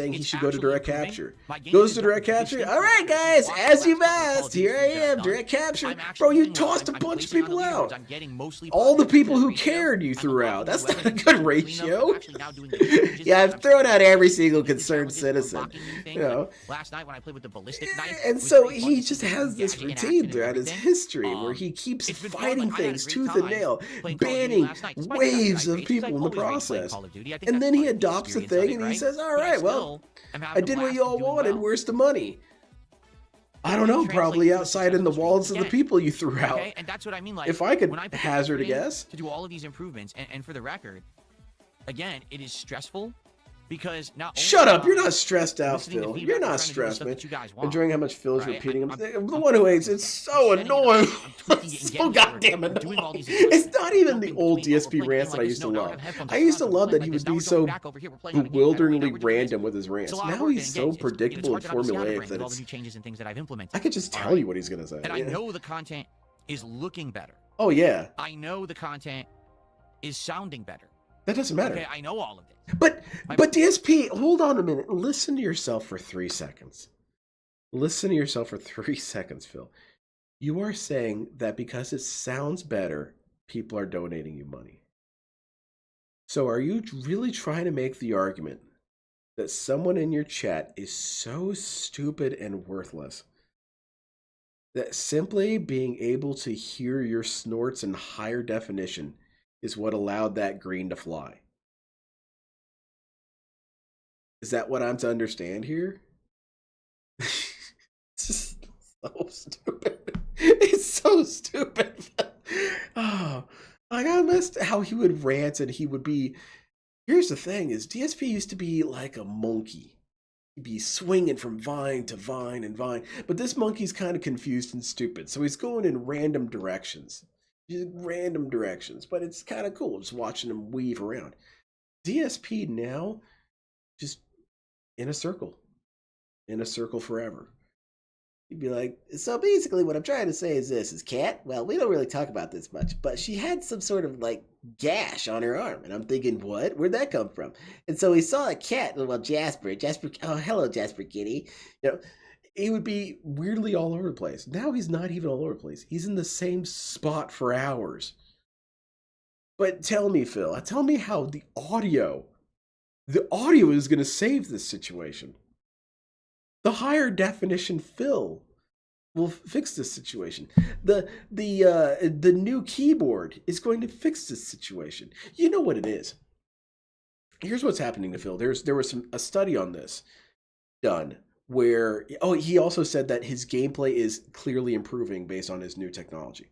[SPEAKER 1] saying he
[SPEAKER 2] It's
[SPEAKER 1] should go to
[SPEAKER 2] actually
[SPEAKER 1] direct
[SPEAKER 2] improving.
[SPEAKER 1] capture.
[SPEAKER 2] My game
[SPEAKER 1] Goes
[SPEAKER 2] is
[SPEAKER 1] to direct
[SPEAKER 2] not
[SPEAKER 1] capture.
[SPEAKER 2] distinct
[SPEAKER 1] All right,
[SPEAKER 2] from
[SPEAKER 1] guys,
[SPEAKER 2] the
[SPEAKER 1] as you've
[SPEAKER 2] last couple of Call of
[SPEAKER 1] asked, here I
[SPEAKER 2] Duties that I've
[SPEAKER 1] am,
[SPEAKER 2] done.
[SPEAKER 1] direct capture.
[SPEAKER 2] I'm actually
[SPEAKER 1] Bro, you
[SPEAKER 2] doing well.
[SPEAKER 1] tossed a
[SPEAKER 2] I'm
[SPEAKER 1] bunch of
[SPEAKER 2] placing on
[SPEAKER 1] people
[SPEAKER 2] the leaderboards.
[SPEAKER 1] out.
[SPEAKER 2] I'm getting mostly
[SPEAKER 1] All the
[SPEAKER 2] positive
[SPEAKER 1] people who
[SPEAKER 2] ratio.
[SPEAKER 1] cared you
[SPEAKER 2] I'm
[SPEAKER 1] threw
[SPEAKER 2] unlocking
[SPEAKER 1] out. That's
[SPEAKER 2] new
[SPEAKER 1] not a
[SPEAKER 2] weapons,
[SPEAKER 1] good
[SPEAKER 2] I'm cleaning them.
[SPEAKER 1] ratio.
[SPEAKER 2] I'm actually now doing the challenges.
[SPEAKER 1] Yeah,
[SPEAKER 2] I'm
[SPEAKER 1] I've thrown out every
[SPEAKER 2] doing
[SPEAKER 1] single
[SPEAKER 2] the
[SPEAKER 1] concerned
[SPEAKER 2] challenges,
[SPEAKER 1] citizen.
[SPEAKER 2] unlocking new things.
[SPEAKER 1] You know.
[SPEAKER 2] Like last night when I played with the ballistic knife, it
[SPEAKER 1] And
[SPEAKER 2] was
[SPEAKER 1] so
[SPEAKER 2] pretty fun
[SPEAKER 1] he
[SPEAKER 2] to see
[SPEAKER 1] just
[SPEAKER 2] the
[SPEAKER 1] has this
[SPEAKER 2] gadget in action
[SPEAKER 1] routine
[SPEAKER 2] and
[SPEAKER 1] throughout his
[SPEAKER 2] everything.
[SPEAKER 1] history where he keeps
[SPEAKER 2] It's been fun.
[SPEAKER 1] fighting
[SPEAKER 2] Like, I had a
[SPEAKER 1] things
[SPEAKER 2] great
[SPEAKER 1] tooth and
[SPEAKER 2] time
[SPEAKER 1] nail,
[SPEAKER 2] playing Call of Duty
[SPEAKER 1] banning
[SPEAKER 2] last night, despite the fact that
[SPEAKER 1] waves
[SPEAKER 2] I
[SPEAKER 1] of
[SPEAKER 2] raged, 'cause
[SPEAKER 1] people
[SPEAKER 2] I've
[SPEAKER 1] in the
[SPEAKER 2] always raged playing
[SPEAKER 1] process.
[SPEAKER 2] Call of Duty. I think
[SPEAKER 1] And
[SPEAKER 2] that's
[SPEAKER 1] then he
[SPEAKER 2] part of the
[SPEAKER 1] adopts the
[SPEAKER 2] experience of
[SPEAKER 1] thing
[SPEAKER 2] it,
[SPEAKER 1] and he
[SPEAKER 2] right?
[SPEAKER 1] says, all
[SPEAKER 2] But I
[SPEAKER 1] right, well,
[SPEAKER 2] still am
[SPEAKER 1] I
[SPEAKER 2] having a
[SPEAKER 1] did what
[SPEAKER 2] blast
[SPEAKER 1] you
[SPEAKER 2] and
[SPEAKER 1] all
[SPEAKER 2] doing
[SPEAKER 1] wanted.
[SPEAKER 2] well.
[SPEAKER 1] Where's the money? I don't
[SPEAKER 2] It
[SPEAKER 1] know,
[SPEAKER 2] translates
[SPEAKER 1] probably
[SPEAKER 2] to a
[SPEAKER 1] outside in the
[SPEAKER 2] successful
[SPEAKER 1] walls of the
[SPEAKER 2] experience.
[SPEAKER 1] people you threw out.
[SPEAKER 2] Okay, and that's what I mean. Like,
[SPEAKER 1] If I could
[SPEAKER 2] when I put the
[SPEAKER 1] hazard a
[SPEAKER 2] effort in
[SPEAKER 1] guess.
[SPEAKER 2] to do all of these improvements, and for the record, again, it is stressful. Because now
[SPEAKER 1] Shut up! You're not stressed out,
[SPEAKER 2] listening to
[SPEAKER 1] Phil.
[SPEAKER 2] feedback
[SPEAKER 1] You're
[SPEAKER 2] and
[SPEAKER 1] not
[SPEAKER 2] trying to do the
[SPEAKER 1] stressed,
[SPEAKER 2] stuff
[SPEAKER 1] man.
[SPEAKER 2] that you guys want,
[SPEAKER 1] Enjoying how much Phil is
[SPEAKER 2] right?
[SPEAKER 1] repeating him.
[SPEAKER 2] I'm
[SPEAKER 1] The one who hates it's so
[SPEAKER 2] setting it up,
[SPEAKER 1] annoying.
[SPEAKER 2] I'm tweaking it and
[SPEAKER 1] So
[SPEAKER 2] getting it to work,
[SPEAKER 1] goddamn
[SPEAKER 2] I'm doing all
[SPEAKER 1] annoying.
[SPEAKER 2] these
[SPEAKER 1] It's not even the
[SPEAKER 2] jumping
[SPEAKER 1] old
[SPEAKER 2] between, oh, we're
[SPEAKER 1] DSP
[SPEAKER 2] playing
[SPEAKER 1] rants
[SPEAKER 2] like
[SPEAKER 1] that I
[SPEAKER 2] this,
[SPEAKER 1] used to
[SPEAKER 2] no, now I
[SPEAKER 1] love.
[SPEAKER 2] have headphones
[SPEAKER 1] I
[SPEAKER 2] on,
[SPEAKER 1] used to
[SPEAKER 2] so we're
[SPEAKER 1] love
[SPEAKER 2] playing
[SPEAKER 1] that he
[SPEAKER 2] like this,
[SPEAKER 1] would
[SPEAKER 2] now
[SPEAKER 1] be
[SPEAKER 2] we're going
[SPEAKER 1] so
[SPEAKER 2] back over here, we're playing on a game, I don't like
[SPEAKER 1] bewilderingly
[SPEAKER 2] that, we're doing this.
[SPEAKER 1] random with his rants.
[SPEAKER 2] It's a lot of
[SPEAKER 1] Now
[SPEAKER 2] work,
[SPEAKER 1] he's
[SPEAKER 2] and
[SPEAKER 1] so
[SPEAKER 2] again, it's
[SPEAKER 1] predictable
[SPEAKER 2] hard
[SPEAKER 1] and
[SPEAKER 2] to not be
[SPEAKER 1] formulaic
[SPEAKER 2] scatterbrained
[SPEAKER 1] that
[SPEAKER 2] with all the
[SPEAKER 1] it's.
[SPEAKER 2] new changes and things that I've implemented.
[SPEAKER 1] I could just
[SPEAKER 2] All
[SPEAKER 1] tell
[SPEAKER 2] right?
[SPEAKER 1] you what he's gonna say.
[SPEAKER 2] And I know the content is looking better.
[SPEAKER 1] Oh yeah,
[SPEAKER 2] I know the content is sounding better.
[SPEAKER 1] that doesn't matter.
[SPEAKER 2] Okay, I know all of this.
[SPEAKER 1] But DSP, hold on a minute. Listen to yourself for 3 seconds. Listen to yourself for 3 seconds, Phil. You are saying that because it sounds better, people are donating you money. So are you really trying to make the argument that someone in your chat is so stupid and worthless that simply being able to hear your snorts in higher definition is what allowed that green to fly? Is that what I'm to understand here? It's just so stupid. It's so stupid. Oh, like I missed how he would rant and he would be. Here's the thing: is DSP used to be like a monkey. He'd be swinging from vine to vine and vine, but this monkey's kind of confused and stupid, so he's going in random directions. Random directions, but it's kind of cool just watching him weave around. DSP now, just in a circle forever. You'd be like, so basically what I'm trying to say is this, is Kat, well, we don't really talk about this much, but she had some sort of like gash on her arm. And I'm thinking, what? Where'd that come from? And so he saw a cat, well, Jasper, oh, hello, Jasper Kitty. You know, he would be weirdly all over the place. Now he's not even all over the place. He's in the same spot for hours. But tell me, Phil, tell me how the audio is going to save this situation. The higher definition Phil will fix this situation. The new keyboard is going to fix this situation. You know what it is. Here's what's happening to Phil. There was a study on this done where he also said that his gameplay is clearly improving based on his new technology.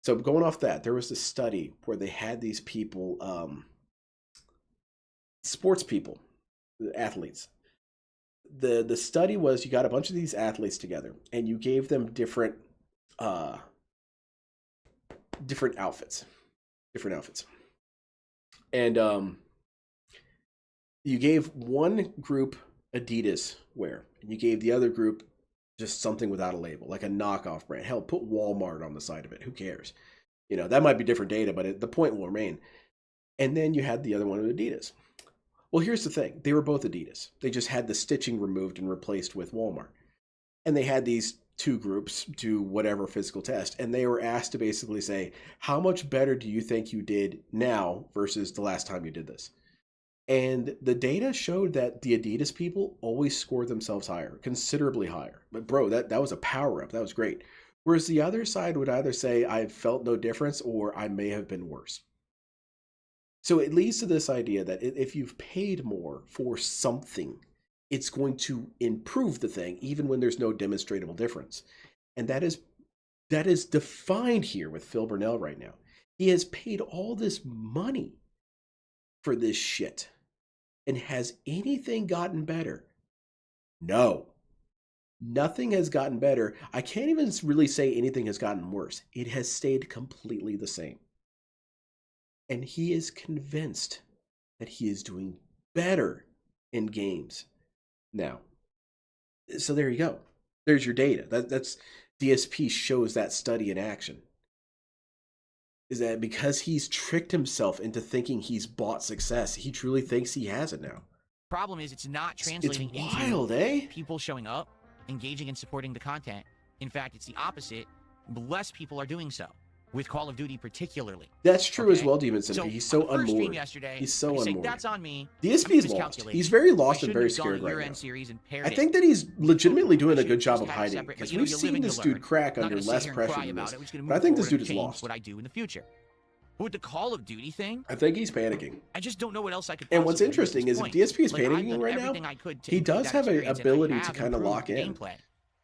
[SPEAKER 1] So going off that, there was this study where they had these people, sports people, athletes. The study was you got a bunch of these athletes together and you gave them different outfits. And you gave one group Adidas wear and you gave the other group just something without a label, like a knockoff brand. Hell, put Walmart on the side of it. Who cares? You know, that might be different data, but the point will remain. And then you had the other one with Adidas. Well, here's the thing. They were both Adidas. They just had the stitching removed and replaced with Walmart. And they had these two groups do whatever physical test. And they were asked to basically say, how much better do you think you did now versus the last time you did this? And the data showed that the Adidas people always scored themselves higher, considerably higher. But bro, that was a power up. That was great. Whereas the other side would either say, I felt no difference or I may have been worse. So it leads to this idea that if you've paid more for something, it's going to improve the thing, even when there's no demonstrable difference. And that is defined here with Phil Burnell right now. He has paid all this money for this shit. And has anything gotten better? No. Nothing has gotten better. I can't even really say anything has gotten worse. It has stayed completely the same. And he is convinced that he is doing better in games now. So there you go. There's your data. That's DSP shows that study in action. Is that because he's tricked himself into thinking he's bought success, he truly thinks he has it now.
[SPEAKER 2] Problem is, it's not translating
[SPEAKER 1] it's wild,
[SPEAKER 2] into people showing up, engaging and supporting the content. In fact, it's the opposite. Less people are doing so. With Call of Duty particularly. That's true as well, Demon Centipede. He's so unmoored. He's so unmoored. That's on me. DSP's lost. He's very lost and very scared right now. I think that he's legitimately doing a good job of hiding. Because we've seen this dude crack under less pressure than this. But I think this dude is lost. What I do in the future. But with the Call of Duty thing,
[SPEAKER 1] I think he's panicking.
[SPEAKER 2] I just don't know what else I could.
[SPEAKER 1] And what's interesting is if DSP is panicking right now, he does have an ability to kind of lock in.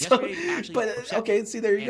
[SPEAKER 2] Yesterday's actually
[SPEAKER 4] but
[SPEAKER 2] upset me.
[SPEAKER 4] okay, see, there you
[SPEAKER 2] And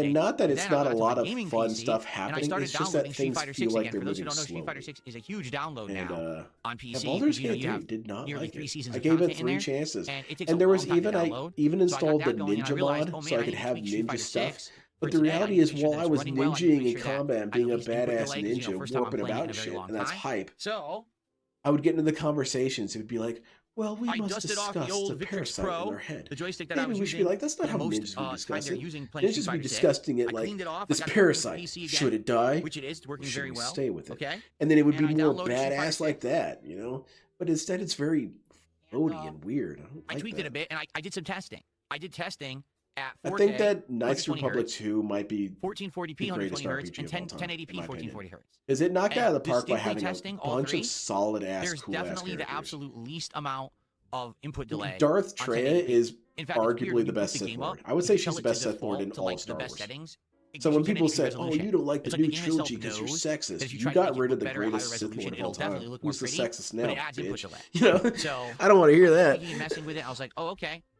[SPEAKER 1] And not that
[SPEAKER 2] And
[SPEAKER 1] it's
[SPEAKER 2] then I
[SPEAKER 1] not
[SPEAKER 2] got
[SPEAKER 1] a
[SPEAKER 2] to
[SPEAKER 1] lot
[SPEAKER 2] my
[SPEAKER 1] of
[SPEAKER 2] gaming
[SPEAKER 1] fun
[SPEAKER 2] PC,
[SPEAKER 1] stuff
[SPEAKER 2] and I
[SPEAKER 1] happening.
[SPEAKER 2] started
[SPEAKER 1] It's just
[SPEAKER 2] downloading
[SPEAKER 1] that
[SPEAKER 2] Street
[SPEAKER 1] things
[SPEAKER 2] Fighter
[SPEAKER 1] feel
[SPEAKER 2] 6
[SPEAKER 1] like
[SPEAKER 2] again.
[SPEAKER 1] they're
[SPEAKER 2] For those who
[SPEAKER 1] moving
[SPEAKER 2] don't know, Street Fighter
[SPEAKER 1] slowly.
[SPEAKER 2] 6 is a huge download
[SPEAKER 1] And
[SPEAKER 2] now on
[SPEAKER 1] yeah,
[SPEAKER 2] PC
[SPEAKER 1] Baldur's
[SPEAKER 2] because you know
[SPEAKER 1] Gate
[SPEAKER 2] you
[SPEAKER 1] 3
[SPEAKER 2] have
[SPEAKER 1] did not
[SPEAKER 2] nearly
[SPEAKER 1] like
[SPEAKER 2] 3
[SPEAKER 1] it.
[SPEAKER 2] seasons
[SPEAKER 1] I
[SPEAKER 2] of
[SPEAKER 1] gave it
[SPEAKER 2] content in
[SPEAKER 1] 3
[SPEAKER 2] there,
[SPEAKER 1] chances,
[SPEAKER 2] and it takes
[SPEAKER 1] and
[SPEAKER 2] a
[SPEAKER 1] there
[SPEAKER 2] long
[SPEAKER 1] was
[SPEAKER 2] time to
[SPEAKER 1] even I
[SPEAKER 2] download.
[SPEAKER 1] even
[SPEAKER 2] So I got
[SPEAKER 1] installed the
[SPEAKER 2] that going, and I
[SPEAKER 1] ninja
[SPEAKER 2] realized,
[SPEAKER 1] mod
[SPEAKER 2] oh
[SPEAKER 1] so
[SPEAKER 2] man,
[SPEAKER 1] I
[SPEAKER 2] I
[SPEAKER 1] could
[SPEAKER 2] need to
[SPEAKER 1] have
[SPEAKER 2] tweak Street
[SPEAKER 1] ninja
[SPEAKER 2] Fighter
[SPEAKER 1] stuff.
[SPEAKER 2] 6
[SPEAKER 1] But
[SPEAKER 2] for
[SPEAKER 1] the
[SPEAKER 2] today. I
[SPEAKER 1] reality
[SPEAKER 2] need to
[SPEAKER 1] is,
[SPEAKER 2] make sure
[SPEAKER 1] while
[SPEAKER 2] that
[SPEAKER 1] I
[SPEAKER 2] it's
[SPEAKER 1] was
[SPEAKER 2] running well. I need to
[SPEAKER 1] ninjaing
[SPEAKER 2] make
[SPEAKER 1] in
[SPEAKER 2] sure that
[SPEAKER 1] combat,
[SPEAKER 2] I
[SPEAKER 1] being
[SPEAKER 2] at
[SPEAKER 1] a
[SPEAKER 2] least input
[SPEAKER 1] badass
[SPEAKER 2] delay because
[SPEAKER 1] ninja,
[SPEAKER 2] first time I'm
[SPEAKER 1] warping
[SPEAKER 2] playing it in
[SPEAKER 1] about
[SPEAKER 2] a very
[SPEAKER 1] shit,
[SPEAKER 2] long
[SPEAKER 1] and that's
[SPEAKER 2] time.
[SPEAKER 1] hype,
[SPEAKER 2] So
[SPEAKER 1] I would get into the conversations. It would be like, well, we
[SPEAKER 2] I
[SPEAKER 1] must
[SPEAKER 2] dusted off the
[SPEAKER 1] discuss
[SPEAKER 2] old
[SPEAKER 1] the
[SPEAKER 2] Victrix
[SPEAKER 1] parasite in our
[SPEAKER 2] Pro,
[SPEAKER 1] head.
[SPEAKER 2] the joystick that I
[SPEAKER 1] Maybe
[SPEAKER 2] was
[SPEAKER 1] we should be
[SPEAKER 2] using
[SPEAKER 1] like, that's
[SPEAKER 2] for
[SPEAKER 1] not
[SPEAKER 2] the
[SPEAKER 1] how
[SPEAKER 2] most
[SPEAKER 1] ninjas would
[SPEAKER 2] time
[SPEAKER 1] discuss
[SPEAKER 2] they're
[SPEAKER 1] it.
[SPEAKER 2] using playing Street
[SPEAKER 1] Ninjas would be
[SPEAKER 2] Fighter 6.
[SPEAKER 1] discussing it
[SPEAKER 2] I
[SPEAKER 1] like,
[SPEAKER 2] cleaned it off. I
[SPEAKER 1] this
[SPEAKER 2] got it working
[SPEAKER 1] parasite,
[SPEAKER 2] PC
[SPEAKER 1] should
[SPEAKER 2] again,
[SPEAKER 1] it die?
[SPEAKER 2] which it is
[SPEAKER 1] Or
[SPEAKER 2] working
[SPEAKER 1] should
[SPEAKER 2] very
[SPEAKER 1] we
[SPEAKER 2] well.
[SPEAKER 1] stay with it?
[SPEAKER 2] Okay.
[SPEAKER 1] And then it would
[SPEAKER 2] And
[SPEAKER 1] be
[SPEAKER 2] I
[SPEAKER 1] more
[SPEAKER 2] downloaded Street Fighter
[SPEAKER 1] badass like
[SPEAKER 2] 6.
[SPEAKER 1] that, you know? But instead it's very floaty and weird. I don't
[SPEAKER 2] I
[SPEAKER 1] like
[SPEAKER 2] tweaked
[SPEAKER 1] that.
[SPEAKER 2] it a bit, and I did some testing. I did testing at 4K,
[SPEAKER 1] I think that Knights
[SPEAKER 2] 120
[SPEAKER 1] Republic
[SPEAKER 2] hertz,
[SPEAKER 1] 2 might be
[SPEAKER 2] 1440p,
[SPEAKER 1] the greatest
[SPEAKER 2] 120 hertz,
[SPEAKER 1] RPG
[SPEAKER 2] and
[SPEAKER 1] of all time,
[SPEAKER 2] 1080p,
[SPEAKER 1] in my
[SPEAKER 2] 1440 hertz.
[SPEAKER 1] Is it knocked
[SPEAKER 2] And
[SPEAKER 1] out of the park by
[SPEAKER 2] distinctly
[SPEAKER 1] having
[SPEAKER 2] testing
[SPEAKER 1] a
[SPEAKER 2] all
[SPEAKER 1] bunch
[SPEAKER 2] three,
[SPEAKER 1] of solid ass
[SPEAKER 2] There's
[SPEAKER 1] cool ass
[SPEAKER 2] definitely the
[SPEAKER 1] characters?
[SPEAKER 2] absolute least amount of input delay.
[SPEAKER 1] Darth
[SPEAKER 2] on
[SPEAKER 1] Treya
[SPEAKER 2] 1080p.
[SPEAKER 1] is
[SPEAKER 2] In fact, it's weird,
[SPEAKER 1] arguably
[SPEAKER 2] when
[SPEAKER 1] the
[SPEAKER 2] you boot
[SPEAKER 1] best
[SPEAKER 2] the
[SPEAKER 1] Sith
[SPEAKER 2] game
[SPEAKER 1] Lord.
[SPEAKER 2] up,
[SPEAKER 1] I would
[SPEAKER 2] if
[SPEAKER 1] say
[SPEAKER 2] you
[SPEAKER 1] she's
[SPEAKER 2] tell
[SPEAKER 1] the
[SPEAKER 2] it to
[SPEAKER 1] best Sith Lord
[SPEAKER 2] default
[SPEAKER 1] in
[SPEAKER 2] to,
[SPEAKER 1] all
[SPEAKER 2] like,
[SPEAKER 1] Star
[SPEAKER 2] the best
[SPEAKER 1] Wars.
[SPEAKER 2] settings, it
[SPEAKER 1] So
[SPEAKER 2] gives
[SPEAKER 1] when
[SPEAKER 2] you
[SPEAKER 1] people
[SPEAKER 2] 1080p
[SPEAKER 1] say, "Oh,
[SPEAKER 2] resolution.
[SPEAKER 1] you don't like the
[SPEAKER 2] It's
[SPEAKER 1] new
[SPEAKER 2] like the game itself
[SPEAKER 1] trilogy because you're
[SPEAKER 2] knows
[SPEAKER 1] sexist,"
[SPEAKER 2] that if you
[SPEAKER 1] you
[SPEAKER 2] try to
[SPEAKER 1] got
[SPEAKER 2] make it
[SPEAKER 1] rid of
[SPEAKER 2] look
[SPEAKER 1] the
[SPEAKER 2] better, higher
[SPEAKER 1] greatest Sith
[SPEAKER 2] resolution,
[SPEAKER 1] Lord of
[SPEAKER 2] it'll
[SPEAKER 1] all time.
[SPEAKER 2] definitely look more
[SPEAKER 1] Who's the
[SPEAKER 2] pretty,
[SPEAKER 1] sexist
[SPEAKER 2] but
[SPEAKER 1] now,
[SPEAKER 2] it adds input
[SPEAKER 1] bitch?
[SPEAKER 2] delay.
[SPEAKER 1] You know,
[SPEAKER 2] So
[SPEAKER 1] I don't want to hear
[SPEAKER 2] I
[SPEAKER 1] that.
[SPEAKER 2] started messing with it. I was like, oh, okay.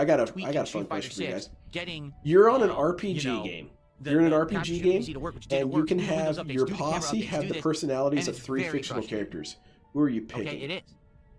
[SPEAKER 1] I got a
[SPEAKER 2] tweaking
[SPEAKER 1] fun
[SPEAKER 2] Street Fighter
[SPEAKER 1] question for you
[SPEAKER 2] 6,
[SPEAKER 1] guys.
[SPEAKER 2] getting
[SPEAKER 1] You're on an RPG
[SPEAKER 2] you know,
[SPEAKER 1] game.
[SPEAKER 2] the-
[SPEAKER 1] You're in an
[SPEAKER 2] the
[SPEAKER 1] RPG
[SPEAKER 2] capture
[SPEAKER 1] game,
[SPEAKER 2] easy to work, which didn't
[SPEAKER 1] and you
[SPEAKER 2] work.
[SPEAKER 1] can
[SPEAKER 2] Do the Windows
[SPEAKER 1] have
[SPEAKER 2] updates,
[SPEAKER 1] your
[SPEAKER 2] do the camera
[SPEAKER 1] posse
[SPEAKER 2] updates,
[SPEAKER 1] have
[SPEAKER 2] do
[SPEAKER 1] the
[SPEAKER 2] this,
[SPEAKER 1] personalities
[SPEAKER 2] and
[SPEAKER 1] of
[SPEAKER 2] it's
[SPEAKER 1] 3
[SPEAKER 2] very
[SPEAKER 1] fictional
[SPEAKER 2] frustrating.
[SPEAKER 1] characters. Who are you picking?
[SPEAKER 2] Okay, it is.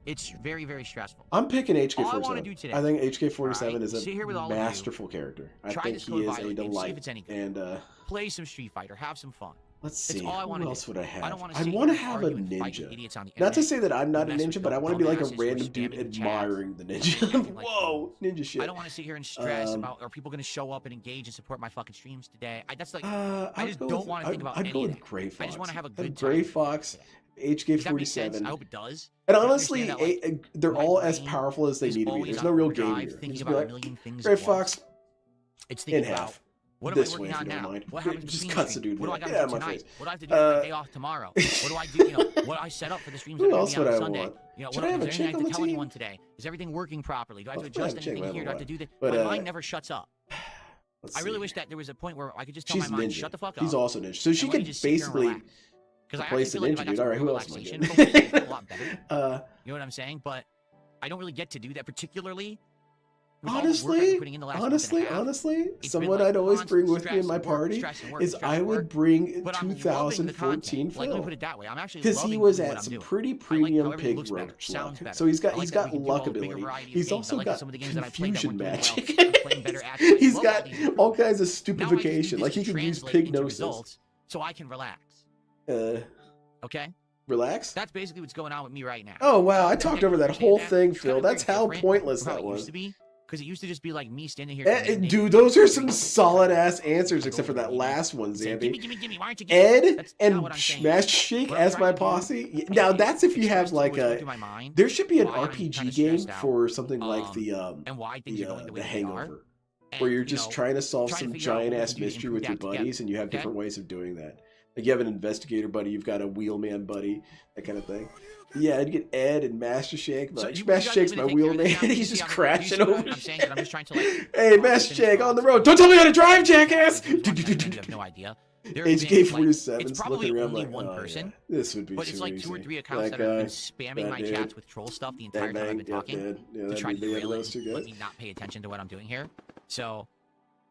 [SPEAKER 2] It's very, very stressful.
[SPEAKER 1] I'm picking
[SPEAKER 2] All I wanna
[SPEAKER 1] HK47.
[SPEAKER 2] do today,
[SPEAKER 1] I think HK47
[SPEAKER 2] alright,
[SPEAKER 1] is
[SPEAKER 2] sit here
[SPEAKER 1] a
[SPEAKER 2] with all of you,
[SPEAKER 1] masterful character. I
[SPEAKER 2] try
[SPEAKER 1] think
[SPEAKER 2] this
[SPEAKER 1] he
[SPEAKER 2] code
[SPEAKER 1] is a
[SPEAKER 2] violet game, see if
[SPEAKER 1] delight.
[SPEAKER 2] it's any good.
[SPEAKER 1] And
[SPEAKER 2] Play some Street Fighter, have some fun.
[SPEAKER 1] let's see.
[SPEAKER 2] It's all I wanna
[SPEAKER 1] Who
[SPEAKER 2] do.
[SPEAKER 1] else would I have?
[SPEAKER 2] I don't want
[SPEAKER 1] I
[SPEAKER 2] to
[SPEAKER 1] want to
[SPEAKER 2] sit here
[SPEAKER 1] have
[SPEAKER 2] and
[SPEAKER 1] a
[SPEAKER 2] argue and fight with
[SPEAKER 1] ninja.
[SPEAKER 2] idiots on the
[SPEAKER 1] Not to
[SPEAKER 2] internet
[SPEAKER 1] say that I'm not a
[SPEAKER 2] mess with
[SPEAKER 1] ninja, but I want to be like a
[SPEAKER 2] dumbasses who are
[SPEAKER 1] random dude
[SPEAKER 2] spamming the chat,
[SPEAKER 1] admiring the
[SPEAKER 2] acting
[SPEAKER 1] ninja.
[SPEAKER 2] like
[SPEAKER 1] Whoa, ninja shit.
[SPEAKER 2] I don't want to sit here and stress
[SPEAKER 1] Um,
[SPEAKER 2] about are people going to show up and engage and support my fucking streams today. That's like
[SPEAKER 1] I
[SPEAKER 2] I just don't want to think about
[SPEAKER 1] I'd
[SPEAKER 2] any
[SPEAKER 1] go
[SPEAKER 2] of
[SPEAKER 1] with
[SPEAKER 2] that.
[SPEAKER 1] Gray Fox.
[SPEAKER 2] I just want to have a
[SPEAKER 1] I'd
[SPEAKER 2] good
[SPEAKER 1] Gray
[SPEAKER 2] time.
[SPEAKER 1] Fox,
[SPEAKER 2] Does that make sense?
[SPEAKER 1] HK47.
[SPEAKER 2] I hope it does.
[SPEAKER 1] And
[SPEAKER 2] I
[SPEAKER 1] honestly,
[SPEAKER 2] understand that, like,
[SPEAKER 1] they're
[SPEAKER 2] my
[SPEAKER 1] all as
[SPEAKER 2] brain
[SPEAKER 1] powerful as they
[SPEAKER 2] is
[SPEAKER 1] need to be.
[SPEAKER 2] always
[SPEAKER 1] There's
[SPEAKER 2] on
[SPEAKER 1] no real
[SPEAKER 2] overdrive,
[SPEAKER 1] game here.
[SPEAKER 2] thinking
[SPEAKER 1] Just
[SPEAKER 2] about
[SPEAKER 1] be
[SPEAKER 2] a
[SPEAKER 1] like,
[SPEAKER 2] million things
[SPEAKER 1] Gray
[SPEAKER 2] at once.
[SPEAKER 1] Fox
[SPEAKER 2] It's
[SPEAKER 1] in
[SPEAKER 2] thinking about
[SPEAKER 1] half.
[SPEAKER 2] what am
[SPEAKER 1] This
[SPEAKER 2] I
[SPEAKER 1] way,
[SPEAKER 2] working
[SPEAKER 1] if
[SPEAKER 2] on
[SPEAKER 1] you don't
[SPEAKER 2] now?
[SPEAKER 1] mind.
[SPEAKER 2] What happens
[SPEAKER 1] Just
[SPEAKER 2] between
[SPEAKER 1] cuts the
[SPEAKER 2] streams?
[SPEAKER 1] dude.
[SPEAKER 2] What do I
[SPEAKER 1] Get
[SPEAKER 2] got
[SPEAKER 1] out
[SPEAKER 2] to
[SPEAKER 1] of
[SPEAKER 2] do
[SPEAKER 1] my
[SPEAKER 2] tonight?
[SPEAKER 1] face.
[SPEAKER 2] What do I have to do on my day off tomorrow? What do I do? What I set up for the streams that
[SPEAKER 1] Who
[SPEAKER 2] are going
[SPEAKER 1] else
[SPEAKER 2] to be
[SPEAKER 1] would
[SPEAKER 2] on
[SPEAKER 1] I
[SPEAKER 2] Sunday?
[SPEAKER 1] want?
[SPEAKER 2] What
[SPEAKER 1] Should I have a
[SPEAKER 2] is
[SPEAKER 1] chick
[SPEAKER 2] there anything
[SPEAKER 1] on
[SPEAKER 2] I
[SPEAKER 1] the
[SPEAKER 2] have to tell
[SPEAKER 1] team?
[SPEAKER 2] anyone today? Is everything working properly? Do I have to
[SPEAKER 1] Let's put
[SPEAKER 2] adjust
[SPEAKER 1] that chick
[SPEAKER 2] anything here? Do I have
[SPEAKER 1] level
[SPEAKER 2] to do this?
[SPEAKER 1] But,
[SPEAKER 2] My mind never shuts up.
[SPEAKER 1] Let's
[SPEAKER 2] I really
[SPEAKER 1] see.
[SPEAKER 2] wish that there was a point where I could just tell
[SPEAKER 1] She's
[SPEAKER 2] my mind,
[SPEAKER 1] ninja.
[SPEAKER 2] shut the fuck up.
[SPEAKER 1] She's also ninja. So she
[SPEAKER 2] and let me
[SPEAKER 1] could
[SPEAKER 2] just sit here and
[SPEAKER 1] basically
[SPEAKER 2] relax. Because I actually
[SPEAKER 1] replace the
[SPEAKER 2] feel like if
[SPEAKER 1] ninja
[SPEAKER 2] I got
[SPEAKER 1] dude.
[SPEAKER 2] some
[SPEAKER 1] All right, who
[SPEAKER 2] real
[SPEAKER 1] else am I
[SPEAKER 2] relaxation,
[SPEAKER 1] getting?
[SPEAKER 2] hopefully it's a lot better. You know what I'm saying? But I don't really get to do that particularly with all the work I've been putting in the last month and a half,
[SPEAKER 1] honestly,
[SPEAKER 2] it's been
[SPEAKER 1] someone
[SPEAKER 2] like
[SPEAKER 1] I'd always bring
[SPEAKER 2] constant
[SPEAKER 1] with me in
[SPEAKER 2] stress
[SPEAKER 1] my
[SPEAKER 2] and work,
[SPEAKER 1] party
[SPEAKER 2] stress and work,
[SPEAKER 1] is
[SPEAKER 2] stress
[SPEAKER 1] I
[SPEAKER 2] and
[SPEAKER 1] would
[SPEAKER 2] work.
[SPEAKER 1] bring
[SPEAKER 2] But I'm loving the
[SPEAKER 1] 2014
[SPEAKER 2] content. Like, let me
[SPEAKER 1] Phil.
[SPEAKER 2] put it that way. I'm actually
[SPEAKER 1] Because he
[SPEAKER 2] loving
[SPEAKER 1] was
[SPEAKER 2] doing what
[SPEAKER 1] at
[SPEAKER 2] I'm
[SPEAKER 1] some
[SPEAKER 2] doing.
[SPEAKER 1] pretty
[SPEAKER 2] I like how
[SPEAKER 1] premium
[SPEAKER 2] everything
[SPEAKER 1] pig
[SPEAKER 2] looks better,
[SPEAKER 1] roach
[SPEAKER 2] sounds
[SPEAKER 1] luck.
[SPEAKER 2] better.
[SPEAKER 1] So he's
[SPEAKER 2] I
[SPEAKER 1] got
[SPEAKER 2] like that we can do all
[SPEAKER 1] luck
[SPEAKER 2] the bigger
[SPEAKER 1] ability.
[SPEAKER 2] variety of
[SPEAKER 1] He's
[SPEAKER 2] games. I
[SPEAKER 1] also
[SPEAKER 2] like that
[SPEAKER 1] got
[SPEAKER 2] some of the games that I played that
[SPEAKER 1] confusion
[SPEAKER 2] weren't doing
[SPEAKER 1] magic.
[SPEAKER 2] well, I'm playing better at. I
[SPEAKER 1] He's
[SPEAKER 2] love
[SPEAKER 1] got
[SPEAKER 2] all these
[SPEAKER 1] all
[SPEAKER 2] improvements.
[SPEAKER 1] kinds of
[SPEAKER 2] Now I just need
[SPEAKER 1] stupefaction.
[SPEAKER 2] this
[SPEAKER 1] Like
[SPEAKER 2] to
[SPEAKER 1] he can use
[SPEAKER 2] translate into
[SPEAKER 1] pignosis.
[SPEAKER 2] results so I can relax.
[SPEAKER 1] Uh,
[SPEAKER 2] Okay?
[SPEAKER 1] relax.
[SPEAKER 2] That's basically what's going on with me right now.
[SPEAKER 1] Oh wow, I
[SPEAKER 2] And
[SPEAKER 1] talked
[SPEAKER 2] you
[SPEAKER 1] over that
[SPEAKER 2] understand
[SPEAKER 1] whole
[SPEAKER 2] that?
[SPEAKER 1] thing,
[SPEAKER 2] It's
[SPEAKER 1] Phil.
[SPEAKER 2] kind of
[SPEAKER 1] That's
[SPEAKER 2] very
[SPEAKER 1] how
[SPEAKER 2] different
[SPEAKER 1] pointless
[SPEAKER 2] from how
[SPEAKER 1] that
[SPEAKER 2] it used
[SPEAKER 1] was.
[SPEAKER 2] to be. Because it used to just be like me standing here.
[SPEAKER 1] Dude, those are some solid ass answers, except for that last one,
[SPEAKER 2] Gimme,
[SPEAKER 1] Zambi.
[SPEAKER 2] gimme. Why aren't you giving
[SPEAKER 1] Ed
[SPEAKER 2] That's not
[SPEAKER 1] and
[SPEAKER 2] what I'm saying.
[SPEAKER 1] Smash Shake
[SPEAKER 2] What I'm
[SPEAKER 1] as my
[SPEAKER 2] trying to do
[SPEAKER 1] posse.
[SPEAKER 2] is
[SPEAKER 1] Now that's if you
[SPEAKER 2] express
[SPEAKER 1] have
[SPEAKER 2] to
[SPEAKER 1] like
[SPEAKER 2] what's going
[SPEAKER 1] a.
[SPEAKER 2] through my mind,
[SPEAKER 1] There should be an
[SPEAKER 2] why I'm
[SPEAKER 1] RPG
[SPEAKER 2] kinda
[SPEAKER 1] game
[SPEAKER 2] stressed out,
[SPEAKER 1] for something like the
[SPEAKER 2] and why things are going the way
[SPEAKER 1] the
[SPEAKER 2] that they are.
[SPEAKER 1] Hangover, where
[SPEAKER 2] And,
[SPEAKER 1] you're just trying to solve
[SPEAKER 2] trying to
[SPEAKER 1] some
[SPEAKER 2] figure out what
[SPEAKER 1] giant
[SPEAKER 2] we can
[SPEAKER 1] ass
[SPEAKER 2] do to
[SPEAKER 1] mystery
[SPEAKER 2] improve
[SPEAKER 1] with your
[SPEAKER 2] that together.
[SPEAKER 1] buddies, and you have
[SPEAKER 2] Okay?
[SPEAKER 1] different ways of doing that. Like you have an investigator buddy, you've got a wheelman buddy, that kind of thing. Yeah, I'd get Ed and Master Shake.
[SPEAKER 2] So
[SPEAKER 1] Like,
[SPEAKER 2] you
[SPEAKER 1] Master
[SPEAKER 2] guys
[SPEAKER 1] Shake's
[SPEAKER 2] want
[SPEAKER 1] my
[SPEAKER 2] me to take care of
[SPEAKER 1] wheelman.
[SPEAKER 2] this now? Do you
[SPEAKER 1] He's
[SPEAKER 2] see
[SPEAKER 1] just
[SPEAKER 2] how I'm- do you
[SPEAKER 1] crashing
[SPEAKER 2] see what
[SPEAKER 1] over.
[SPEAKER 2] I'm saying? That I'm just trying to like.
[SPEAKER 1] Hey, Master Shake on the road. Don't tell me how to drive, jackass.
[SPEAKER 2] You have no idea. There have
[SPEAKER 1] HK
[SPEAKER 2] been, like,
[SPEAKER 1] 47's
[SPEAKER 2] it's probably
[SPEAKER 1] looking around
[SPEAKER 2] only
[SPEAKER 1] like,
[SPEAKER 2] one
[SPEAKER 1] oh,
[SPEAKER 2] person,
[SPEAKER 1] yeah, this would be
[SPEAKER 2] but it's
[SPEAKER 1] too
[SPEAKER 2] like 2 or
[SPEAKER 1] easy.
[SPEAKER 2] 3 accounts that have been spamming my
[SPEAKER 1] dude.
[SPEAKER 2] chats with troll stuff the entire
[SPEAKER 1] Bang,
[SPEAKER 2] time I've
[SPEAKER 1] bang,
[SPEAKER 2] been
[SPEAKER 1] yep,
[SPEAKER 2] talking
[SPEAKER 1] dude. Yeah,
[SPEAKER 2] to
[SPEAKER 1] that'd
[SPEAKER 2] try
[SPEAKER 1] be
[SPEAKER 2] to
[SPEAKER 1] the
[SPEAKER 2] derail
[SPEAKER 1] other
[SPEAKER 2] it
[SPEAKER 1] those two
[SPEAKER 2] and let
[SPEAKER 1] guys.
[SPEAKER 2] me not pay attention to what I'm doing here. So,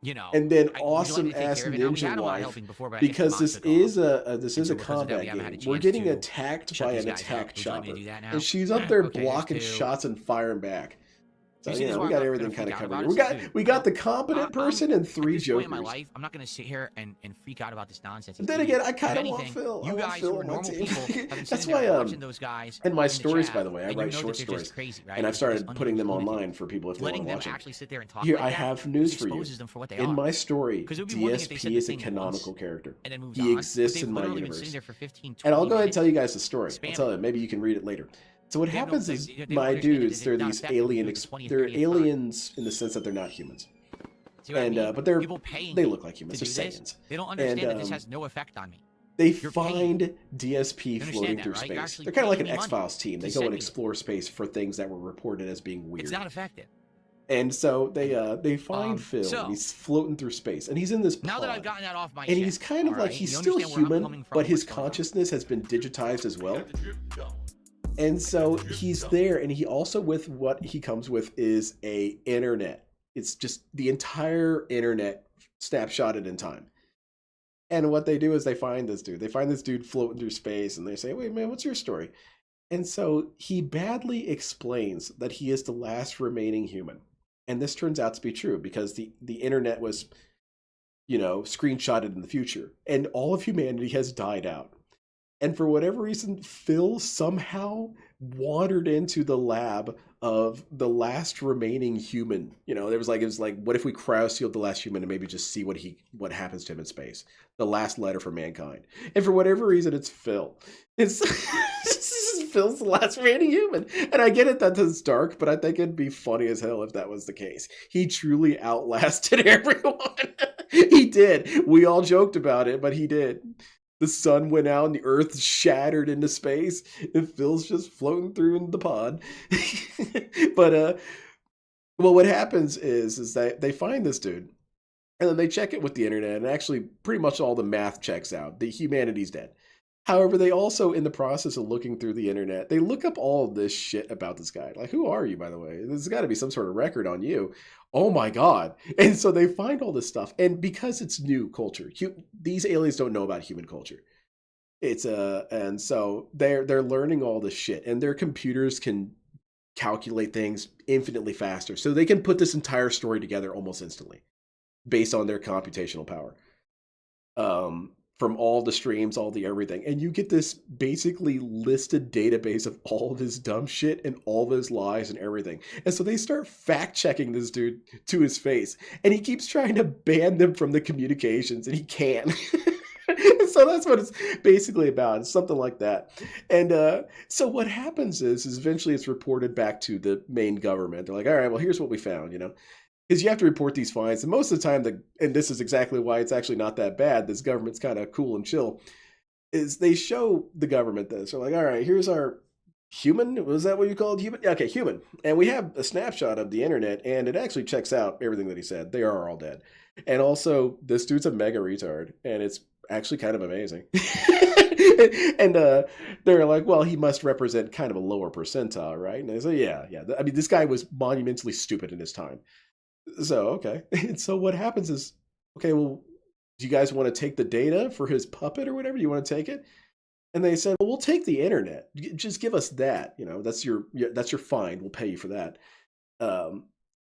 [SPEAKER 1] And then
[SPEAKER 2] would you like
[SPEAKER 1] awesome
[SPEAKER 2] me to take
[SPEAKER 1] ass
[SPEAKER 2] care of it? Now, we
[SPEAKER 1] ninja
[SPEAKER 2] had a lot of
[SPEAKER 1] wife,
[SPEAKER 2] helping before, but I think
[SPEAKER 1] because
[SPEAKER 2] the
[SPEAKER 1] this
[SPEAKER 2] mods took off.
[SPEAKER 1] is a
[SPEAKER 2] And
[SPEAKER 1] a
[SPEAKER 2] so because of that,
[SPEAKER 1] combat
[SPEAKER 2] we haven't had a
[SPEAKER 1] game. We're
[SPEAKER 2] chance
[SPEAKER 1] getting
[SPEAKER 2] to
[SPEAKER 1] attacked
[SPEAKER 2] shut
[SPEAKER 1] by
[SPEAKER 2] these
[SPEAKER 1] an
[SPEAKER 2] guys
[SPEAKER 1] attack
[SPEAKER 2] up. Would you like me to
[SPEAKER 1] chopper,
[SPEAKER 2] do that now?
[SPEAKER 1] and she's up there
[SPEAKER 2] Okay,
[SPEAKER 1] blocking
[SPEAKER 2] just to-
[SPEAKER 1] shots and firing back. So
[SPEAKER 2] You see, this is
[SPEAKER 1] we
[SPEAKER 2] why
[SPEAKER 1] got
[SPEAKER 2] I'm not
[SPEAKER 1] everything
[SPEAKER 2] gonna
[SPEAKER 1] kind
[SPEAKER 2] freak
[SPEAKER 1] of
[SPEAKER 2] out
[SPEAKER 1] covered.
[SPEAKER 2] about it.
[SPEAKER 1] We got the competent
[SPEAKER 2] I'm-
[SPEAKER 1] person and
[SPEAKER 2] At
[SPEAKER 1] 3
[SPEAKER 2] this point in my
[SPEAKER 1] jokers.
[SPEAKER 2] life, I'm not going to sit here and freak out about this nonsense.
[SPEAKER 1] But
[SPEAKER 2] These
[SPEAKER 1] then again,
[SPEAKER 2] idiots.
[SPEAKER 1] I kind
[SPEAKER 2] If
[SPEAKER 1] of want
[SPEAKER 2] anything,
[SPEAKER 1] Phil. I
[SPEAKER 2] You
[SPEAKER 1] want
[SPEAKER 2] guys
[SPEAKER 1] Phil
[SPEAKER 2] who are
[SPEAKER 1] on my
[SPEAKER 2] normal
[SPEAKER 1] team.
[SPEAKER 2] people have been
[SPEAKER 1] That's
[SPEAKER 2] sitting
[SPEAKER 1] why
[SPEAKER 2] there watching those guys
[SPEAKER 1] in my
[SPEAKER 2] the
[SPEAKER 1] stories,
[SPEAKER 2] chat,
[SPEAKER 1] by the way, I
[SPEAKER 2] and you
[SPEAKER 1] write
[SPEAKER 2] know
[SPEAKER 1] short
[SPEAKER 2] that they're just
[SPEAKER 1] stories,
[SPEAKER 2] crazy, right?
[SPEAKER 1] and I've
[SPEAKER 2] It's
[SPEAKER 1] started
[SPEAKER 2] just
[SPEAKER 1] putting them
[SPEAKER 2] unhinged
[SPEAKER 1] online
[SPEAKER 2] lunatic.
[SPEAKER 1] for people if they
[SPEAKER 2] Letting
[SPEAKER 1] want to
[SPEAKER 2] them
[SPEAKER 1] watch them.
[SPEAKER 2] actually sit there and talk
[SPEAKER 1] Here,
[SPEAKER 2] like
[SPEAKER 1] I
[SPEAKER 2] that
[SPEAKER 1] have news for you.
[SPEAKER 2] exposes them for what they
[SPEAKER 1] In
[SPEAKER 2] are.
[SPEAKER 1] my story,
[SPEAKER 2] 'Cause it would be one thing if they said
[SPEAKER 1] DSP
[SPEAKER 2] the
[SPEAKER 1] is a
[SPEAKER 2] thing
[SPEAKER 1] canonical
[SPEAKER 2] once
[SPEAKER 1] character.
[SPEAKER 2] and then moves
[SPEAKER 1] He
[SPEAKER 2] on,
[SPEAKER 1] exists
[SPEAKER 2] but they've
[SPEAKER 1] in my
[SPEAKER 2] literally been
[SPEAKER 1] universe.
[SPEAKER 2] sitting there for 15,
[SPEAKER 1] And I'll
[SPEAKER 2] 20
[SPEAKER 1] go ahead and tell you
[SPEAKER 2] minutes
[SPEAKER 1] guys the story. I'll
[SPEAKER 2] spamming.
[SPEAKER 1] tell you. Maybe you can read it later. So what
[SPEAKER 2] They have no-
[SPEAKER 1] happens
[SPEAKER 2] they-
[SPEAKER 1] is
[SPEAKER 2] they don't
[SPEAKER 1] my
[SPEAKER 2] understand that
[SPEAKER 1] dudes,
[SPEAKER 2] it's
[SPEAKER 1] they're
[SPEAKER 2] not
[SPEAKER 1] these
[SPEAKER 2] effective
[SPEAKER 1] alien,
[SPEAKER 2] to do the 20 and
[SPEAKER 1] they're
[SPEAKER 2] 30th time.
[SPEAKER 1] aliens in the sense that they're not humans,
[SPEAKER 2] See what I
[SPEAKER 1] and
[SPEAKER 2] mean?
[SPEAKER 1] but they're
[SPEAKER 2] People paying
[SPEAKER 1] they
[SPEAKER 2] me
[SPEAKER 1] look like humans.
[SPEAKER 2] to
[SPEAKER 1] They're
[SPEAKER 2] do this,
[SPEAKER 1] Saiyans.
[SPEAKER 2] they don't understand
[SPEAKER 1] And
[SPEAKER 2] that this has no effect on me.
[SPEAKER 1] they
[SPEAKER 2] You're paying.
[SPEAKER 1] find DSP
[SPEAKER 2] You understand
[SPEAKER 1] floating
[SPEAKER 2] that,
[SPEAKER 1] through
[SPEAKER 2] right? You're
[SPEAKER 1] space.
[SPEAKER 2] actually
[SPEAKER 1] They're kind of like an
[SPEAKER 2] paying me money
[SPEAKER 1] X-Files team.
[SPEAKER 2] to
[SPEAKER 1] They go
[SPEAKER 2] send
[SPEAKER 1] and
[SPEAKER 2] me this.
[SPEAKER 1] explore space for things that were reported as being weird.
[SPEAKER 2] It's not effective.
[SPEAKER 1] And so they find Phil,
[SPEAKER 2] so-
[SPEAKER 1] and he's floating through space, and he's in this pod.
[SPEAKER 2] Now that I've gotten that off my
[SPEAKER 1] and
[SPEAKER 2] chest,
[SPEAKER 1] he's kind of
[SPEAKER 2] all
[SPEAKER 1] like
[SPEAKER 2] right,
[SPEAKER 1] he's
[SPEAKER 2] you
[SPEAKER 1] still
[SPEAKER 2] understand where I'm
[SPEAKER 1] human,
[SPEAKER 2] coming from
[SPEAKER 1] but
[SPEAKER 2] and
[SPEAKER 1] his
[SPEAKER 2] what's going on.
[SPEAKER 1] consciousness has been digitized as well. And so he's there, and he also with what he comes with is a internet. It's just the entire internet snapshotted in time. And what they do is they find this dude. They find this dude floating through space, and they say, "Wait, man, what's your story?" And so he badly explains that he is the last remaining human. And this turns out to be true because the internet was, screenshotted in the future, and all of humanity has died out. And for whatever reason, Phil somehow wandered into the lab of the last remaining human. It was like, what if we cryosealed the last human and maybe just see what happens to him in space? The last letter for mankind. And for whatever reason, it's Phil. It's Phil's the last remaining human. And I get it that it's dark, but I think it'd be funny as hell if that was the case. He truly outlasted everyone. He did. We all joked about it, but he did. The sun went out and the earth shattered into space, and Phil's just floating through in the pod. But what happens is that they find this dude, and then they check it with the internet, and actually pretty much all the math checks out. The humanity's dead. However, they also, in the process of looking through the internet, they look up all of this shit about this guy. Like, who are you, by the way? There's got to be some sort of record on you. Oh my God. And so they find all this stuff. And because it's new culture, these aliens don't know about human culture. And so they're learning all this shit, and their computers can calculate things infinitely faster. So they can put this entire story together almost instantly based on their computational power. From all the streams, all the everything. And you get this basically listed database of all of his dumb shit and all of his lies and everything. And so they start fact checking this dude to his face. And he keeps trying to ban them from the communications, and he can't. So that's what it's basically about. It's something like that. And so what happens is eventually it's reported back to the main government. They're like, all right, well, here's what we found, Because you have to report these finds. And most of the time, and this is exactly why it's actually not that bad, this government's kind of cool and chill, is they show the government this. They're like, all right, here's our human. Was that what you called human? Yeah, okay, human. And we have a snapshot of the internet, and it actually checks out everything that he said. They are all dead. And also, this dude's a mega retard, and it's actually kind of amazing. And they're like, well, he must represent kind of a lower percentile, right? And I say, yeah. I mean, this guy was monumentally stupid in his time. So, okay. And so what happens is, okay, well, do you guys want to take the data for his puppet or whatever? You want to take it? And they said, well, we'll take the internet. Just give us that. That's your fine. We'll pay you for that.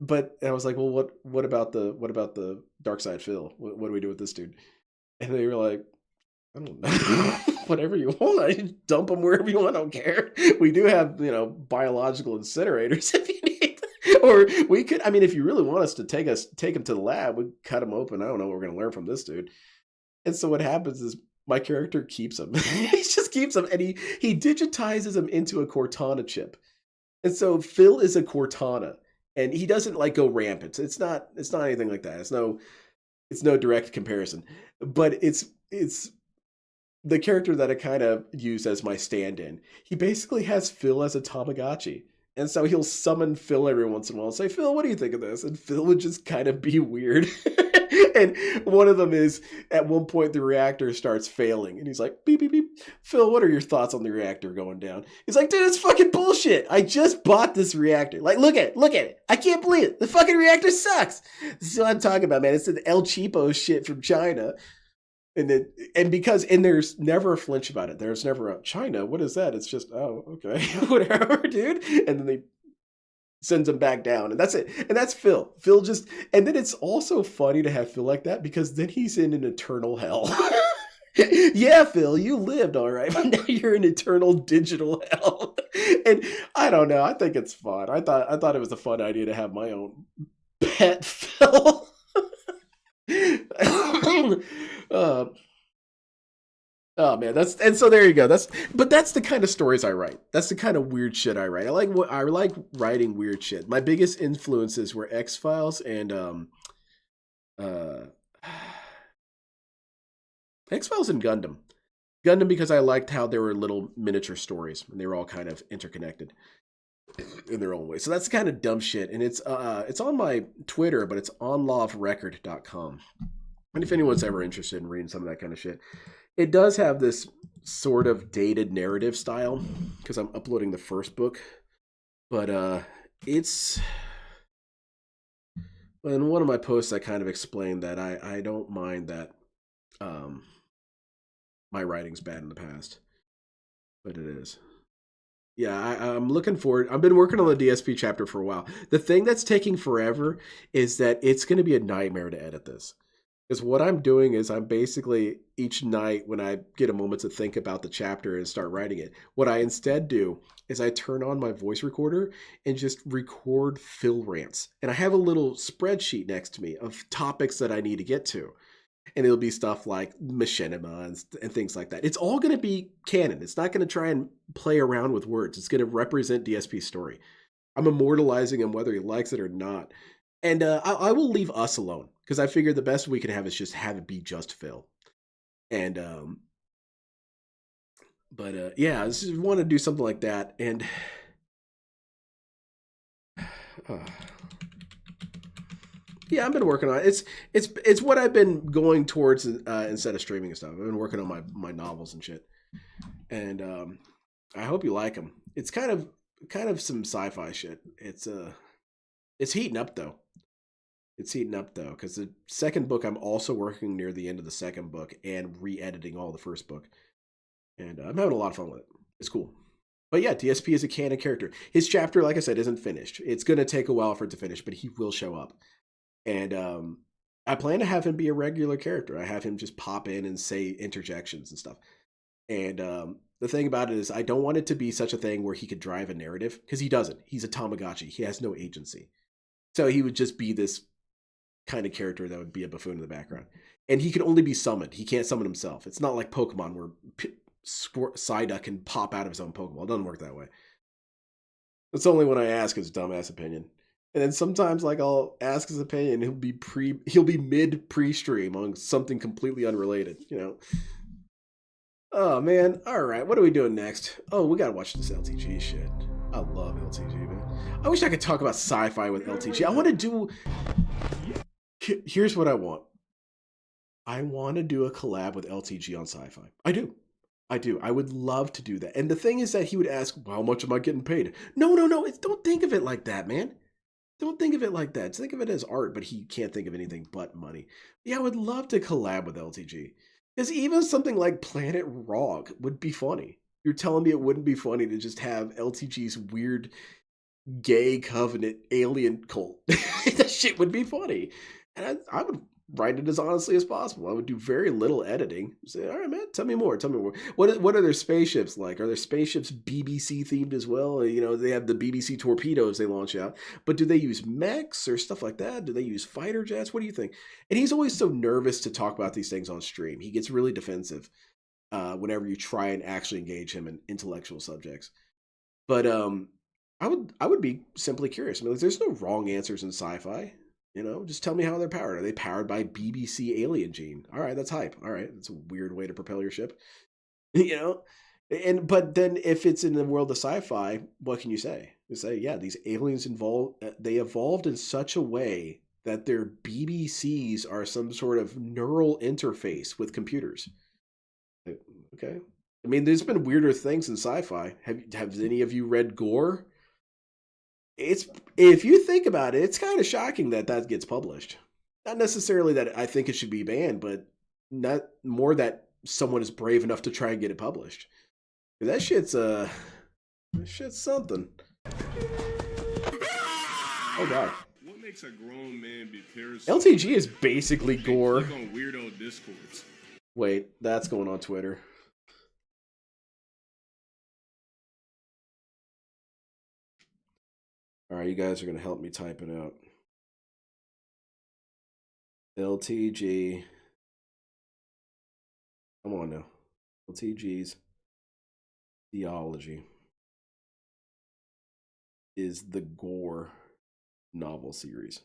[SPEAKER 1] But I was like, well, what about the Dark Side Phil? What do we do with this dude? And they were like, I don't know. Whatever you want. Dump him wherever you want. I don't care. We do have, biological incinerators if you need. Or we could, I mean, if you really want us to take him to the lab, we cut him open. I don't know what we're going to learn from this dude. And so what happens is my character keeps him. He just keeps him, and he digitizes him into a Cortana chip. And so Phil is a Cortana, and he doesn't like go rampant. It's not anything like that. It's no direct comparison, but it's the character that I kind of use as my stand-in. He basically has Phil as a Tamagotchi. And so he'll summon Phil every once in a while and say, Phil, what do you think of this? And Phil would just kind of be weird. And one of them is, at one point, the reactor starts failing. And he's like, beep, beep, beep. Phil, what are your thoughts on the reactor going down? He's like, dude, it's fucking bullshit. I just bought this reactor. Like, look at it. I can't believe it. The fucking reactor sucks. This is what I'm talking about, man. It's an El Cheapo shit from China. And there's never a flinch about it. There's never a China. What is that? It's just, oh, okay, whatever, dude. And then they sends him back down, and that's it. And that's Phil. And then it's also funny to have Phil like that, because then he's in an eternal hell. Yeah, Phil, you lived all right, but now you're in eternal digital hell. And I don't know. I think it's fun. I thought it was a fun idea to have my own pet Phil. Oh man, so there you go. That's the kind of stories I write. That's the kind of weird shit I write. I like writing weird shit. My biggest influences were X-Files and X-Files and Gundam. Gundam because I liked how there were little miniature stories and they were all kind of interconnected in their own way. So that's the kind of dumb shit, and it's on my Twitter, but it's onloverecord.com. And if anyone's ever interested in reading some of that kind of shit, it does have this sort of dated narrative style because I'm uploading the first book. But it's... In one of my posts, I kind of explained that I don't mind that my writing's bad in the past. But it is. Yeah, I'm looking forward. I've been working on the DSP chapter for a while. The thing that's taking forever is that it's going to be a nightmare to edit this. Because what I'm doing is I'm basically, each night when I get a moment to think about the chapter and start writing it, what I instead do is I turn on my voice recorder and just record Phil rants. And I have a little spreadsheet next to me of topics that I need to get to. And it'll be stuff like machinima and things like that. It's all going to be canon. It's not going to try and play around with words. It's going to represent DSP's story. I'm immortalizing him whether he likes it or not. And I will leave us alone because I figured the best we can have is just have it be just Phil. And yeah, I just want to do something like that. And yeah, I've been working on it. It's what I've been going towards instead of streaming and stuff. I've been working on my novels and shit. And I hope you like them. It's kind of some sci-fi shit. It's heating up though. It's heating up though, because the second book, I'm also working near the end of the second book and re-editing all the first book. And I'm having a lot of fun with it. It's cool. But yeah, DSP is a canon character. His chapter, like I said, isn't finished. It's going to take a while for it to finish, but he will show up. And I plan to have him be a regular character. I have him just pop in and say interjections and stuff. And the thing about it is I don't want it to be such a thing where he could drive a narrative, because he doesn't. He's a Tamagotchi. He has no agency. So he would just be this kind of character that would be a buffoon in the background. And he can only be summoned. He can't summon himself. It's not like Pokemon where Psyduck can pop out of his own Pokeball. It doesn't work that way. It's only when I ask his dumbass opinion. And then sometimes like I'll ask his opinion, he'll be mid pre-stream on something completely unrelated, you know. Oh man, all right, what are we doing next? Oh, we gotta watch this LTG shit. I love LTG, man. I wish I could talk about sci-fi with LTG. I want to do... Here's what I want. I want to do a collab with LTG on sci-fi. I do. I do. I would love to do that. And the thing is that he would ask, well, how much am I getting paid? No, no, no. Don't think of it like that, man. Don't think of it like that. Think of it as art, but he can't think of anything but money. Yeah, I would love to collab with LTG. Because even something like Planet Rog would be funny. You're telling me it wouldn't be funny to just have LTG's weird gay covenant alien cult. That shit would be funny. And I would write it as honestly as possible. I would do very little editing. Say, all right, man, tell me more. Tell me more. What are their spaceships like? Are their spaceships BBC themed as well? You know, they have the BBC torpedoes they launch out. But do they use mechs or stuff like that? Do they use fighter jets? What do you think? And he's always so nervous to talk about these things on stream. He gets really defensive whenever you try and actually engage him in intellectual subjects. But I would be simply curious. I mean, like, there's no wrong answers in sci-fi. You know, just tell me how they're powered. Are they powered by BBC alien gene? All right, that's hype. All right, that's a weird way to propel your ship. You know, but then if it's in the world of sci-fi, what can you say? You say, yeah, these aliens they evolved in such a way that their BBCs are some sort of neural interface with computers. Okay, I mean, there's been weirder things in sci-fi. Have any of you read Gore? If you think about it, it's kind of shocking that gets published. Not necessarily that I think it should be banned, but not more that someone is brave enough to try and get it published. That shit's something. Oh god.
[SPEAKER 3] What makes a grown man be
[SPEAKER 1] LTG is basically Gore.
[SPEAKER 3] on weirdo discords.
[SPEAKER 1] Wait, that's going on Twitter. All right, you guys are going to help me type it out. LTG. Come on now. LTG's theology is the Gore novel series.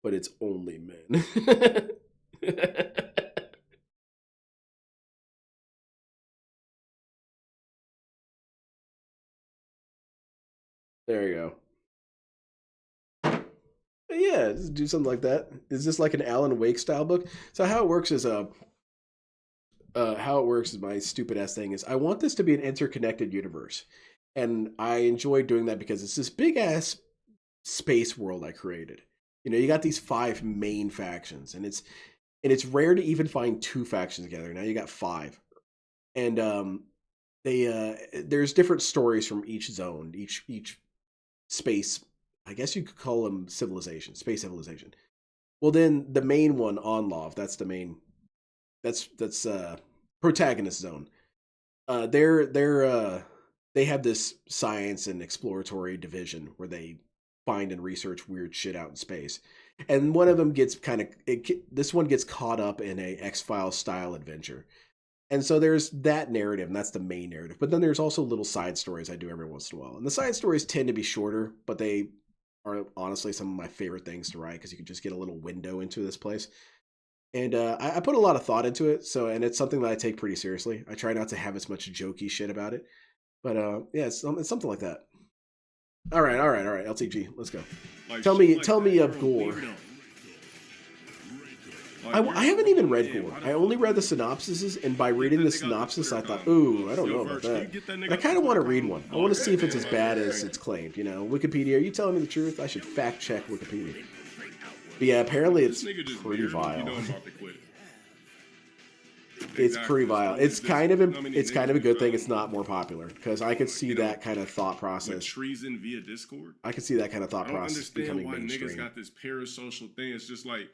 [SPEAKER 1] But it's only men. There you go. Yeah, just do something like that. Is this like an Alan Wake style book? So how it works is my stupid ass thing is I want this to be an interconnected universe. And I enjoy doing that because it's this big ass space world I created. You know, you got these 5 main factions, and it's rare to even find 2 factions together. Now you got 5. And there's different stories from each zone, each space, I guess you could call them civilization, space civilization. Well, then the main one, Onlov, that's the main, that's protagonist zone. They have this science and exploratory division where they find and research weird shit out in space. And one of them gets this one gets caught up in a X-Files style adventure. And so there's that narrative, and that's the main narrative. But then there's also little side stories I do every once in a while. And the side stories tend to be shorter, but they are honestly some of my favorite things to write because you can just get a little window into this place. And I put a lot of thought into it, and it's something that I take pretty seriously. I try not to have as much jokey shit about it. But yeah, it's something like that. All right, LTG, let's go. Tell me of Gore. I haven't even read Gore. I only read the synopsises, and by reading the synopsis, I thought, ooh, I don't know about that. But I kind of want to read one. I want to see if it's as bad as it's claimed. You know, Wikipedia, are you telling me the truth? I should fact check Wikipedia. But yeah, apparently it's pretty vile. It's pretty vile. It's kind of a good thing it's not more popular because I could see that kind of thought process.
[SPEAKER 3] Treason via Discord.
[SPEAKER 1] I could see that kind of thought process becoming mainstream.
[SPEAKER 3] Niggas got this parasocial thing. It's just like,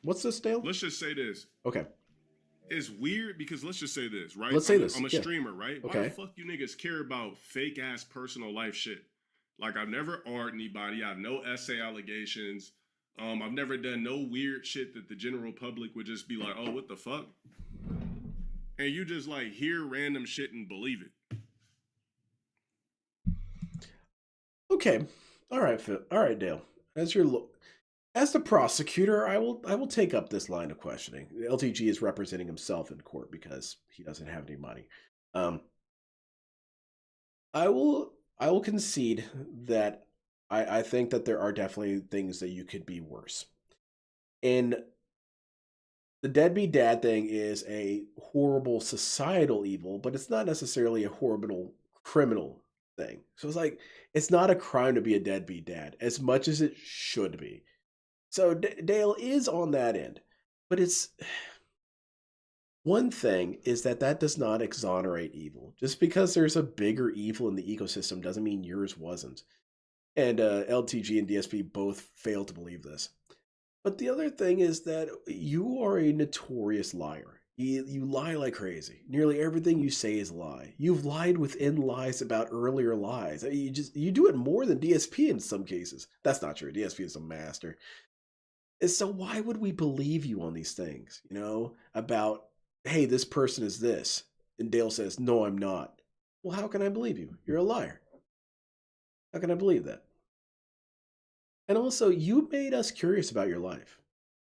[SPEAKER 1] what's this, Dale?
[SPEAKER 3] Let's just say this.
[SPEAKER 1] Okay.
[SPEAKER 3] It's weird because let's just say this, right?
[SPEAKER 1] Let's say this.
[SPEAKER 3] I'm a streamer, right?
[SPEAKER 1] Okay.
[SPEAKER 3] Why the fuck you niggas care about fake ass personal life shit? Like, I've never art anybody. I have no essay allegations. I've never done no weird shit that the general public would just be like, oh, what the fuck? And you just like hear random shit and believe it.
[SPEAKER 1] Okay. All right, Phil. All right, Dale. As the prosecutor, I will take up this line of questioning. LTG is representing himself in court because he doesn't have any money. I will concede that I think that there are definitely things that you could be worse. And the deadbeat dad thing is a horrible societal evil, but it's not necessarily a horrible criminal thing. So it's like, it's not a crime to be a deadbeat dad as much as it should be. So Dale is on that end, but it's one thing is that does not exonerate evil. Just because there's a bigger evil in the ecosystem doesn't mean yours wasn't. And LTG and DSP both fail to believe this. But the other thing is that you are a notorious liar. You lie like crazy. Nearly everything you say is a lie. You've lied within lies about earlier lies. I mean, you do it more than DSP in some cases. That's not true. DSP is a master. And so why would we believe you on these things? You know, about, hey, this person is this. And Dale says, no, I'm not. Well, how can I believe you? You're a liar. How can I believe that? And also, you made us curious about your life.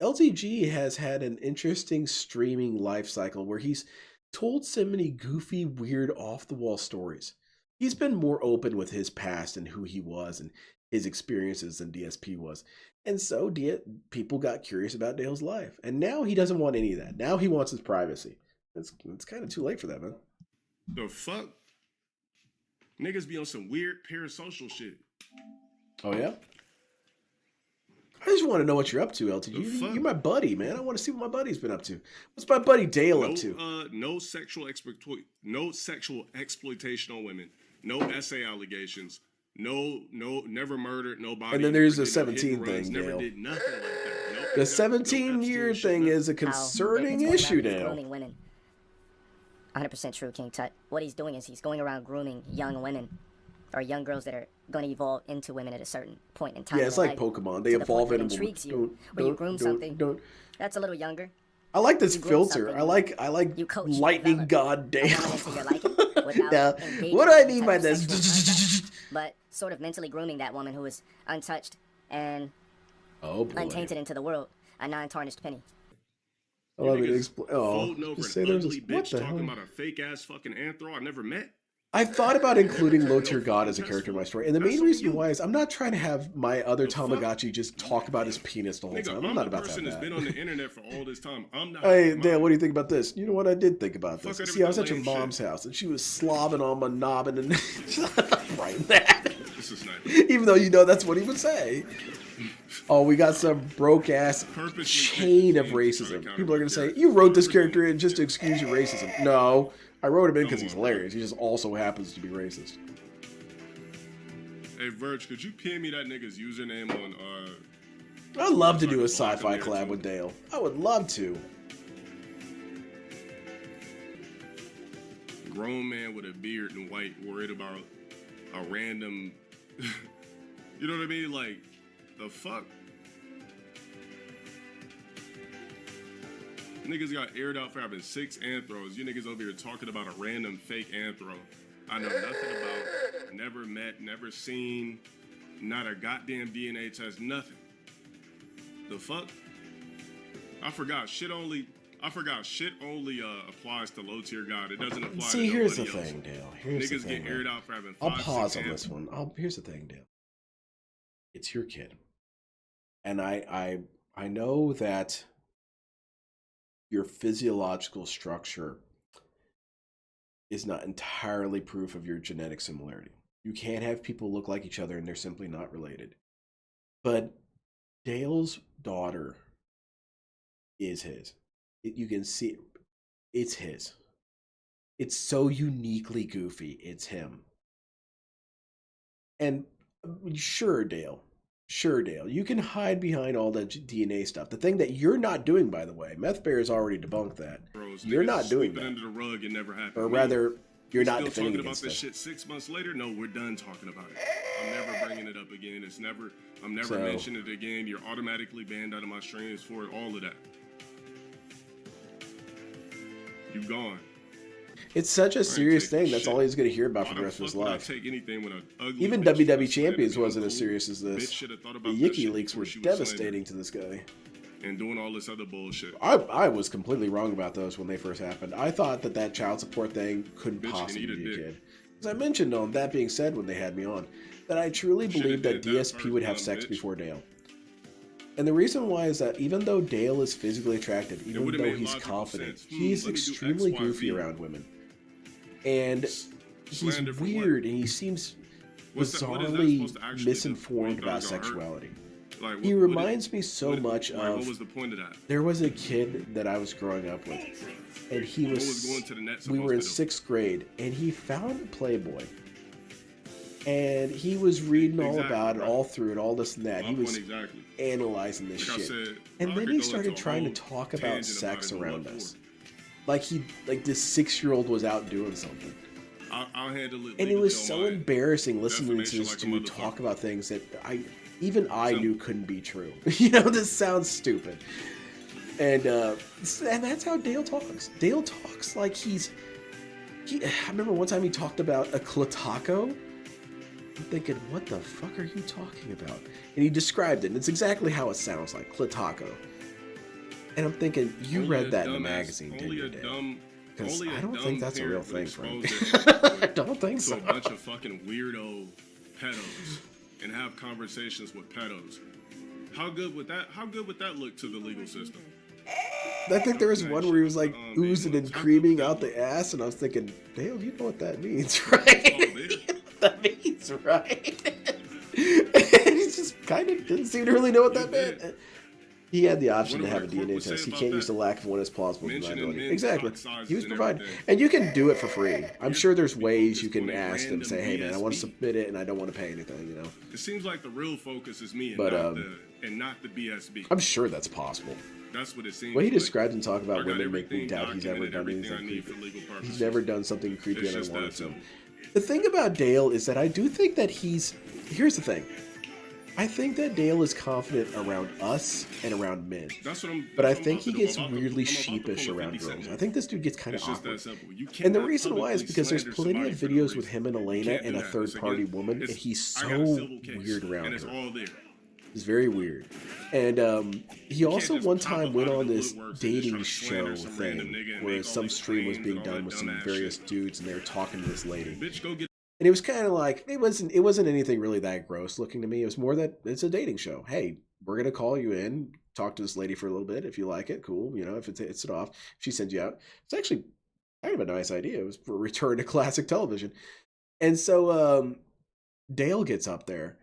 [SPEAKER 1] LTG has had an interesting streaming life cycle where he's told so many goofy, weird, off-the-wall stories. He's been more open with his past and who he was and his experiences than DSP was. And so people got curious about Dale's life. And now he doesn't want any of that. Now he wants his privacy. It's kind of too late for that, man.
[SPEAKER 3] The fuck? Niggas be on some weird parasocial shit.
[SPEAKER 1] Oh, yeah? I just want to know what you're up to, LTG. You're my buddy, man. I want to see what my buddy's been up to. What's my buddy Dale up to?
[SPEAKER 3] No sexual exploitation on women. No SA allegations. No, never murdered nobody.
[SPEAKER 1] And then there's the 17 thing,
[SPEAKER 3] Never
[SPEAKER 1] Dale.
[SPEAKER 3] did nothing like that. Nope,
[SPEAKER 1] The 17-year thing is a concerning issue, Dale.
[SPEAKER 4] Grooming women. 100% true, King Tut. What he's doing is he's going around grooming young women or young girls that are going to evolve into women at a certain point in time.
[SPEAKER 1] Yeah, it's like Pokemon. They evolve into
[SPEAKER 4] intrigues you. When you groom something that's a little younger.
[SPEAKER 1] I like this filter. I like lightning god Dale. Now, what do I mean by this?
[SPEAKER 4] But sort of mentally grooming that woman who is untouched and untainted into the world, a non-tarnished penny.
[SPEAKER 1] Let me explain.
[SPEAKER 3] Folding over an ugly bitch talking about a fake ass fucking anthro I never met.
[SPEAKER 1] I thought about including Low Tier God as a character in my story, and the main reason why is I'm not trying to have my other Tamagotchi just talk about his penis the whole time. I'm not about that.
[SPEAKER 3] I'm the person that's been on the internet for all this time. I'm not.
[SPEAKER 1] Hey, Dale, what do you think about this? You know what I did think about this? See, I was at your mom's house, and she was slobbing on my knobbing and right that.
[SPEAKER 3] This is not.
[SPEAKER 1] Even though you know that's what he would say. Oh, we got some broke-ass chain of racism. People are going to say, you wrote this character in just to excuse your racism. No, I wrote him in because he's hilarious. He just also happens to be racist.
[SPEAKER 3] Hey, Verge, could you pin me that nigga's username on...
[SPEAKER 1] I'd love to do a sci-fi collab with Dale. I would love to.
[SPEAKER 3] Grown man with a beard and white worried about a random... you know what I mean? Like... The fuck? Niggas got aired out for having 6 anthros. You niggas over here talking about a random fake anthro. I know nothing about, never met, never seen, not a goddamn DNA test, nothing. The fuck? I forgot shit only applies to low tier God. It doesn't apply to nobody else.
[SPEAKER 1] See, here's the thing, Dale. Here's the thing,
[SPEAKER 3] get aired out for having 5,
[SPEAKER 1] I'll pause
[SPEAKER 3] 6
[SPEAKER 1] on this one. Here's the thing, Dale. It's your kid. And I know that your physiological structure is not entirely proof of your genetic similarity. You can't have people look like each other and they're simply not related. But Dale's daughter is his. You can see it's his. It's so uniquely goofy. It's him. And sure, Dale, you can hide behind all that DNA stuff. The thing that you're not doing, by the way, Meth Bear has already debunked that. You're not doing that.
[SPEAKER 3] Under the rug, it never happened.
[SPEAKER 1] Or rather, you're not
[SPEAKER 3] defending
[SPEAKER 1] talking
[SPEAKER 3] about this shit 6 months later. No, we're done talking about it. I'm never bringing it up again. I'm never mentioning it again. You're automatically banned out of my streams for all of that. You've gone.
[SPEAKER 1] It's such a serious thing. That's all he's going to hear about for the rest of his life. Even WWE Champions wasn't as serious as this. The Yiki leaks were devastating to this guy.
[SPEAKER 3] And doing all this other bullshit.
[SPEAKER 1] I was completely wrong about those when they first happened. I thought that child support thing couldn't possibly be a kid. As I mentioned on That Being Said when they had me on, that I truly believed that DSP would have sex before Dale. And the reason why is that even though Dale is physically attractive, even
[SPEAKER 3] would've
[SPEAKER 1] though
[SPEAKER 3] made
[SPEAKER 1] he's
[SPEAKER 3] logical
[SPEAKER 1] confident,
[SPEAKER 3] sense.
[SPEAKER 1] he's
[SPEAKER 3] Let me do
[SPEAKER 1] extremely
[SPEAKER 3] X, Y,
[SPEAKER 1] goofy
[SPEAKER 3] V.
[SPEAKER 1] around women. And he's
[SPEAKER 3] Slander for what?
[SPEAKER 1] weird, and he seems
[SPEAKER 3] What is that
[SPEAKER 1] bizarrely
[SPEAKER 3] supposed to actually do?
[SPEAKER 1] misinformed
[SPEAKER 3] When
[SPEAKER 1] about
[SPEAKER 3] you thought it was gonna hurt?
[SPEAKER 1] sexuality.
[SPEAKER 3] Like,
[SPEAKER 1] He reminds me so
[SPEAKER 3] what-
[SPEAKER 1] much
[SPEAKER 3] like,
[SPEAKER 1] of...
[SPEAKER 3] What was the point of that?
[SPEAKER 1] There was a kid that I was growing up with, and he
[SPEAKER 3] What
[SPEAKER 1] was...
[SPEAKER 3] was going to the net
[SPEAKER 1] we were in
[SPEAKER 3] supposed to
[SPEAKER 1] 6th grade, and he found Playboy. And he was reading all
[SPEAKER 3] Exactly,
[SPEAKER 1] about it,
[SPEAKER 3] right.
[SPEAKER 1] all through it, all this and that.
[SPEAKER 3] My
[SPEAKER 1] He was
[SPEAKER 3] point exactly.
[SPEAKER 1] analyzing this
[SPEAKER 3] Like I
[SPEAKER 1] shit.
[SPEAKER 3] said,
[SPEAKER 1] And
[SPEAKER 3] I
[SPEAKER 1] then
[SPEAKER 3] could
[SPEAKER 1] he
[SPEAKER 3] go
[SPEAKER 1] started
[SPEAKER 3] into a
[SPEAKER 1] trying to
[SPEAKER 3] whole
[SPEAKER 1] talk about
[SPEAKER 3] tangent
[SPEAKER 1] sex
[SPEAKER 3] it,
[SPEAKER 1] around
[SPEAKER 3] what
[SPEAKER 1] us. Like this 6-year-old was out doing something.
[SPEAKER 3] I'll handle it.
[SPEAKER 1] And it
[SPEAKER 3] legally
[SPEAKER 1] was
[SPEAKER 3] on
[SPEAKER 1] so
[SPEAKER 3] my
[SPEAKER 1] embarrassing listening to
[SPEAKER 3] defamation
[SPEAKER 1] this
[SPEAKER 3] like a
[SPEAKER 1] dude
[SPEAKER 3] motherfucker.
[SPEAKER 1] talk about things that I
[SPEAKER 3] So-
[SPEAKER 1] knew couldn't be true. You know, this sounds stupid. And that's how Dale talks. Dale talks like I remember one time he talked about a clataco. I'm thinking, what the fuck are you talking about? And he described it, and it's exactly how it sounds like, clataco. And I'm thinking, you
[SPEAKER 3] Only
[SPEAKER 1] read
[SPEAKER 3] a
[SPEAKER 1] that in the
[SPEAKER 3] dumbass-
[SPEAKER 1] magazine, didn't
[SPEAKER 3] only
[SPEAKER 1] you,
[SPEAKER 3] a
[SPEAKER 1] Dale?
[SPEAKER 3] dumb-
[SPEAKER 1] 'Cause
[SPEAKER 3] only a
[SPEAKER 1] I don't
[SPEAKER 3] dumb
[SPEAKER 1] think that's a real
[SPEAKER 3] parent would
[SPEAKER 1] thing, friend.
[SPEAKER 3] expose their
[SPEAKER 1] I don't think
[SPEAKER 3] to
[SPEAKER 1] so.
[SPEAKER 3] a bunch of fucking weirdo pedos and have conversations with pedos. How good would that look to the legal system?
[SPEAKER 1] I think there was one where he was like oozing and
[SPEAKER 3] How
[SPEAKER 1] creaming
[SPEAKER 3] good
[SPEAKER 1] out
[SPEAKER 3] would
[SPEAKER 1] the ass, and I was thinking, Dale, you know what that means,
[SPEAKER 3] Oh,
[SPEAKER 1] right?
[SPEAKER 3] man.
[SPEAKER 1] That means, right? And he just kind of didn't seem to really know what that
[SPEAKER 3] did.
[SPEAKER 1] meant. He had the option to
[SPEAKER 3] Wonder
[SPEAKER 1] have a
[SPEAKER 3] what the court
[SPEAKER 1] DNA
[SPEAKER 3] would say
[SPEAKER 1] test. He
[SPEAKER 3] about
[SPEAKER 1] can't use
[SPEAKER 3] that.
[SPEAKER 1] the lack of one as plausible
[SPEAKER 3] Mentioning
[SPEAKER 1] deniability.
[SPEAKER 3] men's
[SPEAKER 1] Exactly.
[SPEAKER 3] cock sizes
[SPEAKER 1] He was
[SPEAKER 3] and
[SPEAKER 1] providing.
[SPEAKER 3] everything.
[SPEAKER 1] And you can do it for free. I'm sure there's
[SPEAKER 3] People
[SPEAKER 1] ways
[SPEAKER 3] just
[SPEAKER 1] you can
[SPEAKER 3] want a
[SPEAKER 1] ask them, say, hey, man, I want to
[SPEAKER 3] DSP.
[SPEAKER 1] submit it, and I don't want to pay anything, you know?
[SPEAKER 3] It seems like the real focus is me and,
[SPEAKER 1] But,
[SPEAKER 3] not the BSB.
[SPEAKER 1] I'm sure that's possible.
[SPEAKER 3] That's what it seems
[SPEAKER 1] What he
[SPEAKER 3] like.
[SPEAKER 1] described and talked
[SPEAKER 3] I
[SPEAKER 1] about
[SPEAKER 3] got
[SPEAKER 1] women make me
[SPEAKER 3] everything
[SPEAKER 1] doubt he's ever
[SPEAKER 3] documented,
[SPEAKER 1] done
[SPEAKER 3] everything
[SPEAKER 1] anything
[SPEAKER 3] I need
[SPEAKER 1] creepy.
[SPEAKER 3] for legal purposes.
[SPEAKER 1] He's never done something creepy
[SPEAKER 3] It's
[SPEAKER 1] and
[SPEAKER 3] just that
[SPEAKER 1] unwanted to him.
[SPEAKER 3] simple.
[SPEAKER 1] The thing about Dale is that I do think that here's the thing. I think that Dale is confident around us and around men.
[SPEAKER 3] That's what I'm.
[SPEAKER 1] But I
[SPEAKER 3] that's what
[SPEAKER 1] think
[SPEAKER 3] I'm
[SPEAKER 1] he
[SPEAKER 3] about to do.
[SPEAKER 1] gets
[SPEAKER 3] I'm about to-
[SPEAKER 1] weirdly
[SPEAKER 3] I'm about to
[SPEAKER 1] sheepish
[SPEAKER 3] pull a
[SPEAKER 1] around
[SPEAKER 3] 50
[SPEAKER 1] girls.
[SPEAKER 3] Cent
[SPEAKER 1] I think this dude gets kind of
[SPEAKER 3] It's just
[SPEAKER 1] awkward.
[SPEAKER 3] that simple. You
[SPEAKER 1] And the
[SPEAKER 3] cannot
[SPEAKER 1] reason why is
[SPEAKER 3] publicly
[SPEAKER 1] because there's
[SPEAKER 3] slander
[SPEAKER 1] plenty of
[SPEAKER 3] somebody for no
[SPEAKER 1] videos with
[SPEAKER 3] reason.
[SPEAKER 1] him and
[SPEAKER 3] You
[SPEAKER 1] Elena
[SPEAKER 3] can't do
[SPEAKER 1] and a
[SPEAKER 3] that.
[SPEAKER 1] third
[SPEAKER 3] It's
[SPEAKER 1] party
[SPEAKER 3] against-
[SPEAKER 1] woman, and
[SPEAKER 3] it's-
[SPEAKER 1] he's
[SPEAKER 3] I got a
[SPEAKER 1] so
[SPEAKER 3] civil case,
[SPEAKER 1] weird around
[SPEAKER 3] and it's
[SPEAKER 1] her.
[SPEAKER 3] all there.
[SPEAKER 1] He's very weird. And he also
[SPEAKER 3] just
[SPEAKER 1] one
[SPEAKER 3] pop
[SPEAKER 1] time
[SPEAKER 3] up
[SPEAKER 1] went
[SPEAKER 3] out of
[SPEAKER 1] on
[SPEAKER 3] the
[SPEAKER 1] this
[SPEAKER 3] woodworks and just
[SPEAKER 1] dating
[SPEAKER 3] try to
[SPEAKER 1] show
[SPEAKER 3] slander some random
[SPEAKER 1] thing
[SPEAKER 3] nigga and
[SPEAKER 1] where
[SPEAKER 3] make all
[SPEAKER 1] some
[SPEAKER 3] these
[SPEAKER 1] stream was
[SPEAKER 3] claims
[SPEAKER 1] being
[SPEAKER 3] and all
[SPEAKER 1] done
[SPEAKER 3] that
[SPEAKER 1] with some
[SPEAKER 3] dumbass
[SPEAKER 1] various
[SPEAKER 3] shit.
[SPEAKER 1] dudes, and they were talking to this lady.
[SPEAKER 3] Bitch, go get.
[SPEAKER 1] And it was kind of like it wasn't anything really that gross looking to me. It was more that it's a dating show. Hey, we're gonna call you in, talk to this lady for a little bit. If you like it, cool. You know, if it's it off, if she sends you out, it's actually kind of a nice idea. It was for a return to classic television. And so Dale gets up there,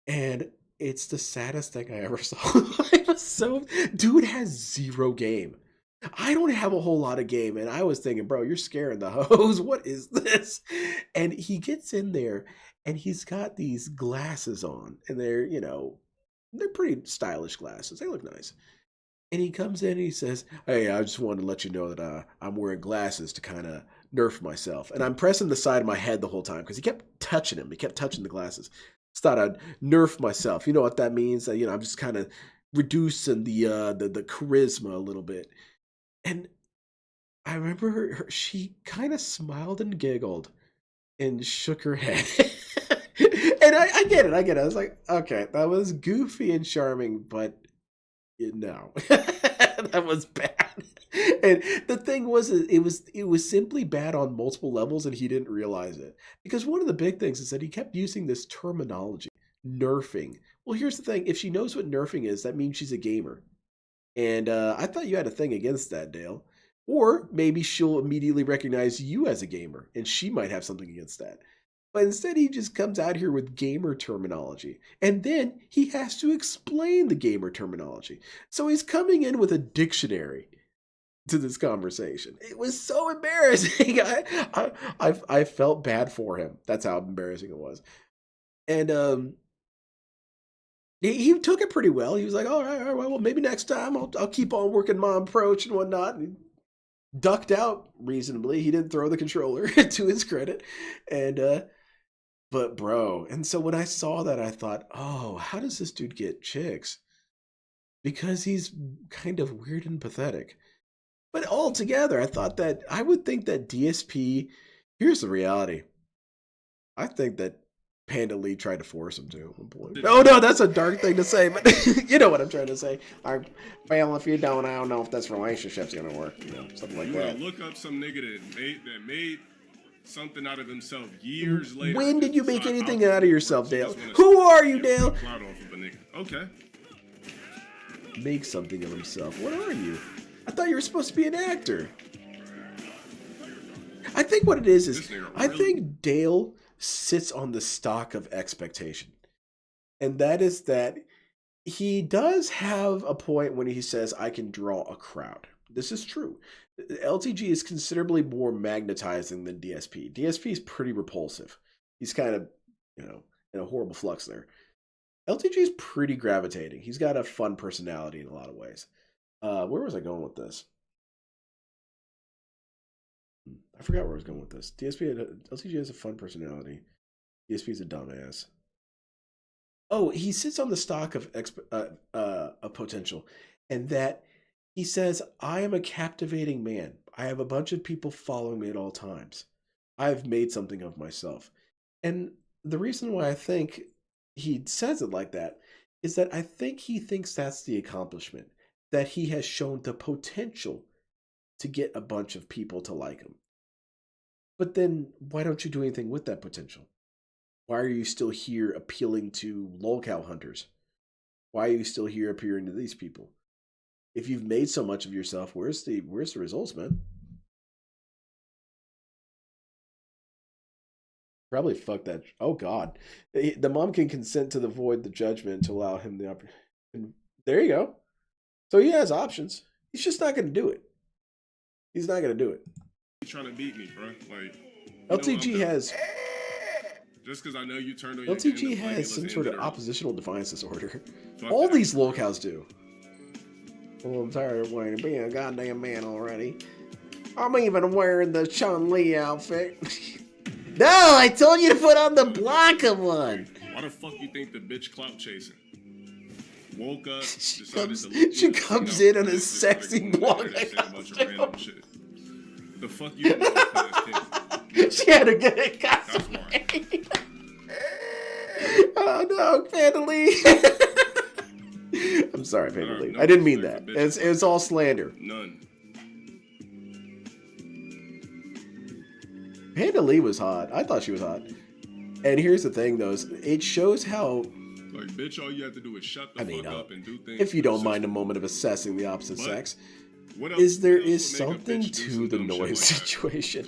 [SPEAKER 1] and it's the saddest thing I ever saw. It was so dude has zero game. I don't have a whole lot of game, and I was thinking, bro, you're scaring the hoes. What is this? And he gets in there, and he's got these glasses on, and they're pretty stylish glasses. They look nice. And he comes in and he says, hey, I just wanted to let you know that I'm wearing glasses to kind of nerf myself. And I'm pressing the side of my head the whole time because he kept touching him. He kept touching the glasses. Just thought I'd nerf myself. You know what that means? I'm just kind of reducing the charisma a little bit. And I remember she kind of smiled and giggled and shook her head. And I get it. I was like, okay, that was goofy and charming, but no, that was bad. And the thing was, it was simply bad on multiple levels, and he didn't realize it. Because one of the big things is that he kept using this terminology, nerfing. Well, here's the thing. If she knows what nerfing is, that means she's a gamer. And I thought you had a thing against that, Dale. Or maybe she'll immediately recognize you as a gamer, and she might have something against that. But instead, he just comes out here with gamer terminology. And then he has to explain the gamer terminology. So he's coming in with a dictionary to this conversation. It was so embarrassing. I felt bad for him. That's how embarrassing it was. And he took it pretty well. He was like, all right, well, maybe next time I'll keep on working my approach and whatnot. And he ducked out reasonably. He didn't throw the controller, to his credit. But bro, and so when I saw that, I thought, oh, how does this dude get chicks? Because he's kind of weird and pathetic. But altogether, I would think that DSP, here's the reality. I think that Panda Lee tried to force him to at one point. Oh no, that's a dark thing to say, but you know what I'm trying to say. Well, if you don't, I don't know if this relationship's gonna work. Something like
[SPEAKER 3] You
[SPEAKER 1] that.
[SPEAKER 3] want to look up some nigga that made something out of himself years later.
[SPEAKER 1] When did you make
[SPEAKER 3] Decide
[SPEAKER 1] anything
[SPEAKER 3] how
[SPEAKER 1] out
[SPEAKER 3] to
[SPEAKER 1] of yourself,
[SPEAKER 3] work.
[SPEAKER 1] Dale?
[SPEAKER 3] Just wanna
[SPEAKER 1] Who are you,
[SPEAKER 3] get
[SPEAKER 1] Dale?
[SPEAKER 3] clout off of a nigga. Okay.
[SPEAKER 1] make something of himself. What are you? I thought you were supposed to be an actor. I think what it is I think Dale sits on the stock of expectation. And that is that he does have a point when he says, I can draw a crowd. This is true. LTG is considerably more magnetizing than DSP. DSP is pretty repulsive. He's kind of, in a horrible flux there. LTG is pretty gravitating. He's got a fun personality in a lot of ways. Where was I going with this? I forgot where I was going with this. LTG has a fun personality. DSP is a dumbass. Oh, he sits on the stock of potential, and that he says, I am a captivating man. I have a bunch of people following me at all times. I've made something of myself. And the reason why I think he says it like that is that I think he thinks that's the accomplishment, that he has shown the potential to get a bunch of people to like him. But then why don't you do anything with that potential? Why are you still here appealing to lolcow hunters? Why are you still here appealing to these people? If you've made so much of yourself, where's the results, man? Probably fuck that. Oh God, the mom can consent to void the judgment to allow him the opportunity. There you go. So he has options. He's just not going to do it. He's not going to do it.
[SPEAKER 3] He's trying to beat me, bro. Like
[SPEAKER 1] LTG has.
[SPEAKER 3] Just because I know you turned on your
[SPEAKER 1] LTG has some sort of oppositional defiance disorder. All these lolcows do. Well, I'm tired of wearing being a goddamn man already. I'm even wearing the Chun-Li outfit. No, I told you to put on the Blanca one.
[SPEAKER 3] Why the fuck you think the bitch clout chasing? Woke up,
[SPEAKER 1] she comes in on a sexy Blanca costume.
[SPEAKER 3] The fuck you know?
[SPEAKER 1] She had a good costume. Oh no, Pandalei. I'm sorry, Pandalei. I didn't mean that. It's all slander.
[SPEAKER 3] None.
[SPEAKER 1] Pandalei was hot. I thought she was hot. And here's the thing, though. It shows how...
[SPEAKER 3] Like, bitch, all you have to do is shut the fuck up and do things...
[SPEAKER 1] If you don't mind a moment of assessing the opposite sex, there is something to the noise situation.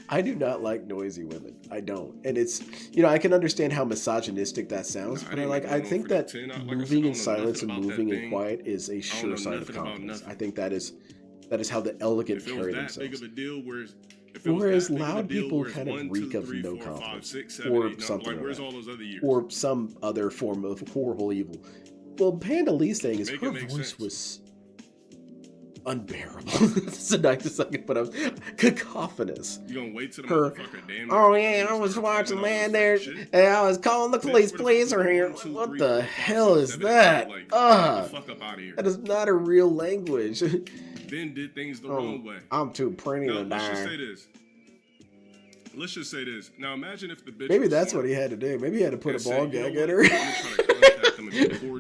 [SPEAKER 1] I do not like noisy women. I don't. And it's, I can understand how misogynistic that sounds, but I think that moving in silence and moving in quiet is a sure sign of confidence. I think that is how the elegant carry themselves. Whereas loud people kind of reek of no confidence, or something like that, or some other form of horrible evil. Well, Pandalei's thing is her voice was unbearable. That's the nicest I can put up. Cacophonous.
[SPEAKER 3] You gonna wait till the motherfucker damn.
[SPEAKER 1] Oh yeah, I was watching, man. There, and I was calling the police. Police are here. What the hell is that? That is not a real language.
[SPEAKER 3] Then did things the wrong way.
[SPEAKER 1] I'm too pretty to die.
[SPEAKER 3] Let's just say this. Now imagine if the bitch.
[SPEAKER 1] Maybe that's what he had to do. Maybe he had to put a ball gag at her.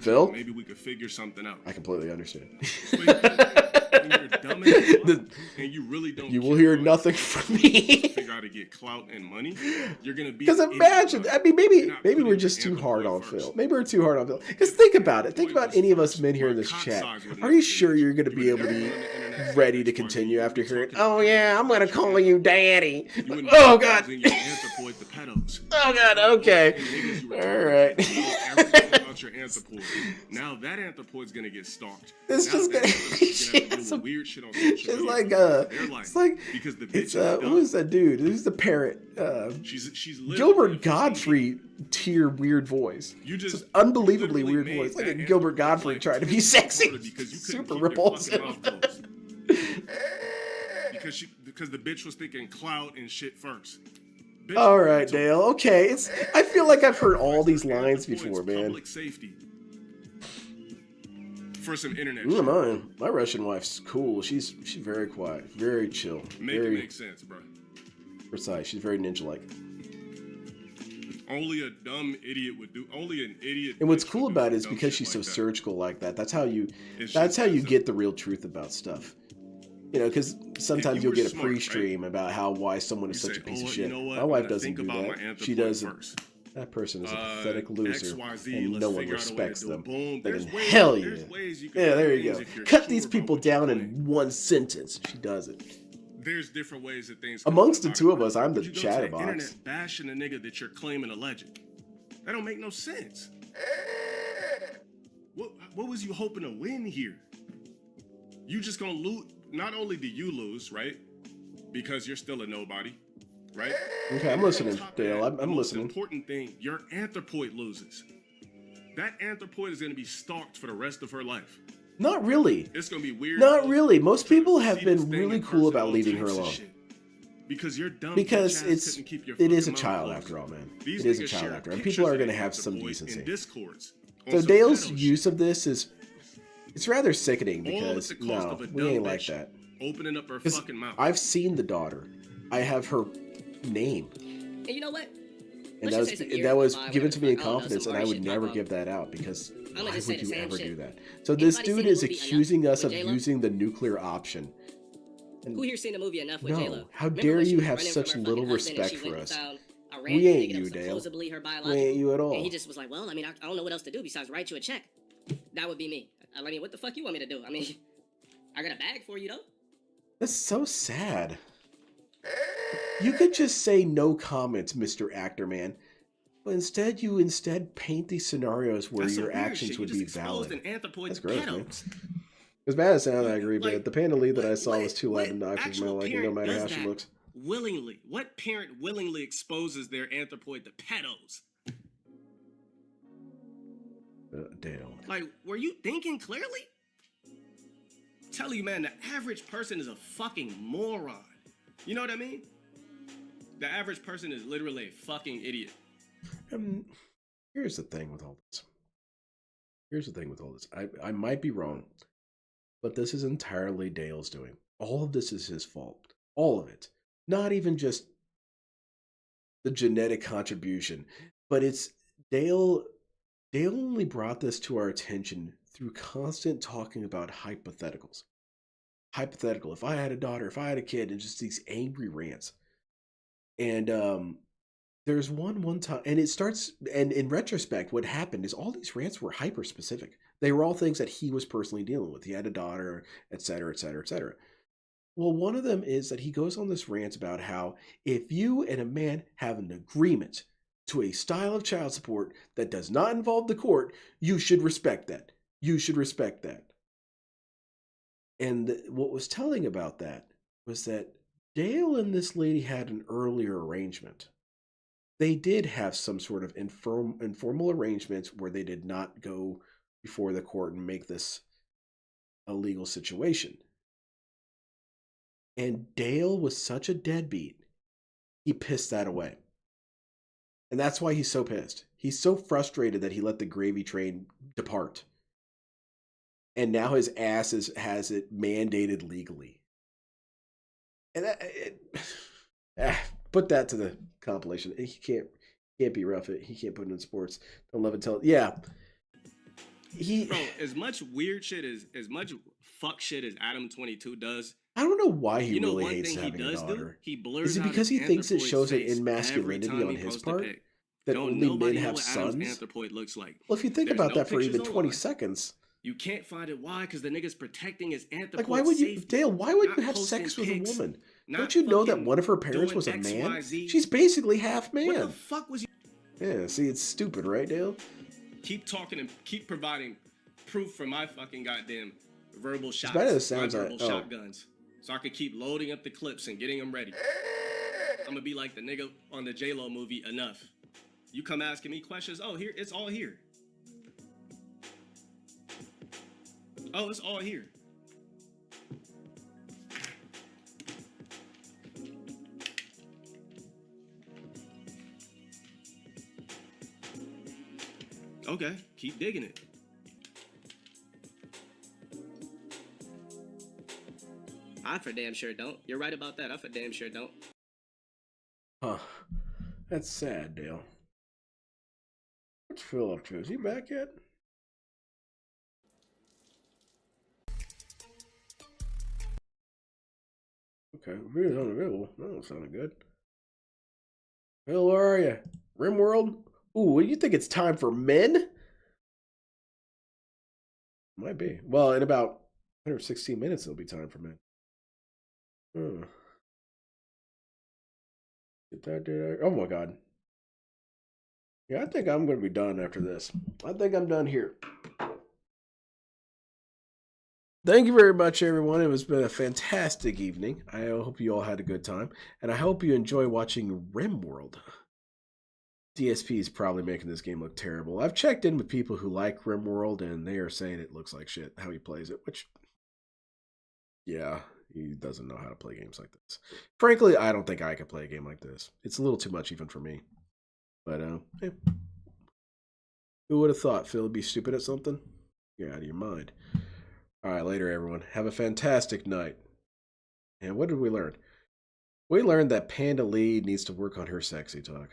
[SPEAKER 3] Phil, maybe we could figure something out.
[SPEAKER 1] I completely understand.
[SPEAKER 3] When you're dumb as fuck, and you really don't.
[SPEAKER 1] You will hear nothing from me.
[SPEAKER 3] Figure out how to get clout and money. You're gonna be.
[SPEAKER 1] Because imagine, maybe we're just too hard on Phil. Maybe we're too hard on Phil. Because think about it. Think about any of us men here in this chat. Are you sure you're gonna be able to be ready to continue after hearing? Oh yeah, I'm gonna call you daddy. Oh God. Oh God. Okay. All right.
[SPEAKER 3] Your anthropoid. Now that anthropoid's gonna get stalked.
[SPEAKER 1] It's just gonna
[SPEAKER 3] do weird shit on social media.
[SPEAKER 1] It's like because the bitch who is that dude? Who's the parrot?
[SPEAKER 3] She's
[SPEAKER 1] Gilbert Gottfried tier weird voice. Just unbelievably weird voice. Like a Gilbert Gottfried trying to be sexy. Super repulsive.
[SPEAKER 3] because the bitch was thinking clout and shit first.
[SPEAKER 1] All right, Dale. Okay, I feel like I've heard all these lines before, man.
[SPEAKER 3] Public safety for some internet.
[SPEAKER 1] My Russian wife's cool. She's very quiet, very chill,
[SPEAKER 3] it make sense, bro.
[SPEAKER 1] Precise. She's very ninja-like.
[SPEAKER 3] Only a dumb idiot would do. Only an idiot.
[SPEAKER 1] And what's cool about it is because she's so surgical like that. That's how you get the real truth about stuff. Because sometimes you'll get a pre-stream about why someone is such a piece of shit. My wife doesn't do that. She doesn't. That person is a pathetic loser,
[SPEAKER 3] XYZ,
[SPEAKER 1] and
[SPEAKER 3] let's
[SPEAKER 1] no one
[SPEAKER 3] figure out a way to
[SPEAKER 1] respects
[SPEAKER 3] do it.
[SPEAKER 1] them.
[SPEAKER 3] Boom.
[SPEAKER 1] Thinking,
[SPEAKER 3] There's ways,
[SPEAKER 1] hell yeah.
[SPEAKER 3] there's ways you can
[SPEAKER 1] Yeah,
[SPEAKER 3] do
[SPEAKER 1] there you
[SPEAKER 3] things
[SPEAKER 1] go.
[SPEAKER 3] if you're
[SPEAKER 1] Cut
[SPEAKER 3] sure
[SPEAKER 1] these
[SPEAKER 3] about
[SPEAKER 1] people
[SPEAKER 3] what you're
[SPEAKER 1] down
[SPEAKER 3] playing.
[SPEAKER 1] in one sentence. She does it.
[SPEAKER 3] There's different ways that things. Can
[SPEAKER 1] Amongst
[SPEAKER 3] go
[SPEAKER 1] the
[SPEAKER 3] about
[SPEAKER 1] two
[SPEAKER 3] it.
[SPEAKER 1] of us, I'm the
[SPEAKER 3] Would you go to the
[SPEAKER 1] chatterbox.
[SPEAKER 3] internet bashing a nigga that you're claiming a legend. That don't make no sense. What was you hoping to win here? You just gonna lose. Not only do you lose, right? Because you're still a nobody, right?
[SPEAKER 1] Okay, I'm listening, Dale. I'm
[SPEAKER 3] The most
[SPEAKER 1] listening.
[SPEAKER 3] important thing, your anthropoid loses. That anthropoid is gonna be stalked for the rest of her life.
[SPEAKER 1] Not really.
[SPEAKER 3] It's gonna be weird.
[SPEAKER 1] Not really. Most
[SPEAKER 3] to
[SPEAKER 1] people have
[SPEAKER 3] see this
[SPEAKER 1] been
[SPEAKER 3] thing
[SPEAKER 1] really
[SPEAKER 3] in
[SPEAKER 1] cool
[SPEAKER 3] person,
[SPEAKER 1] about
[SPEAKER 3] all
[SPEAKER 1] leaving her
[SPEAKER 3] types of
[SPEAKER 1] alone.
[SPEAKER 3] shit. Because you're dumb.
[SPEAKER 1] Because
[SPEAKER 3] bitch ass couldn't keep your
[SPEAKER 1] it is a
[SPEAKER 3] fucking mouth
[SPEAKER 1] child
[SPEAKER 3] closed.
[SPEAKER 1] after all, man.
[SPEAKER 3] These
[SPEAKER 1] It is a
[SPEAKER 3] niggas
[SPEAKER 1] child
[SPEAKER 3] share
[SPEAKER 1] after all. And
[SPEAKER 3] pictures
[SPEAKER 1] people are
[SPEAKER 3] of
[SPEAKER 1] going to
[SPEAKER 3] their
[SPEAKER 1] have some
[SPEAKER 3] anthropoid
[SPEAKER 1] decency.
[SPEAKER 3] in Discords on
[SPEAKER 1] So
[SPEAKER 3] some
[SPEAKER 1] Dale's
[SPEAKER 3] pedo
[SPEAKER 1] use
[SPEAKER 3] shit.
[SPEAKER 1] of this is, it's rather sickening
[SPEAKER 3] All at
[SPEAKER 1] because
[SPEAKER 3] the cost
[SPEAKER 1] no,
[SPEAKER 3] of a
[SPEAKER 1] we
[SPEAKER 3] dumb
[SPEAKER 1] ain't like
[SPEAKER 3] bitch
[SPEAKER 1] that.
[SPEAKER 3] opening up her
[SPEAKER 1] 'Cause
[SPEAKER 3] fucking mouth.
[SPEAKER 1] I've seen the daughter. I have her name.
[SPEAKER 5] And you know what?
[SPEAKER 1] And
[SPEAKER 5] Let's
[SPEAKER 1] that
[SPEAKER 5] just say some
[SPEAKER 1] was
[SPEAKER 5] years
[SPEAKER 1] that was
[SPEAKER 5] go by,
[SPEAKER 1] given to me in
[SPEAKER 5] whatever, I don't know,
[SPEAKER 1] confidence,
[SPEAKER 5] some
[SPEAKER 1] and I
[SPEAKER 5] Murray
[SPEAKER 1] would
[SPEAKER 5] shit
[SPEAKER 1] never
[SPEAKER 5] pop
[SPEAKER 1] give that out because
[SPEAKER 5] I'ma
[SPEAKER 1] why
[SPEAKER 5] just say
[SPEAKER 1] would
[SPEAKER 5] the
[SPEAKER 1] you
[SPEAKER 5] same
[SPEAKER 1] ever
[SPEAKER 5] shit.
[SPEAKER 1] do that? So this
[SPEAKER 5] Anybody seen
[SPEAKER 1] dude
[SPEAKER 5] the
[SPEAKER 1] is
[SPEAKER 5] movie Enough
[SPEAKER 1] accusing us
[SPEAKER 5] with
[SPEAKER 1] of
[SPEAKER 5] J-Lo?
[SPEAKER 1] using the nuclear option.
[SPEAKER 5] Who here seen the movie Enough with
[SPEAKER 1] No.
[SPEAKER 5] J-Lo?
[SPEAKER 1] How
[SPEAKER 5] Remember
[SPEAKER 1] dare
[SPEAKER 5] when she
[SPEAKER 1] you
[SPEAKER 5] was
[SPEAKER 1] have
[SPEAKER 5] running
[SPEAKER 1] such
[SPEAKER 5] from her
[SPEAKER 1] little
[SPEAKER 5] fucking husband and
[SPEAKER 1] respect
[SPEAKER 5] she
[SPEAKER 1] for
[SPEAKER 5] went
[SPEAKER 1] us?
[SPEAKER 5] and found a
[SPEAKER 1] We
[SPEAKER 5] random
[SPEAKER 1] ain't
[SPEAKER 5] nigga that
[SPEAKER 1] you,
[SPEAKER 5] was
[SPEAKER 1] Dale.
[SPEAKER 5] supposedly her
[SPEAKER 1] We
[SPEAKER 5] biological.
[SPEAKER 1] ain't you at all.
[SPEAKER 5] And he just was like, well, I mean, I don't know what else to do besides write you a check. That would be me. I mean, what the fuck you want me to do? I mean, I got a bag for you, though.
[SPEAKER 1] That's so sad. You could just say no comments, Mr. Actor Man. But instead, you paint these scenarios where
[SPEAKER 3] That's some
[SPEAKER 1] your
[SPEAKER 3] weird
[SPEAKER 1] actions
[SPEAKER 3] shit.
[SPEAKER 1] would
[SPEAKER 3] You
[SPEAKER 1] be
[SPEAKER 3] just exposed
[SPEAKER 1] valid.
[SPEAKER 3] an anthropoid
[SPEAKER 1] That's
[SPEAKER 3] to
[SPEAKER 1] gross, man.
[SPEAKER 3] pedos.
[SPEAKER 1] As bad as it sounds, I agree,
[SPEAKER 3] Like,
[SPEAKER 1] but the panda lead that I
[SPEAKER 3] what-
[SPEAKER 1] saw was too loud
[SPEAKER 3] what
[SPEAKER 1] and obnoxious for my
[SPEAKER 3] actual
[SPEAKER 1] liking, no
[SPEAKER 3] parent
[SPEAKER 1] matter
[SPEAKER 3] does
[SPEAKER 1] how she
[SPEAKER 3] that
[SPEAKER 1] looks.
[SPEAKER 3] Willingly. What parent willingly exposes their anthropoid to pedos?
[SPEAKER 1] Dale.
[SPEAKER 3] Like, were you thinking clearly? Tell you, man, the average person is a fucking moron. You know what I mean? The average person is literally a fucking idiot.
[SPEAKER 1] Here's the thing with all this. I might be wrong, but this is entirely Dale's doing. All of this is his fault. All of it. Not even just the genetic contribution, but it's Dale. Dale only brought this to our attention through constant talking about hypotheticals. Hypothetical. If I had a daughter, if I had a kid, and just these angry rants. And there's one time, and it starts, and in retrospect, what happened is all these rants were hyper specific. They were all things that he was personally dealing with. He had a daughter, et cetera, et cetera, et cetera. Well, one of them is that he goes on this rant about how if you and a man have an agreement to a style of child support that does not involve the court, you should respect that. You should respect that. And what was telling about that was that Dale and this lady had an earlier arrangement. They did have some sort of informal arrangements where they did not go before the court and make this a legal situation. And Dale was such a deadbeat, he pissed that away. And that's why he's so pissed. He's so frustrated that he let the gravy train depart. And now his ass has it mandated legally. And put that to the compilation. He can't be rough. He can't put it in sports. Don't love it till yeah.
[SPEAKER 3] Bro, as much weird shit as much fuck shit as Adam 22 does.
[SPEAKER 1] I don't know why he
[SPEAKER 3] You know
[SPEAKER 1] really
[SPEAKER 3] one
[SPEAKER 1] hates
[SPEAKER 3] thing he
[SPEAKER 1] having a
[SPEAKER 3] does do?
[SPEAKER 1] daughter.
[SPEAKER 3] He blurs
[SPEAKER 1] Is it
[SPEAKER 3] out
[SPEAKER 1] because
[SPEAKER 3] his
[SPEAKER 1] he thinks it
[SPEAKER 3] anthropoid's
[SPEAKER 1] shows an
[SPEAKER 3] face every
[SPEAKER 1] masculinity
[SPEAKER 3] time
[SPEAKER 1] on
[SPEAKER 3] he
[SPEAKER 1] his
[SPEAKER 3] posts a
[SPEAKER 1] part?
[SPEAKER 3] pic.
[SPEAKER 1] That
[SPEAKER 3] Don't
[SPEAKER 1] only
[SPEAKER 3] nobody
[SPEAKER 1] men
[SPEAKER 3] know
[SPEAKER 1] have
[SPEAKER 3] what Adam's
[SPEAKER 1] sons?
[SPEAKER 3] anthropoid looks like.
[SPEAKER 1] Well, if you think
[SPEAKER 3] There's
[SPEAKER 1] about
[SPEAKER 3] no
[SPEAKER 1] that for
[SPEAKER 3] pictures
[SPEAKER 1] even 20
[SPEAKER 3] online.
[SPEAKER 1] seconds.
[SPEAKER 3] You can't find it. Why? Because the nigga's protecting his anthropoid
[SPEAKER 1] Like, why would you,
[SPEAKER 3] safety.
[SPEAKER 1] Dale, why would
[SPEAKER 3] Not
[SPEAKER 1] you have
[SPEAKER 3] posting
[SPEAKER 1] sex with a
[SPEAKER 3] pics,
[SPEAKER 1] woman?
[SPEAKER 3] not
[SPEAKER 1] Don't you know that
[SPEAKER 3] fucking
[SPEAKER 1] one of her parents
[SPEAKER 3] doing
[SPEAKER 1] was a man?
[SPEAKER 3] XYZ.
[SPEAKER 1] She's basically half
[SPEAKER 3] What the
[SPEAKER 1] man.
[SPEAKER 3] fuck was you?
[SPEAKER 1] Yeah, see, it's stupid, right, Dale?
[SPEAKER 3] Keep talking and keep providing proof for my fucking goddamn verbal shots.
[SPEAKER 1] bad as it sounds,
[SPEAKER 3] my verbal
[SPEAKER 1] oh.
[SPEAKER 3] shotguns. So I could keep loading up the clips and getting them ready. I'm gonna be like the nigga on the J-Lo movie, Enough. You come asking me questions, oh, here, it's all here. Oh, it's all here. Okay, keep digging it. I for damn sure don't. You're right about that. I for damn sure don't.
[SPEAKER 1] Huh. That's sad, Dale. What's Phil up to? Is he back yet? Okay, Phil's unavailable. That don't sound good. Phil, where are you? Rimworld? Ooh, you think it's time for men? Might be. Well, in about 116 minutes, it'll be time for men. Oh my god. Yeah, I think I'm going to be done after this. I think I'm done here. Thank you very much, everyone. It has been a fantastic evening. I hope you all had a good time, and I hope you enjoy watching RimWorld. DSP is probably making this game look terrible. I've checked in with people who like RimWorld, and they are saying it looks like shit how he plays it, which, yeah, he doesn't know how to play games like this. Frankly, I don't think I could play a game like this. It's a little too much even for me. But, hey. Who would have thought Phil would be stupid at something? You're out of your mind. All right, later, everyone. Have a fantastic night. And what did we learn? We learned that Panda Lee needs to work on her sexy talk.